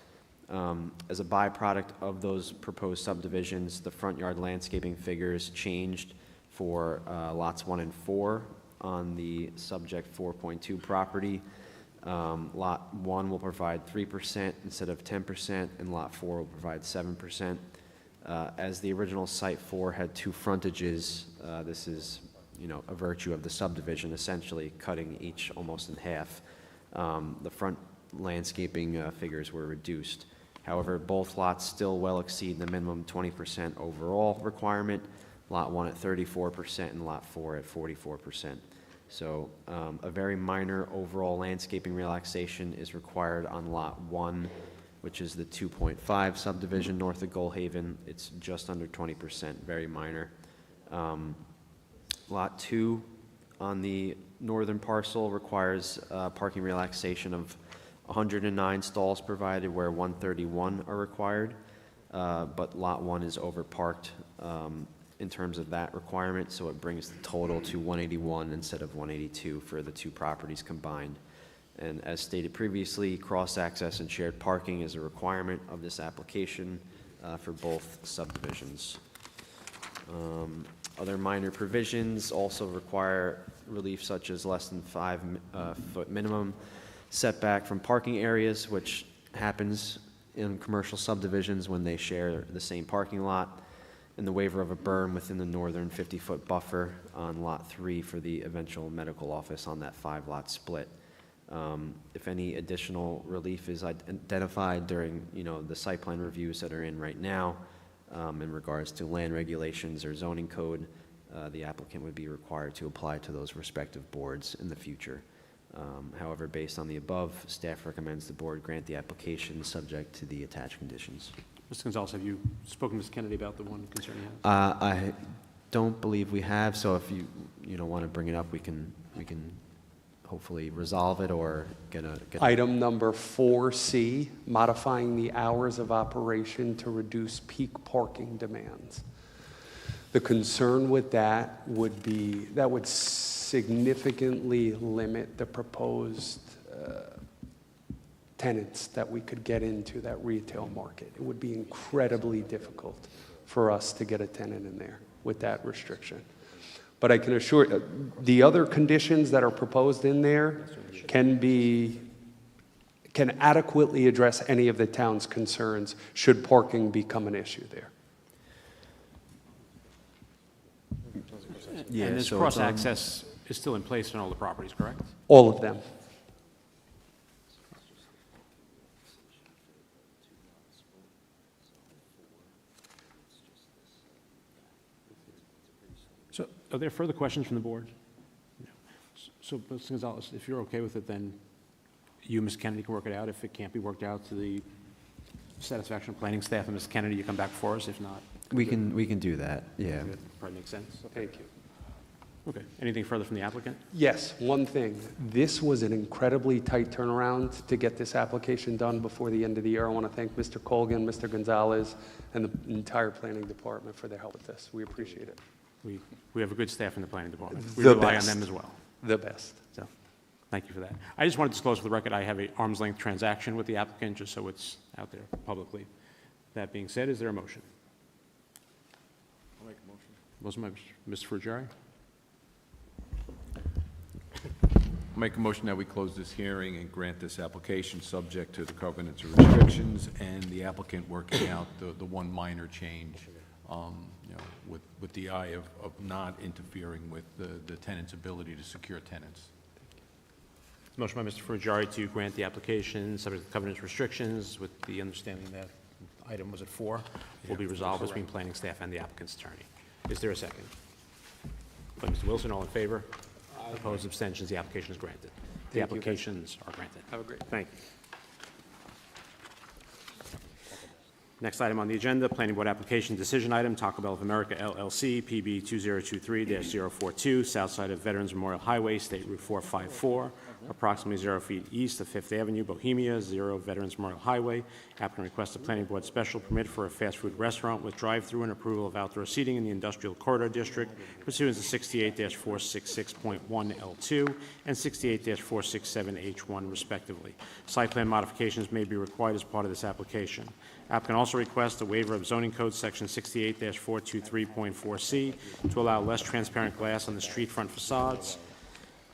As a byproduct of those proposed subdivisions, the front yard landscaping figures changed for lots 1 and 4 on the subject 4.2 property. Lot 1 will provide 3% instead of 10%, and lot 4 will provide 7%. As the original Site 4 had 2 frontages, this is, a virtue of the subdivision, essentially cutting each almost in half. The front landscaping figures were reduced. However, both lots still well exceed the minimum 20% overall requirement, lot 1 at 34% and lot 4 at 44%. So a very minor overall landscaping relaxation is required on lot 1, which is the 2.5 subdivision north of Goldhaven. It's just under 20%, very minor. Lot 2 on the northern parcel requires parking relaxation of 109 stalls provided where 131 are required, but Lot 1 is overparked in terms of that requirement, so it brings the total to 181 instead of 182 for the two properties combined. And as stated previously, cross-access and shared parking is a requirement of this application for both subdivisions. Other minor provisions also require relief such as less than 5-foot minimum setback from parking areas, which happens in commercial subdivisions when they share the same parking lot, and the waiver of a berm within the northern 50-foot buffer on Lot 3 for the eventual medical office on that 5-lot split. If any additional relief is identified during, the site plan reviews that are in right now, in regards to land regulations or zoning code, the applicant would be required to apply to those respective boards in the future. However, based on the above, staff recommends the board grant the application subject to the attached conditions.
Mr. Gonzalez, have you spoken to Ms. Kennedy about the one concern you have?
I don't believe we have, so if you want to bring it up, we can hopefully resolve it or get
Item number 4C, modifying the hours of operation to reduce peak parking demands. The concern with that would be that would significantly limit the proposed tenants that we could get into that retail market. It would be incredibly difficult for us to get a tenant in there with that restriction. But I can assure you, the other conditions that are proposed in there can adequately address any of the town's concerns should parking become an issue there.
Yeah,
and this
so
cross-access is still in place on all the properties, correct?
All of them.
So are there further questions from the board? No. So, Mr. Gonzalez, if you're okay with it, then you, Ms. Kennedy, can work it out. If it can't be worked out to the satisfaction of planning staff and Ms. Kennedy, you come back for us. If not,
we can do that. Yeah.
Good. Probably makes sense.
Thank you.
Okay. Anything further from the applicant?
Yes, one thing. This was an incredibly tight turnaround to get this application done before the end of the year. I want to thank Mr. Colgan, Mr. Gonzalez, and the entire planning department for their help with this. We appreciate it.
We have a good staff in the planning department. We
The
rely
best.
on them as well.
The best.
So, thank you for that. I just want to disclose for the record, I have an arm's length transaction with the applicant, just so it's out there publicly. That being said, is there a motion?
I'll make a motion.
Motion by Mr. Frugieri.
I'll make a motion that we close this hearing and grant this application subject to the covenants or restrictions and the applicant working out the one minor change, with the eye of not interfering with the tenant's ability to secure tenants.
Motion by Mr. Frugieri to grant the application subject to covenants restrictions with the understanding that item was at 4 will be resolved between planning staff and the applicant's attorney. Is there a second? By Mr. Wilson, all in favor? Opposed, abstentions, the application is granted. The
Thank you.
applications are granted.
Have a great day.
Thank you. Next item on the agenda, Planning Board application decision item, Taco Bell of America LLC, PB 2023-042, south side of Veterans Memorial Highway, State Route 454, approximately 0 feet east of 5th Avenue, Bohemia, 0 Veterans Memorial Highway. Applicant requests a Planning Board special permit for a fast food restaurant with drive-through and approval of outdoor seating in the Industrial Corridor District pursuant to 68-466.1 L2 and 68-467H1 respectively. Site plan modifications may be required as part of this application. Applicant also requests a waiver of zoning code section 68-423.4C to allow less transparent glass on the street front facades,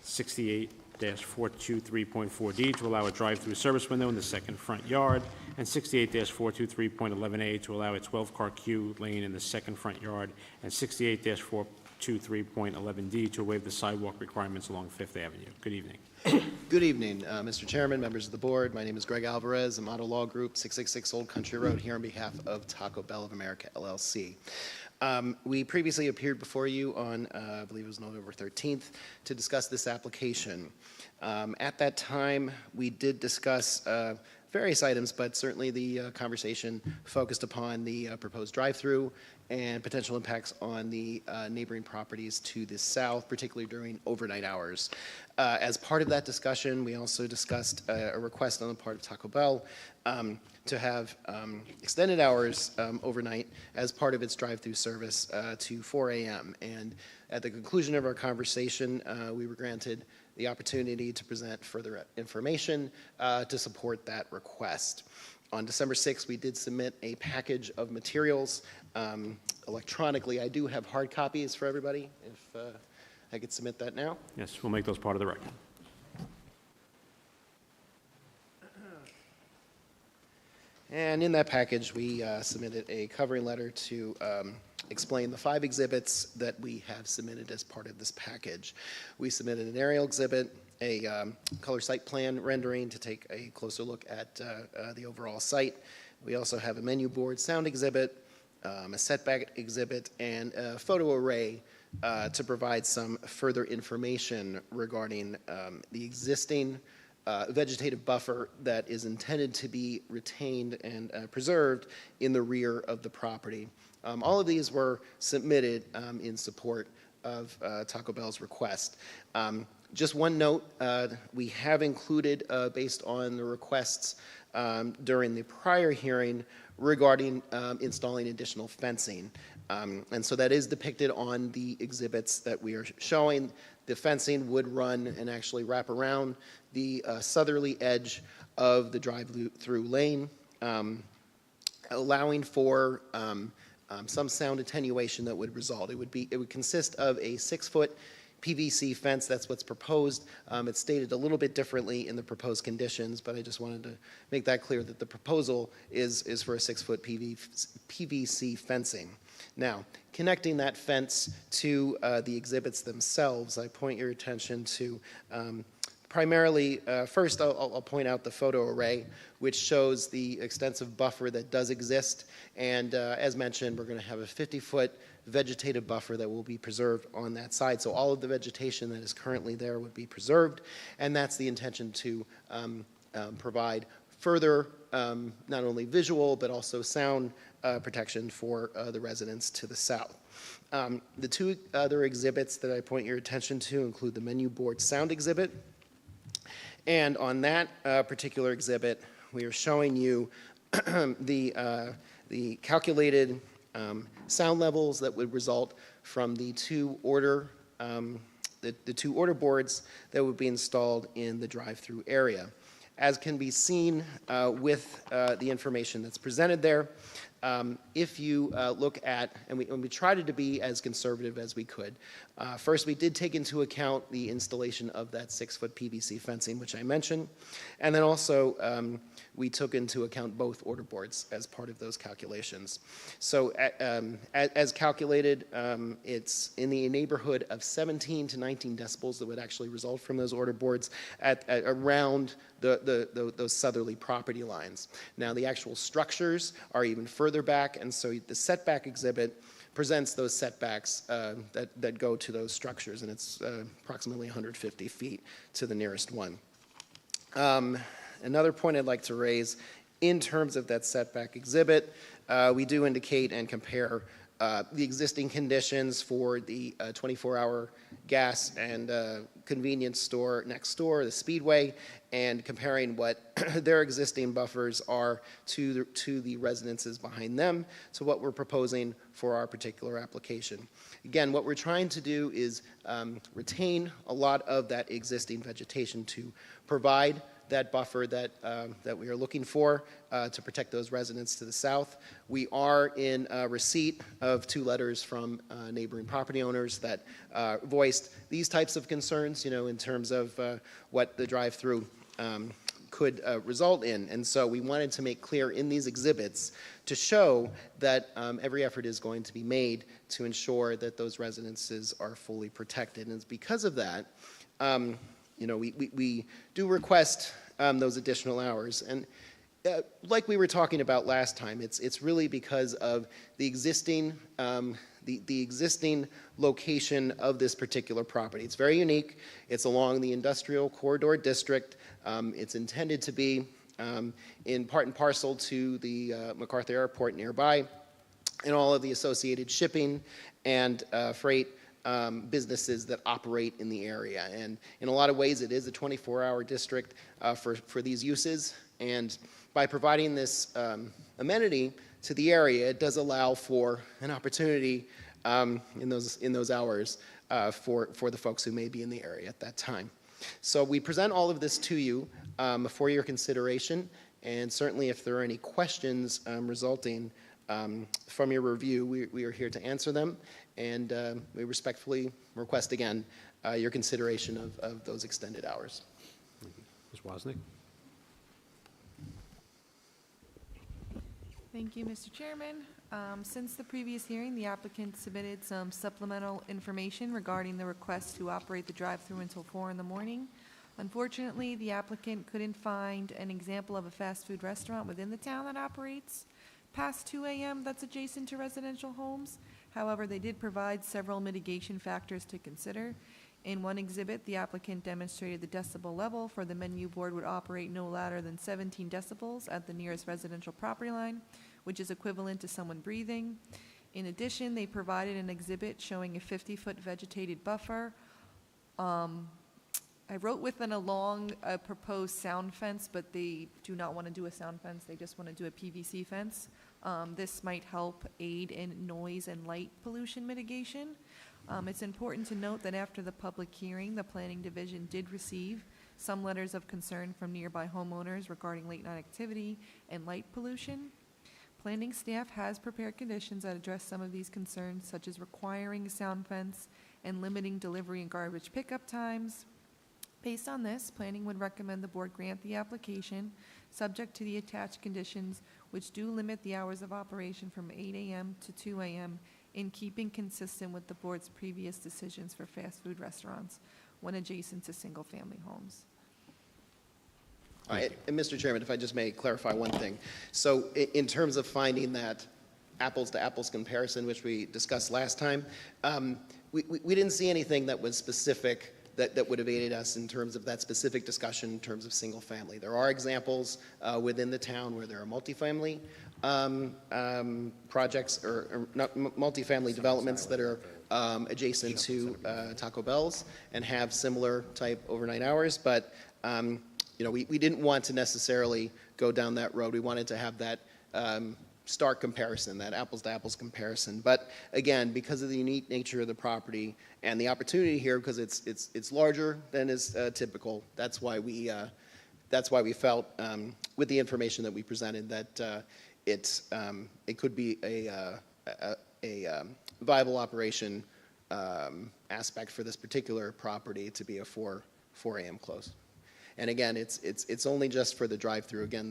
68-423.4D to allow a drive-through service window in the second front yard, and 68-423.11A to allow a 12-car queue lane in the second front yard, and 68-423.11D to waive the sidewalk requirements along 5th Avenue. Good evening.
Good evening, Mr. Chairman, members of the board. My name is Greg Alvarez, Amato Law Group, 666 Old Country Road, here on behalf of Taco Bell of America, LLC. We previously appeared before you on, I believe it was November 13th, to discuss this application. At that time, we did discuss various items, but certainly the conversation focused upon the proposed drive-through and potential impacts on the neighboring properties to the south, particularly during overnight hours. As part of that discussion, we also discussed a request on the part of Taco Bell to have extended hours overnight as part of its drive-through service to 4 a.m. And at the conclusion of our conversation, we were granted the opportunity to present further information to support that request. On December 6th, we did submit a package of materials electronically. I do have hard copies for everybody, if I could submit that now.
Yes, we'll make those part of the record.
And in that package, we submitted a covering letter to explain the 5 exhibits that we have submitted as part of this package. We submitted an aerial exhibit, a color site plan rendering to take a closer look at the overall site. We also have a menu board sound exhibit, a setback exhibit, and a photo array to provide some further information regarding the existing vegetative buffer that is intended to be retained and preserved in the rear of the property. All of these were submitted in support of Taco Bell's request. Just one note, we have included, based on the requests during the prior hearing regarding installing additional fencing. And so that is depicted on the exhibits that we are showing. The fencing would run and actually wrap around the southerly edge of the drive-through lane, allowing for some sound attenuation that would result. It would consist of a 6-foot PVC fence. That's what's proposed. It's stated a little bit differently in the proposed conditions, but I just wanted to make that clear that the proposal is for a 6-foot PVC fencing. Now, connecting that fence to the exhibits themselves, I point your attention to primarily, first I'll point out the photo array, which shows the extensive buffer that does exist. And as mentioned, we're going to have a 50-foot vegetative buffer that will be preserved on that side. So all of the vegetation that is currently there would be preserved. And that's the intention to provide further not only visual but also sound protection for the residents to the south. The 2 other exhibits that I point your attention to include the menu board sound exhibit. And on that particular exhibit, we are showing you the calculated sound levels that would result from the 2 order boards that would be installed in the drive-through area. As can be seen with the information that's presented there, if you look at, and we tried to be as conservative as we could. First, we did take into account the installation of that 6-foot PVC fencing, which I mentioned. And then also, we took into account both order boards as part of those calculations. So as calculated, it's in the neighborhood of 17 to 19 decibels that would actually result from those order boards at around those southerly property lines. Now, the actual structures are even further back, and so the setback exhibit presents those setbacks that go to those structures, and it's approximately 150 feet to the nearest one. Another point I'd like to raise in terms of that setback exhibit, we do indicate and compare the existing conditions for the 24-hour gas and convenience store next door, the Speedway, and comparing what their existing buffers are to the residences behind them to what we're proposing for our particular application. Again, what we're trying to do is retain a lot of that existing vegetation to provide that buffer that we are looking for to protect those residents to the south. We are in receipt of 2 letters from neighboring property owners that voiced these types of concerns, in terms of what the drive-through could result in. And so we wanted to make clear in these exhibits to show that every effort is going to be made to ensure that those residences are fully protected. And it's because of that, we do request those additional hours. And like we were talking about last time, it's really because of the existing location of this particular property. It's very unique. It's along the industrial corridor district. It's intended to be in part and parcel to the MacArthur Airport nearby, and all of the associated shipping and freight businesses that operate in the area. And in a lot of ways, it is a 24-hour district for these uses. And by providing this amenity to the area, it does allow for an opportunity in those hours for the folks who may be in the area at that time. So we present all of this to you for your consideration, and certainly if there are any questions resulting from your review, we are here to answer them, and we respectfully request again your consideration of those extended hours.
Ms. Wozniak?
Thank you, Mr. Chairman. Since the previous hearing, the applicant submitted some supplemental information regarding the request to operate the drive-through until 4 in the morning. Unfortunately, the applicant couldn't find an example of a fast food restaurant within the town that operates past 2 a.m. that's adjacent to residential homes. However, they did provide several mitigation factors to consider. In one exhibit, the applicant demonstrated the decibel level for the menu board would operate no louder than 17 decibels at the nearest residential property line, which is equivalent to someone breathing. In addition, they provided an exhibit showing a 50-foot vegetated buffer. I wrote within along a proposed sound fence, but they do not want to do a sound fence. They just want to do a PVC fence. This might help aid in noise and light pollution mitigation. It's important to note that after the public hearing, the Planning Division did receive some letters of concern from nearby homeowners regarding late night activity and light pollution. Planning staff has prepared conditions that address some of these concerns, such as requiring a sound fence and limiting delivery and garbage pickup times. Based on this, planning would recommend the board grant the application, subject to the attached conditions, which do limit the hours of operation from 8 a.m. to 2 a.m., in keeping consistent with the board's previous decisions for fast food restaurants when adjacent to single-family homes.
And Mr. Chairman, if I just may clarify one thing. So in terms of finding that apples-to-apples comparison, which we discussed last time, we didn't see anything that was specific that would have aided us in terms of that specific discussion in terms of single family. There are examples within the town where there are multifamily projects or not multifamily developments that are adjacent to Taco Bell's and have similar type overnight hours, but you know, we didn't want to necessarily go down that road. We wanted to have that stark comparison, that apples-to-apples comparison. But again, because of the unique nature of the property and the opportunity here, because it's larger than is typical, that's why we felt with the information that we presented that it could be a viable operation aspect for this particular property to be a 4 a.m. close. And again, it's only just for the drive-through. Again,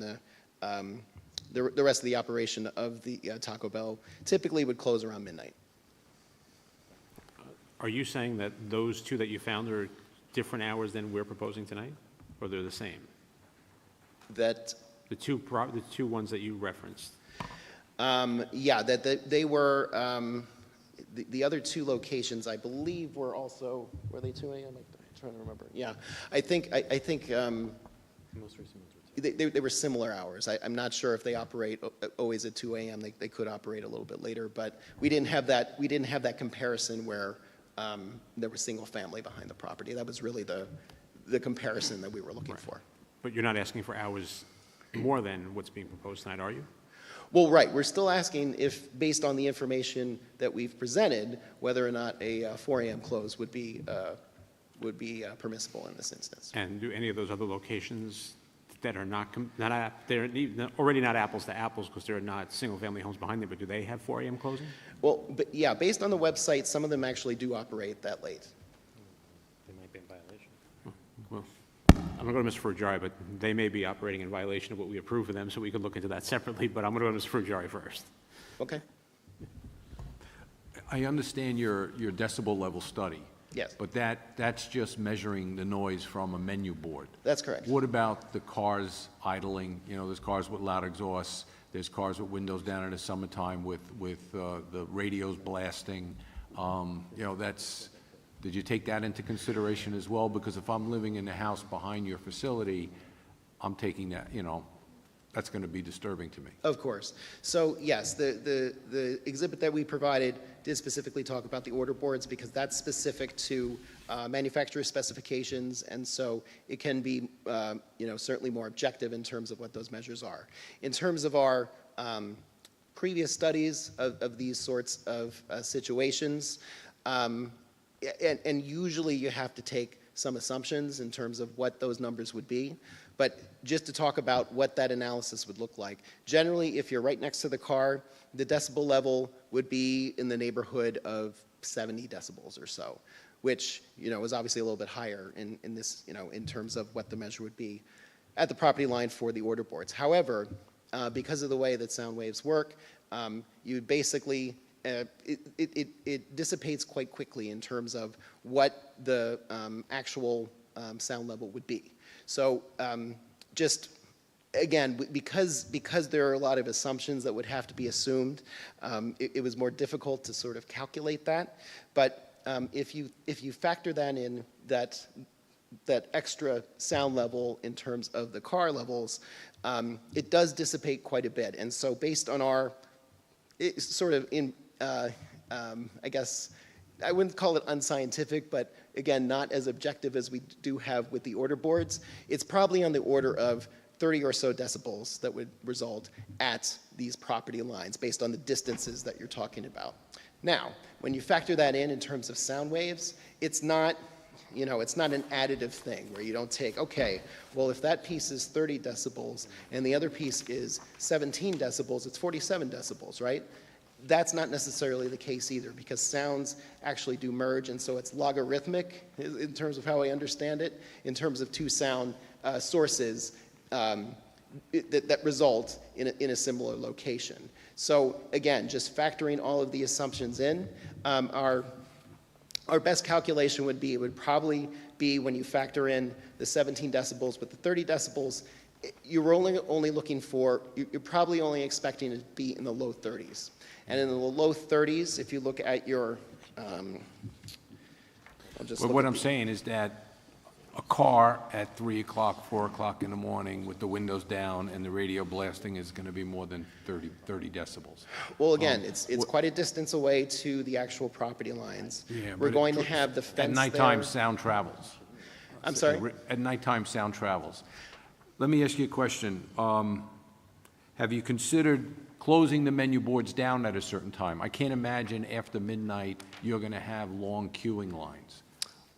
the rest of the operation of the Taco Bell typically would close around midnight.
Are you saying that those two that you found are different hours than we're proposing tonight, or they're the same?
That
the two ones that you referenced.
Yeah, that they were the other two locations. I believe were also they 2 a.m. I'm trying to remember. Yeah, I think. They were similar hours. I'm not sure if they operate always at 2 a.m. They could operate a little bit later, but we didn't have that. We didn't have that comparison where there was single family behind the property. That was really the comparison that we were looking for.
But you're not asking for hours more than what's being proposed tonight, are you?
Well, right. We're still asking if, based on the information that we've presented, whether or not a 4 a.m. close would be permissible in this instance.
And do any of those other locations that are they're already not apples to apples because they're not single-family homes behind them, but do they have 4 a.m. closing?
Well, but yeah, based on the website, some of them actually do operate that late.
They might be in violation.
Well, I'm going to go to Mr. Ferrari, but they may be operating in violation of what we approve of them, so we could look into that separately, but I'm going to go to Mr. Ferrari first.
Okay.
I understand your decibel level study.
Yes.
But that's just measuring the noise from a menu board.
That's correct.
What about the cars idling? You know, there's cars with loud exhausts. There's cars with windows down in the summertime with the radios blasting. You know, did you take that into consideration as well? Because if I'm living in the house behind your facility, I'm taking that, you know, that's going to be disturbing to me.
Of course. So yes, the exhibit that we provided did specifically talk about the order boards because that's specific to manufacturer specifications, and so it can be, certainly more objective in terms of what those measures are. In terms of our previous studies of these sorts of situations, and usually you have to take some assumptions in terms of what those numbers would be. But just to talk about what that analysis would look like. Generally, if you're right next to the car, the decibel level would be in the neighborhood of 70 decibels or so, which, is obviously a little bit higher in this, in terms of what the measure would be at the property line for the order boards. However, because of the way that sound waves work, you basically, it dissipates quite quickly in terms of what the actual sound level would be. So just, again, because there are a lot of assumptions that would have to be assumed, it was more difficult to sort of calculate that. But if you factor that in, that extra sound level in terms of the car levels, it does dissipate quite a bit. And so based on our I guess, I wouldn't call it unscientific, but again, not as objective as we do have with the order boards. It's probably on the order of 30 or so decibels that would result at these property lines based on the distances that you're talking about. Now, when you factor that in terms of sound waves, it's not, it's not an additive thing where you don't take, okay, well, if that piece is 30 decibels and the other piece is 17 decibels, it's 47 decibels, right? That's not necessarily the case either because sounds actually do merge, and so it's logarithmic in terms of how I understand it, in terms of two sound sources that result in a similar location. So again, just factoring all of the assumptions in, our best calculation would be, it would probably be when you factor in the 17 decibels with the 30 decibels, you're only looking for, you're probably only expecting it to be in the low 30s. And in the low 30s, if you look at your,
What I'm saying is that a car at 3 o'clock, 4 o'clock in the morning with the windows down and the radio blasting is going to be more than 30 decibels.
Well, again, it's quite a distance away to the actual property lines.
Yeah,
We're going to have the fence
at nighttime,
there.
sound travels.
I'm sorry?
At nighttime, sound travels. Let me ask you a question. Have you considered closing the menu boards down at a certain time? I can't imagine after midnight you're going to have long queuing lines.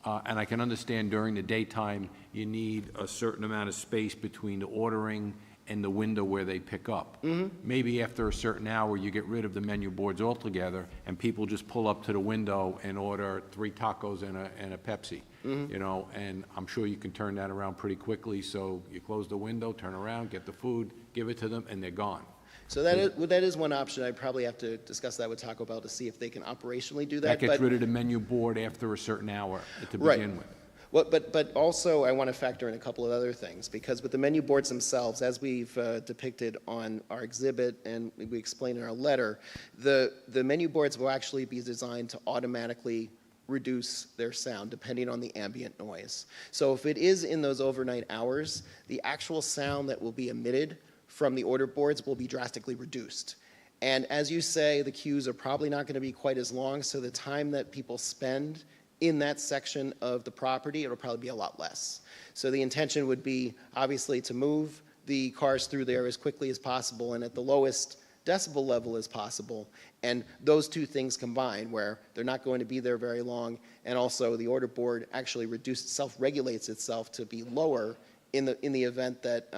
And I can understand during the daytime you need a certain amount of space between the ordering and the window where they pick up. Maybe after a certain hour you get rid of the menu boards altogether and people just pull up to the window and order 3 tacos and a Pepsi. And I'm sure you can turn that around pretty quickly. So you close the window, turn around, get the food, give it to them, and they're gone.
So that is one option. I'd probably have to discuss that with Taco Bell to see if they can operationally do that.
That gets rid of the menu board after a certain hour to begin with.
Well, but also I want to factor in a couple of other things, because with the menu boards themselves, as we've depicted on our exhibit and we explained in our letter, the menu boards will actually be designed to automatically reduce their sound depending on the ambient noise. So if it is in those overnight hours, the actual sound that will be emitted from the order boards will be drastically reduced. And as you say, the queues are probably not going to be quite as long, so the time that people spend in that section of the property, it'll probably be a lot less. So the intention would be, obviously, to move the cars through there as quickly as possible and at the lowest decibel level as possible. And those two things combined, where they're not going to be there very long, and also the order board actually self-regulates itself to be lower in the event that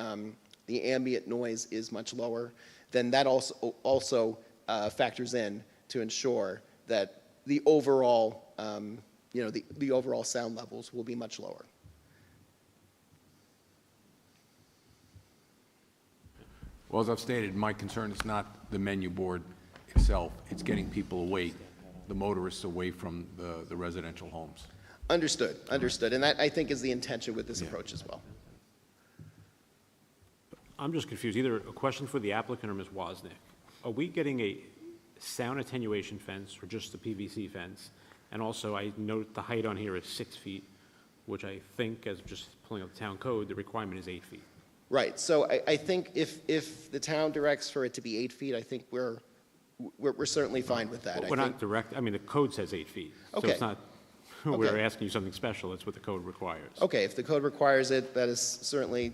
the ambient noise is much lower, then that also factors in to ensure that the overall, the overall sound levels will be much lower.
Well, as I've stated, my concern is not the menu board itself. It's getting people away, the motorists away from the residential homes.
Understood. And that, I think, is the intention with this approach as well.
I'm just confused. Either a question for the applicant or Ms. Wozniak. Are we getting a sound attenuation fence or just the PVC fence? And also, I note the height on here is 6 feet, which I think, as just pulling up the town code, the requirement is 8 feet.
Right, so I think if the town directs for it to be 8 feet, I think we're certainly fine with that.
We're not direct, I mean, the code says 8 feet. So
Okay.
it's not, we're
Okay.
asking you something special, it's what the code requires.
Okay, if the code requires it, that is certainly,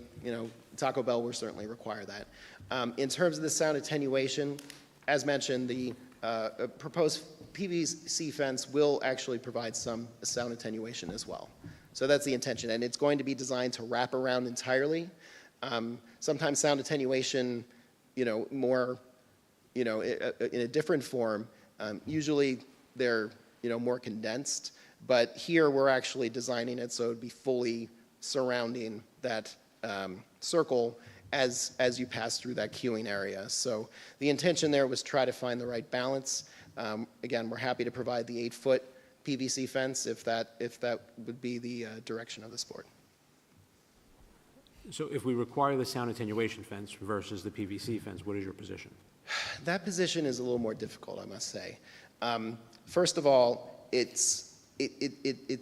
Taco Bell will certainly require that. In terms of the sound attenuation, as mentioned, the proposed PVC fence will actually provide some sound attenuation as well. So that's the intention, and it's going to be designed to wrap around entirely. Sometimes sound attenuation, more, in a different form, usually they're, more condensed, but here we're actually designing it so it'd be fully surrounding that circle as you pass through that queuing area. So the intention there was try to find the right balance. Again, we're happy to provide the 8-foot PVC fence if that would be the direction of this board.
So if we require the sound attenuation fence versus the PVC fence, what is your position?
That position is a little more difficult, I must say. First of all, it's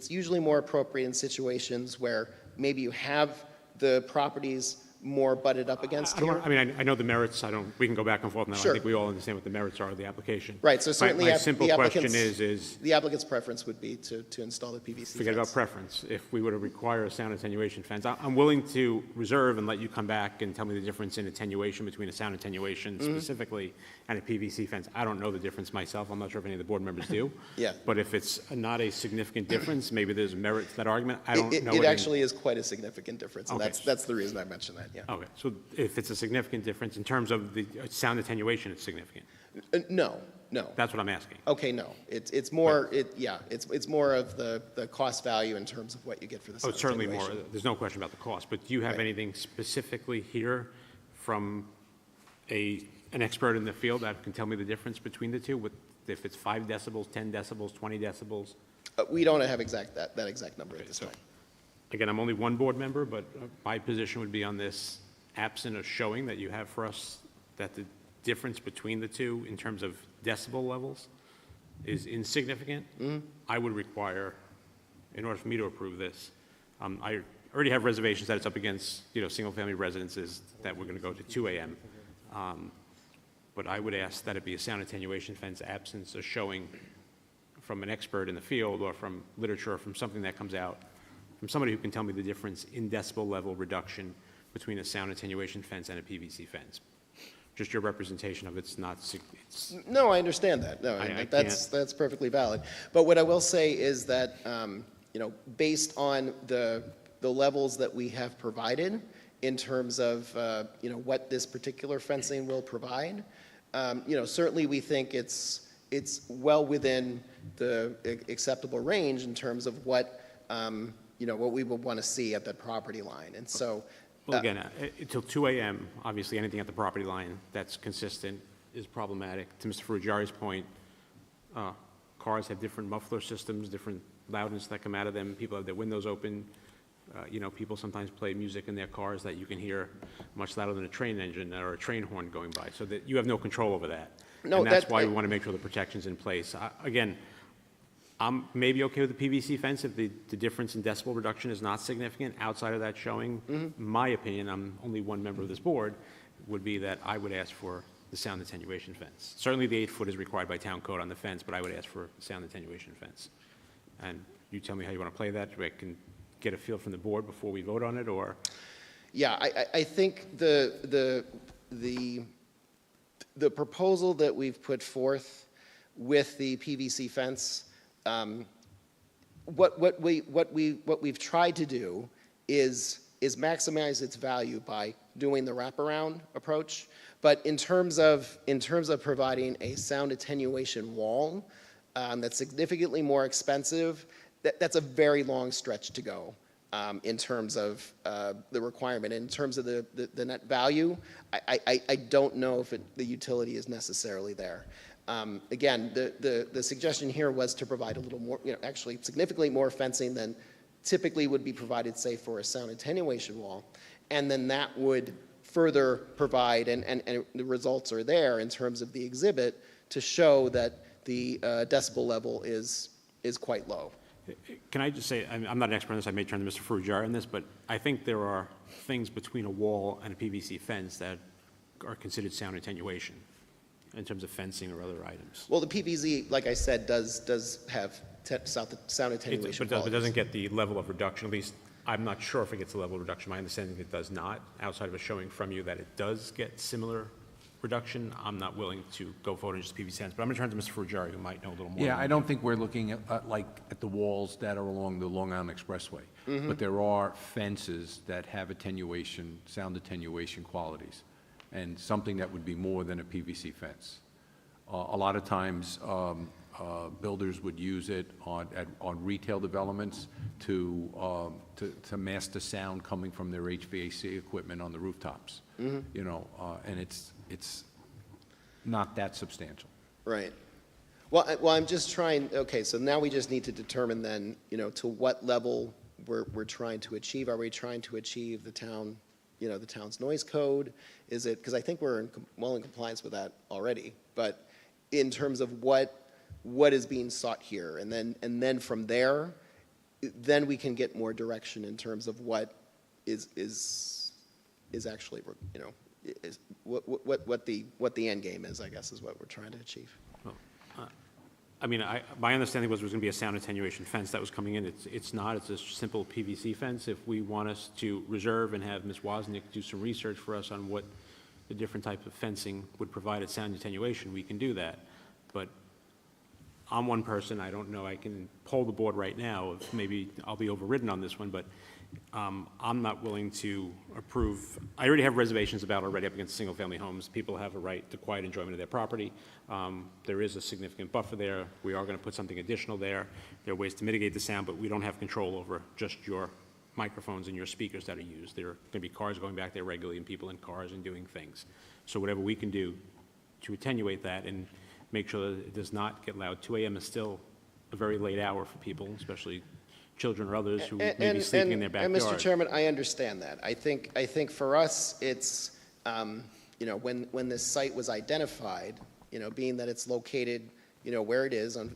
usually more appropriate in situations where maybe you have the properties more butted up against here.
I know the merits, we can go back and forth now.
Sure.
I think we all understand what the merits are of the application.
Right, so certainly
My simple question is...
The applicant's preference would be to install the PVC
Forget about preference. If we were to require a sound attenuation fence, I'm willing to reserve and let you come back and tell me the difference in attenuation between a sound attenuation specifically and a PVC fence. I don't know the difference myself. I'm not sure if any of the board members do.
Yeah.
But if it's not a significant difference, maybe there's merit to that argument. I don't know.
It actually is quite a significant difference, and
Okay.
that's the reason I mentioned that, yeah.
Okay, so if it's a significant difference in terms of the sound attenuation, it's significant.
No.
That's what I'm asking.
Okay, no. It's more, it's more of the cost value in terms of what you get for the sound
It's certainly more.
attenuation.
There's no question about the cost. But do you have anything specifically here from an expert in the field that can tell me the difference between the two? If it's 5 decibels, 10 decibels, 20 decibels?
We don't have that exact number at this time.
Again, I'm only one board member, but my position would be on this, absent of showing that you have for us that the difference between the two in terms of decibel levels is insignificant. I would require, in order for me to approve this, I already have reservations that it's up against, single-family residences that we're going to go to 2 a.m. But I would ask that it be a sound attenuation fence, absence of showing from an expert in the field or from literature or from something that comes out from somebody who can tell me the difference in decibel level reduction between a sound attenuation fence and a PVC fence. Just your representation of it's not,
No, I understand that. No, that's perfectly valid. But what I will say is that, based on the levels that we have provided in terms of, what this particular fencing will provide, certainly we think it's well within the acceptable range in terms of what, what we would want to see at that property line. And so,
well, again, until 2 a.m., obviously anything at the property line that's consistent is problematic. To Mr. Ferrugiari's point, cars have different muffler systems, different loudness that come out of them. People have their windows open. People sometimes play music in their cars that you can hear much louder than a train engine or a train horn going by, so that you have no control over that.
No,
and that's why we want to make sure the protection's in place. Again, I'm maybe okay with the PVC fence if the difference in decibel reduction is not significant outside of that showing. My opinion, I'm only one member of this board, would be that I would ask for the sound attenuation fence. Certainly the 8-foot is required by town code on the fence, but I would ask for a sound attenuation fence. And you tell me how you want to play that. I can get a feel from the board before we vote on it, or?
Yeah, I think the proposal that we've put forth with the PVC fence, what we've tried to do is maximize its value by doing the wraparound approach. But in terms of providing a sound attenuation wall that's significantly more expensive, that's a very long stretch to go in terms of the requirement. In terms of the net value, I don't know if the utility is necessarily there. Again, the suggestion here was to provide a little more, actually significantly more fencing than typically would be provided, say, for a sound attenuation wall. And then that would further provide, and the results are there in terms of the exhibit, to show that the decibel level is quite low.
Can I just say, I'm not an expert on this, I may turn to Mr. Ferrugieri on this, but I think there are things between a wall and a PVC fence that are considered sound attenuation in terms of fencing or other items.
Well, the PVC, like I said, does have sound attenuation
But it
qualities.
doesn't get the level of reduction, at least I'm not sure if it gets the level of reduction. My understanding is it does not. Outside of a showing from you that it does get similar reduction, I'm not willing to go forward in just PVC fence. But I'm going to turn to Mr. Ferrugieri, who might know a little more.
Yeah, I don't think we're looking at, like, at the walls that are along the Long Island Expressway.
Mhm.
But there are fences that have attenuation, sound attenuation qualities, and something that would be more than a PVC fence. A lot of times, builders would use it on retail developments to mask the sound coming from their HVAC equipment on the rooftops.
Mhm.
You know, and it's not that substantial.
Right. Well, I'm just trying, okay, so now we just need to determine then, to what level we're trying to achieve. Are we trying to achieve the town, the town's noise code? Is it, because I think we're well in compliance with that already, but in terms of what is being sought here, and then from there, then we can get more direction in terms of what is actually, is what the end game is, I guess, is what we're trying to achieve.
I mean, my understanding was there was going to be a sound attenuation fence that was coming in. It's not. It's a simple PVC fence. If we want us to reserve and have Ms. Wozniak do some research for us on what the different type of fencing would provide at sound attenuation, we can do that. But I'm one person. I don't know. I can poll the board right now. If maybe I'll be overridden on this one, but I'm not willing to approve. I already have reservations about already up against single-family homes. People have a right to quiet enjoyment of their property. There is a significant buffer there. We are going to put something additional there. There are ways to mitigate the sound, but we don't have control over just your microphones and your speakers that are used. There are going to be cars going back there regularly and people in cars and doing things. So whatever we can do to attenuate that and make sure that it does not get loud. 2 a.m. is still a very late hour for people, especially children or others who may be sleeping in their backyard.
And Mr. Chairman, I understand that. I think for us, it's, when this site was identified, being that it's located, where it is on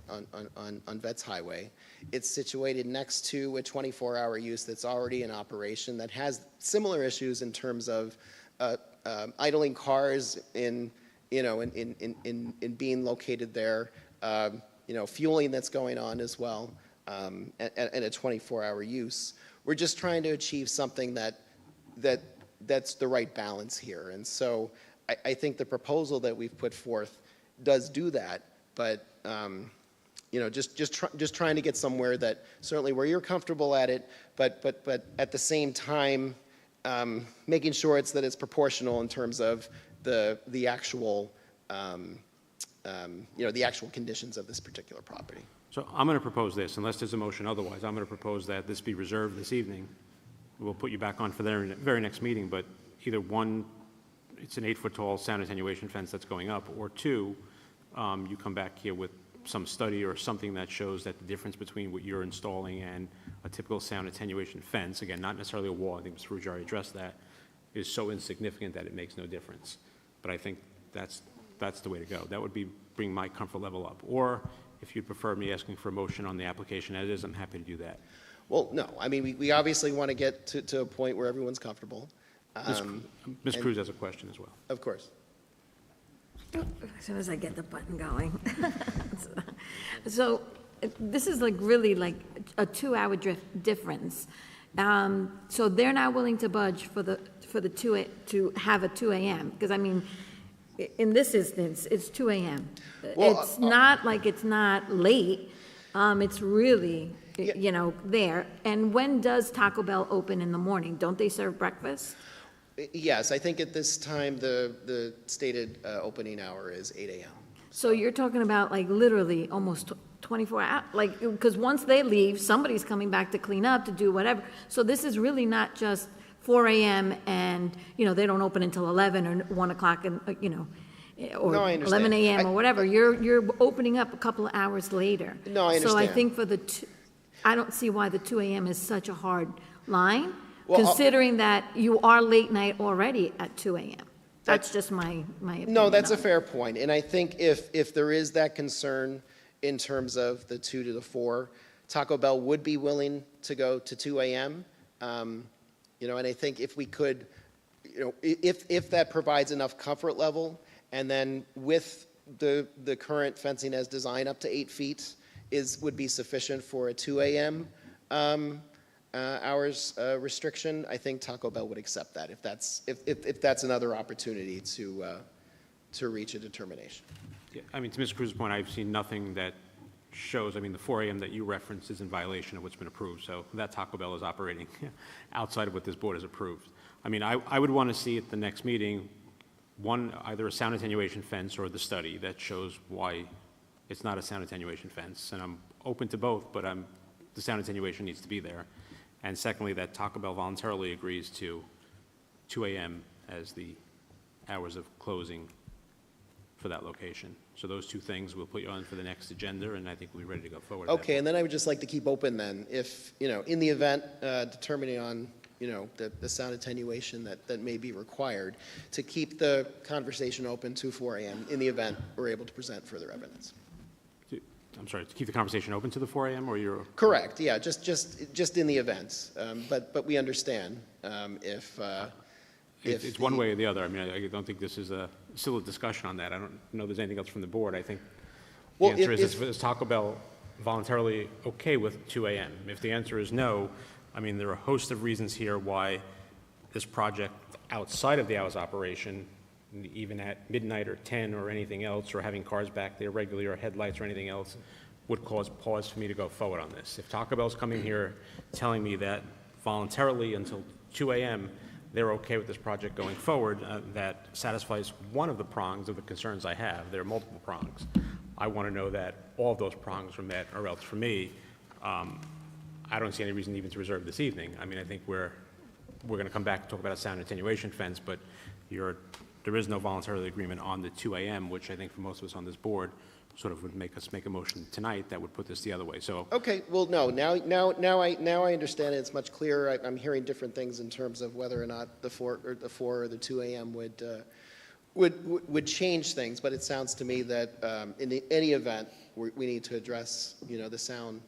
Vets Highway, it's situated next to a 24-hour use that's already in operation that has similar issues in terms of idling cars in being located there, fueling that's going on as well, and a 24-hour use. We're just trying to achieve something that's the right balance here. And so I think the proposal that we've put forth does do that, but just trying to get somewhere that certainly where you're comfortable at it, but at the same time making sure that it's proportional in terms of the actual the actual conditions of this particular property.
So I'm going to propose this, unless there's a motion otherwise. I'm going to propose that this be reserved this evening. We'll put you back on for the very next meeting, but either one, it's an 8-foot tall sound attenuation fence that's going up, or two, you come back here with some study or something that shows that the difference between what you're installing and a typical sound attenuation fence, again, not necessarily a wall, I think Mr. Ferrugieri addressed that, is so insignificant that it makes no difference. But I think that's the way to go. That would bring my comfort level up. Or if you'd prefer me asking for a motion on the application as is, I'm happy to do that.
Well, no, I mean, we obviously want to get to a point where everyone's comfortable.
Ms. Cruz has a question as well.
Of course.
As soon as I get the button going. So this is really like a 2-hour difference. So they're not willing to budge for the to have a 2 a.m. Because I mean, in this instance, it's 2 a.m.
Well,
It's not like it's not late. It's really, there. And when does Taco Bell open in the morning? Don't they serve breakfast?
Yes, I think at this time, the stated opening hour is 8 a.m.
So you're talking about like literally almost 24 hours, because once they leave, somebody's coming back to clean up, to do whatever. So this is really not just 4 a.m. and, they don't open until 11 or 1 o'clock and, or
No, I
11
understand.
a.m. or whatever. You're opening up a couple of hours later.
No, I
So I
understand.
think I don't see why the 2 a.m. is such a hard line,
Well,
considering that you are late night already at 2 a.m. That's just my opinion.
No, that's a
on it.
fair point. And I think if there is that concern in terms of the 2 to the 4, Taco Bell would be willing to go to 2 a.m. You know, and I think if we could, you know, if that provides enough comfort level, and then with the current fencing as designed up to 8 feet would be sufficient for a 2 a.m. Hours restriction, I think Taco Bell would accept that if that's another opportunity to reach a determination.
Yeah, I mean, to Mr. Cruz's point, I've seen nothing that shows, I mean, the 4 a.m. that you referenced is in violation of what's been approved, so that Taco Bell is operating outside of what this board has approved. I mean, I would want to see at the next meeting, either a sound attenuation fence or the study that shows why it's not a sound attenuation fence, and I'm open to both, but the sound attenuation needs to be there. And secondly, that Taco Bell voluntarily agrees to 2 a.m. as the hours of closing for that location. So those two things we'll put you on for the next agenda, and I think we're ready to go forward.
Okay, and then I would just like to keep open then, if, you know, in the event, determining on, you know, the sound attenuation that may be required, to keep the conversation open to 4 a.m. in the event we're able to present further evidence.
I'm sorry, to keep the conversation open to the 4 a.m. or you're?
Correct, yeah, just in the event. But we understand if
It's one way or the other. I mean, I don't think this is still a discussion on that. I don't know there's anything else from the board. I think the answer is Taco Bell voluntarily okay with 2 a.m.? If the answer is no, I mean, there are a host of reasons here why this project outside of the hours of operation, even at midnight or 10 or anything else, or having cars back there regularly or headlights or anything else, would cause pause for me to go forward on this. If Taco Bell's coming here telling me that voluntarily until 2 a.m., they're okay with this project going forward, that satisfies one of the prongs of the concerns I have. There are multiple prongs. I want to know that all of those prongs are met, or else for me, I don't see any reason even to reserve this evening. I mean, I think we're going to come back and talk about a sound attenuation fence, but there is no voluntary agreement on the 2 a.m., which I think for most of us on this board sort of would make us make a motion tonight that would put this the other way. So
okay, well, no, now I understand it. It's much clearer. I'm hearing different things in terms of whether or not the 4 or the 2 a.m. would change things. But it sounds to me that in any event, we need to address, you know, the sound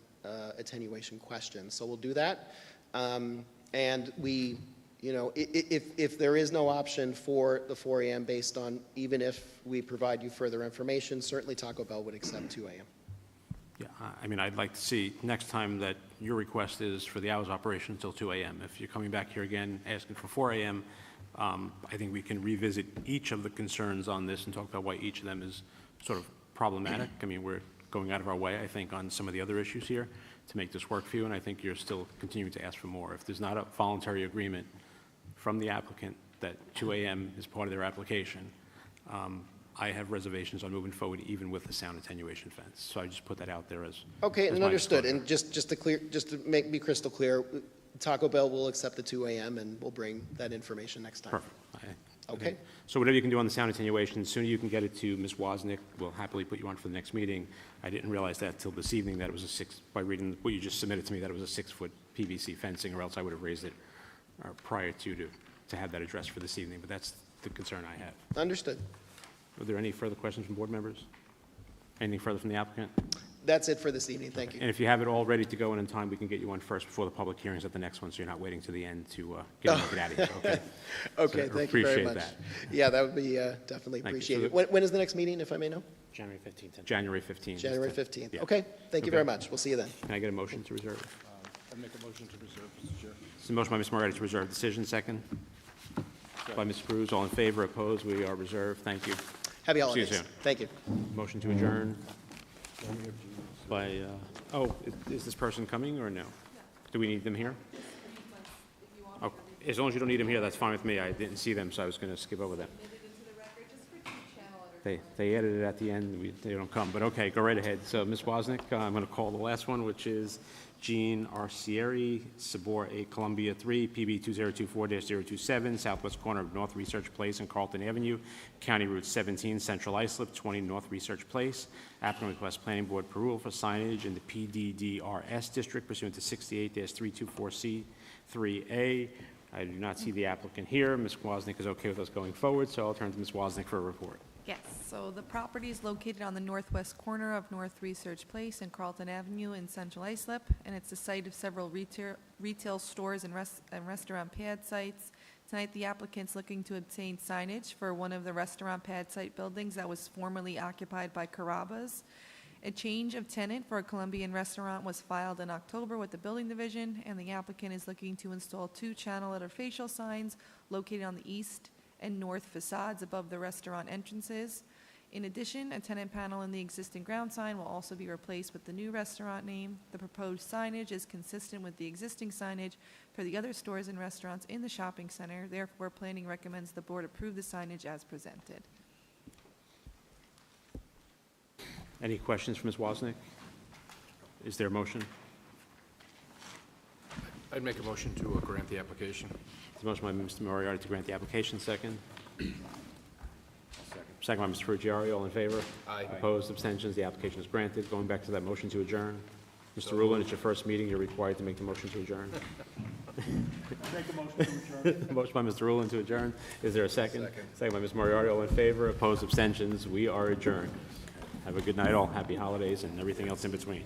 attenuation question. So we'll do that, and we. You know, if there is no option for the 4 a.m. based on, even if we provide you further information, certainly Taco Bell would accept 2 a.m.
yeah, I mean, I'd like to see next time that your request is for the hours of operation until 2 a.m. If you're coming back here again asking for 4 a.m., I think we can revisit each of the concerns on this and talk about why each of them is sort of problematic. I mean, we're going out of our way, I think, on some of the other issues here to make this work for you, and I think you're still continuing to ask for more. If there's not a voluntary agreement from the applicant that 2 a.m. is part of their application, I have reservations on moving forward even with the sound attenuation fence. So I just put that out there as
okay,
as
and
my
understood.
exposure.
And just to be crystal clear, Taco Bell will accept the 2 a.m. and we'll bring that information next time.
Perfect.
Okay.
So whatever you can do on the sound attenuation, the sooner you can get it to Ms. Wozniak, we'll happily put you on for the next meeting. I didn't realize that till this evening that it was by reading what you just submitted to me, that it was a 6-foot PVC fencing, or else I would have raised it prior to have that addressed for this evening, but that's the concern I have.
Understood.
Are there any further questions from board members? Anything further from the applicant?
That's it for this evening. Thank you.
And if you have it all ready to go and in time, we can get you on first before the public hearings at the next one, so you're not waiting to the end to get out of here, okay?
Okay,
So
thank you very
appreciate
much.
that.
Yeah, that would be definitely
Thank you.
appreciated.
So
When is the next meeting, if I may know?
January 15th. January 15th.
January 15th.
Yeah.
Okay, thank you
Okay.
very much. We'll see you then.
Can I get a motion to reserve?
I make a motion to reserve, Mr. Chair.
It's a motion by Ms. Moretti to reserve decision, second. By Ms. Cruz, all in favor, opposed, we are reserved. Thank you.
Happy
See
holidays.
you soon.
Thank you.
Motion to adjourn by, is this person coming or no? Do we need them here? Oh, as long as you don't need them here, that's fine with me. I didn't see them, so I was going to skip over them. They added it at the end, they don't come, but okay, go right ahead. So Ms. Wozniak, I'm going to call the last one, which is Jean Arcieri, Sabor A. Columbia 3, PB 2024-027, southwest corner of North Research Place and Carlton Avenue, County Route 17, Central Islip, 20 North Research Place. Applicant requests planning board approval for signage in the PDDRS district pursuant to 68-324C3A. I do not see the applicant here. Ms. Wozniak is okay with us going forward, so I'll turn to Ms. Wozniak for a report.
Yes, so So the property is located on the northwest corner of North Research Place and Carlton Avenue in Central Islip, and it's the site of several retail stores and restaurant pad sites. Tonight, the applicant's looking to obtain signage for one of the restaurant pad site buildings that was formerly occupied by Carrabba's. A change of tenant for a Colombian restaurant was filed in October with the building division, and the applicant is looking to install 2 channel letter facial signs located on the east and north facades above the restaurant entrances. In addition, a tenant panel in the existing ground sign will also be replaced with the new restaurant name. The proposed signage is consistent with the existing signage for the other stores and restaurants in the shopping center. Therefore, planning recommends the board approve the signage as presented.
Any questions for Ms. Wozniak? Is there a motion?
I'd make a motion to grant the application.
There's a motion by Mr. Moriarty to grant the application. Second? Second by Mr. Frugiero. All in favor?
Aye.
Opposed? Abstentions? The application is granted. Going back to that motion to adjourn. Mr. Rulon, it's your first meeting. You're required to make the motion to adjourn.
Make a motion to adjourn.
Motion by Mr. Rulon to adjourn. Is there a second? Second by Ms. Moriarty. All in favor? Opposed? Abstentions? We are adjourned. Have a good night all. Happy holidays and everything else in between.